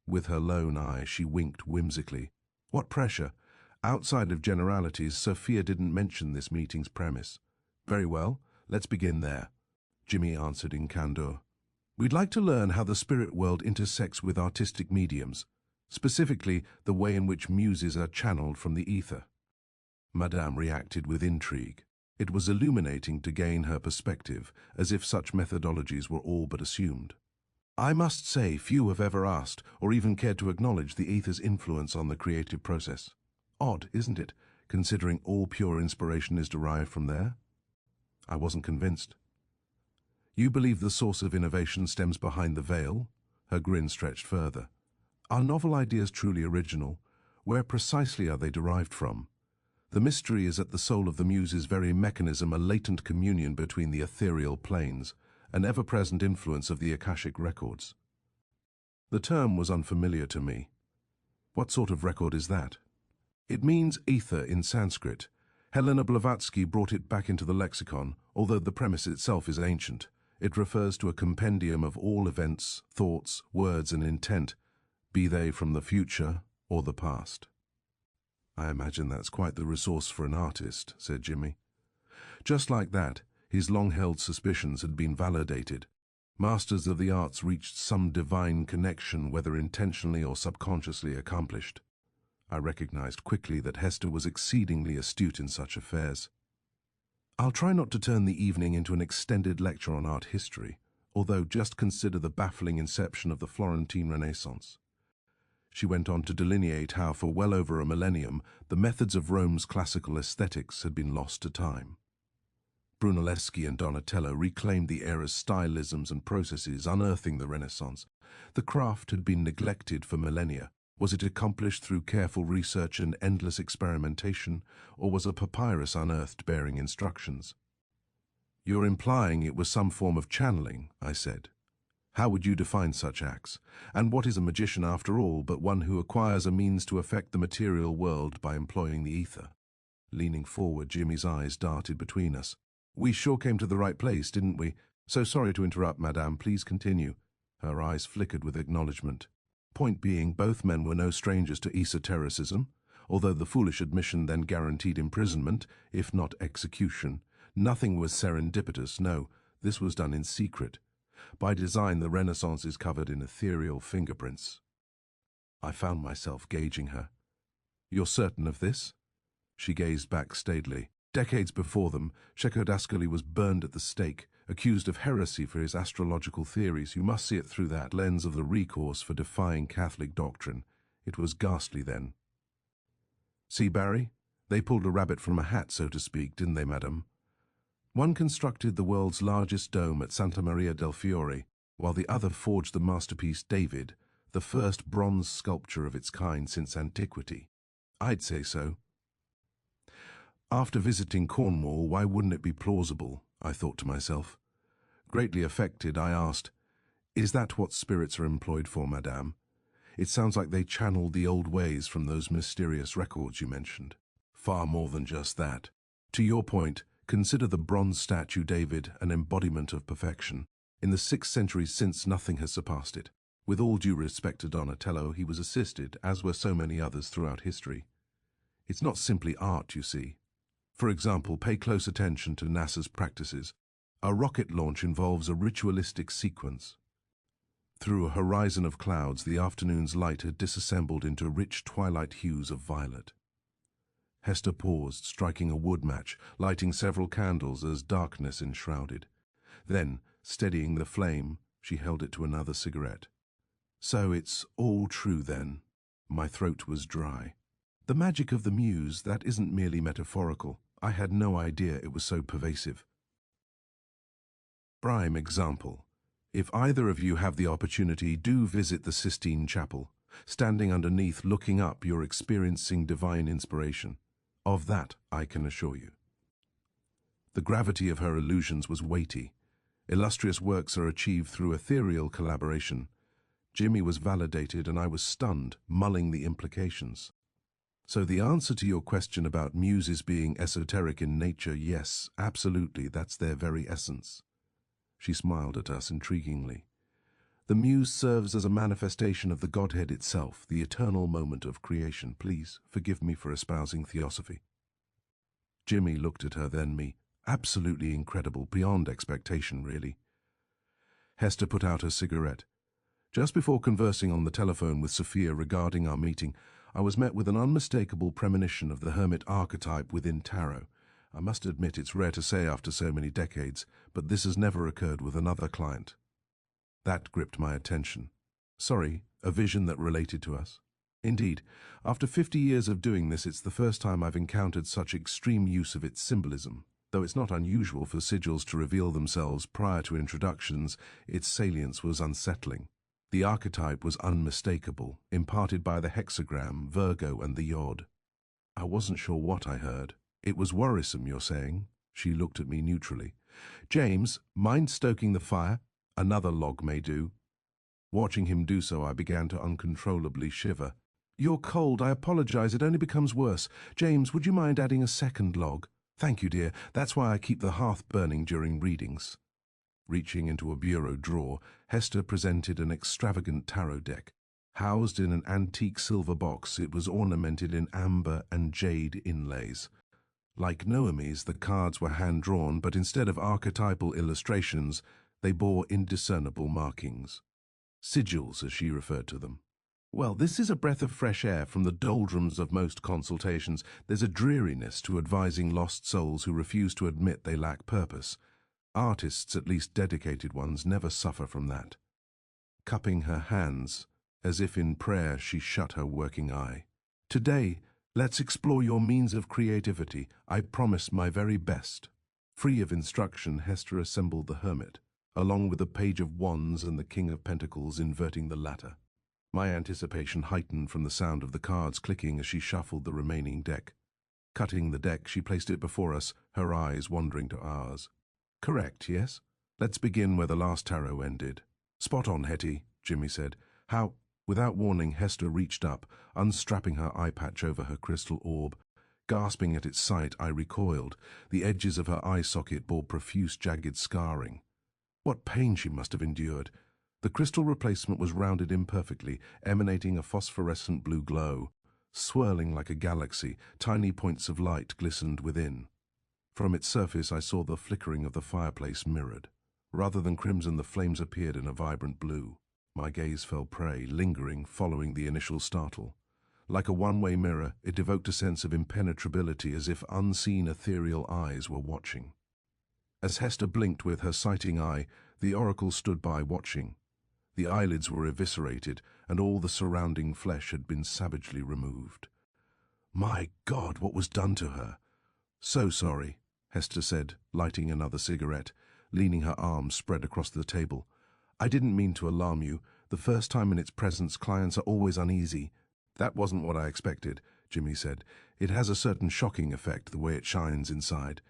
With her lone eye, she winked whimsically. What pressure! Outside of generalities, Sophia didn't mention this meeting's premise. Very well, let's begin there, Jimmy answered in candor. We'd like to learn how the spirit world intersects with artistic mediums, specifically the way in which muses are channeled from the ether. Madame reacted with intrigue. It was illuminating to gain her perspective, as if such methodologies were all but assumed. I must say few have ever asked, or even cared to acknowledge the ether's influence on the creative process. Odd, isn't it, considering all pure inspiration is derived from there? I wasn't convinced. You believe the source of innovation stems behind the veil? Her grin stretched further. Are novel ideas truly original? Where precisely are they derived from? The mystery is at the soul of the muse's very mechanism, a latent communion between the ethereal planes, an ever-present influence of the Akashic records. The term was unfamiliar to me. What sort of record is that? It means ether in Sanskrit. Helena Blavatsky brought it back into the lexicon, although the premise itself is ancient. It refers to a compendium of all events, thoughts, words, and intent, be they from the future or the past. I imagine that's quite the resource for an artist, said Jimmy. Just like that, his long-held suspicions had been validated. Masters of the arts reached some divine connection, whether intentionally or subconsciously accomplished. I recognized quickly that Hester was exceedingly astute in such affairs. I'll try not to turn the evening into an extended lecture on art history, although just consider the baffling inception of the Florentine Renaissance. She went on to delineate how, for well over a millennium, the methods of Rome's classical aesthetics had been lost to time. Brunelleschi and Donatello reclaimed the era's stylisms and processes, unearthing the Renaissance. The craft had been neglected for millennia. Was it accomplished through careful research and endless experimentation, or was a papyrus unearthed bearing instructions? You're implying it was some form of channeling, I said. How would you define such acts? And what is a magician after all but one who acquires a means to affect the material world by employing the ether? Leaning forward, Jimmy's eyes darted between us. We sure came to the right place, didn't we? So sorry to interrupt, Madame. Please continue. Her eyes flickered with acknowledgement. Point being, both men were no strangers to esotericism, although the foolish admission then guaranteed imprisonment, if not execution. Nothing was serendipitous, no. This was done in secret. By design, the Renaissance is covered in ethereal fingerprints. I found myself gauging her. You're certain of this? She gazed back staidly. Decades before them, Shekodascali was burned at the stake, accused of heresy for his astrological theories. You must see it through that lens of the recourse for defying Catholic doctrine. It was ghastly then. See, Barry? They pulled a rabbit from a hat, so to speak, didn't they, madam? One constructed the world's largest dome at Santa Maria del Fiore, while the other forged the masterpiece David, the first bronze sculpture of its kind since antiquity. I'd say so. After visiting Cornwall, why wouldn't it be plausible? I thought to myself. Greatly affected, I asked, Is that what spirits are employed for, madame? It sounds like they channeled the old ways from those mysterious records you mentioned. Far more than just that. To your point, consider the bronze statue David an embodiment of perfection. In the 6th century since, nothing has surpassed it. With all due respect to Donatello, he was assisted, as were so many others throughout history. It's not simply art, you see. For example, pay close attention to NASA's practices. A rocket launch involves a ritualistic sequence. Through a horizon of clouds, the afternoon's light had disassembled into rich twilight hues of violet. Hester paused, striking a wood match, lighting several candles as darkness enshrouded. Then, steadying the flame, she held it to another cigarette. "So it's all true then." My throat was dry. "The magic of the muse, that isn't merely metaphorical. I had no idea it was so pervasive." Prime example. If either of you have the opportunity, do visit the Sistine Chapel. Standing underneath, looking up, you're experiencing divine inspiration. Of that, I can assure you. The gravity of her illusions was weighty. Illustrious works are achieved through ethereal collaboration. Jimmy was validated and I was stunned, mulling the implications. So the answer to your question about muses being esoteric in nature, yes, absolutely, that's their very essence. She smiled at us intriguingly. The muse serves as a manifestation of the Godhead itself, the eternal moment of creation. Please forgive me for espousing theosophy. Jimmy looked at her, then me. Absolutely incredible, beyond expectation, really. Hester put out her cigarette. Just before conversing on the telephone with Sophia regarding our meeting, I was met with an unmistakable premonition of the hermit archetype within tarot. I must admit it's rare to say after so many decades, but this has never occurred with another client. That gripped my attention. Sorry, a vision that related to us. Indeed, after 50 years of doing this, it's the first time I've encountered such extreme use of its symbolism. Though it's not unusual for sigils to reveal themselves prior to introductions, its salience was unsettling. The archetype was unmistakable, imparted by the hexagram, Virgo, and the yod. I wasn't sure what I heard. "It was worrisome, you're saying?" She looked at me neutrally. "James, mind stoking the fire? Another log may do." Watching him do so, I began to uncontrollably shiver. "You're cold, I apologize, it only becomes worse. James, would you mind adding a second log?" "Thank you, dear, that's why I keep the hearth burning during readings." Reaching into a bureau drawer, Hester presented an extravagant tarot deck. Housed in an antique silver box, it was ornamented in amber and jade inlays. Like Noemi's, the cards were hand-drawn, but instead of archetypal illustrations, they bore indiscernible markings. Sigils, as she referred to them. Well, this is a breath of fresh air from the doldrums of most consultations. There's a dreariness to advising lost souls who refuse to admit they lack purpose. Artists, at least dedicated ones, never suffer from that. Cupping her hands, as if in prayer, she shut her working eye. "Today, let's explore your means of creativity. I promise my very best." Free of instruction, Hester assembled the hermit, along with the page of wands and the king of pentacles inverting the latter. My anticipation heightened from the sound of the cards clicking as she shuffled the remaining deck. Cutting the deck, she placed it before us, her eyes wandering to ours. "Correct, yes? Let's begin where the last tarot ended." "Spot on, Hetty," Jimmy said. "How—" Without warning, Hester reached up, unstrapping her eye patch over her crystal orb. Gasping at its sight, I recoiled. The edges of her eye socket bore profuse, jagged scarring. What pain she must have endured! The crystal replacement was rounded imperfectly, emanating a phosphorescent blue glow. Swirling like a galaxy, tiny points of light glistened within. From its surface I saw the flickering of the fireplace mirrored. Rather than crimson, the flames appeared in a vibrant blue. My gaze fell prey, lingering, following the initial startle. Like a one-way mirror, it evoked a sense of impenetrability, as if unseen ethereal eyes were watching. As Hester blinked with her sighting eye, the oracle stood by watching. The eyelids were eviscerated, and all the surrounding flesh had been savagely removed. My God, what was done to her? "So sorry," Hester said, lighting another cigarette, leaning her arms spread across the table. "I didn't mean to alarm you. The first time in its presence, clients are always uneasy." "That wasn't what I expected," Jimmy said. "It has a certain shocking effect, the way it shines inside.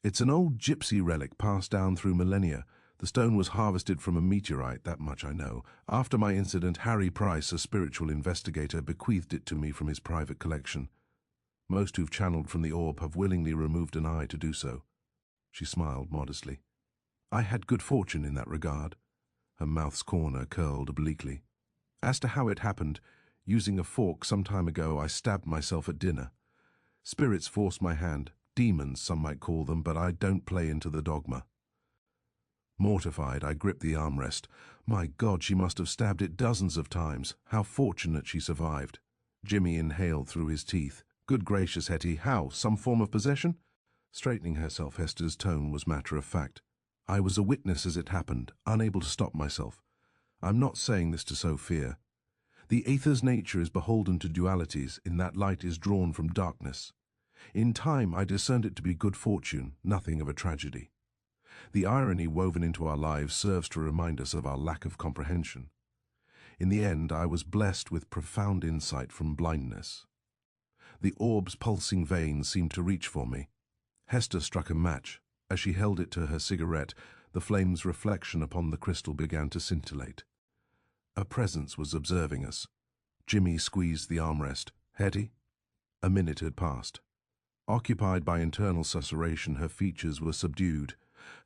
It's an old gypsy relic passed down through millennia. The stone was harvested from a meteorite, that much I know. After my incident, Harry Price, a spiritual investigator, bequeathed it to me from his private collection. Most who've channeled from the orb have willingly removed an eye to do so." She smiled modestly. "I had good fortune in that regard." Her mouth's corner curled obliquely. "As to how it happened, using a fork some time ago, I stabbed myself at dinner. Spirits forced my hand. Demons, some might call them, but I don't play into the dogma." Mortified, I gripped the armrest. My God, she must have stabbed it dozens of times. How fortunate she survived. Jimmy inhaled through his teeth. Good gracious, Hetty, how? Some form of possession? Straightening herself, Hester's tone was matter of fact. I was a witness as it happened, unable to stop myself. I'm not saying this to sow fear. The aether's nature is beholden to dualities, in that light is drawn from darkness. In time I discerned it to be good fortune, nothing of a tragedy. The irony woven into our lives serves to remind us of our lack of comprehension. In the end, I was blessed with profound insight from blindness. The orb's pulsing veins seemed to reach for me. Hester struck a match. As she held it to her cigarette, the flame's reflection upon the crystal began to scintillate. A presence was observing us. Jimmy squeezed the armrest. Hetty? A minute had passed. Occupied by internal susurration, her features were subdued.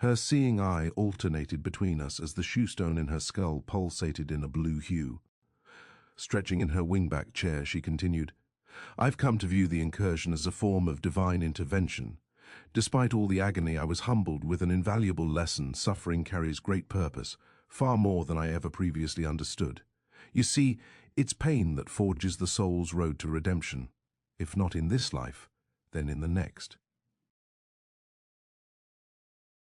Her seeing eye alternated between us as the shoestone in her skull pulsated in a blue hue. Stretching in her wingback chair, she continued, I've come to view the incursion as a form of divine intervention. Despite all the agony, I was humbled with an invaluable lesson. Suffering carries great purpose, far more than I ever previously understood. You see, it's pain that forges the soul's road to redemption. If not in this life, then in the next.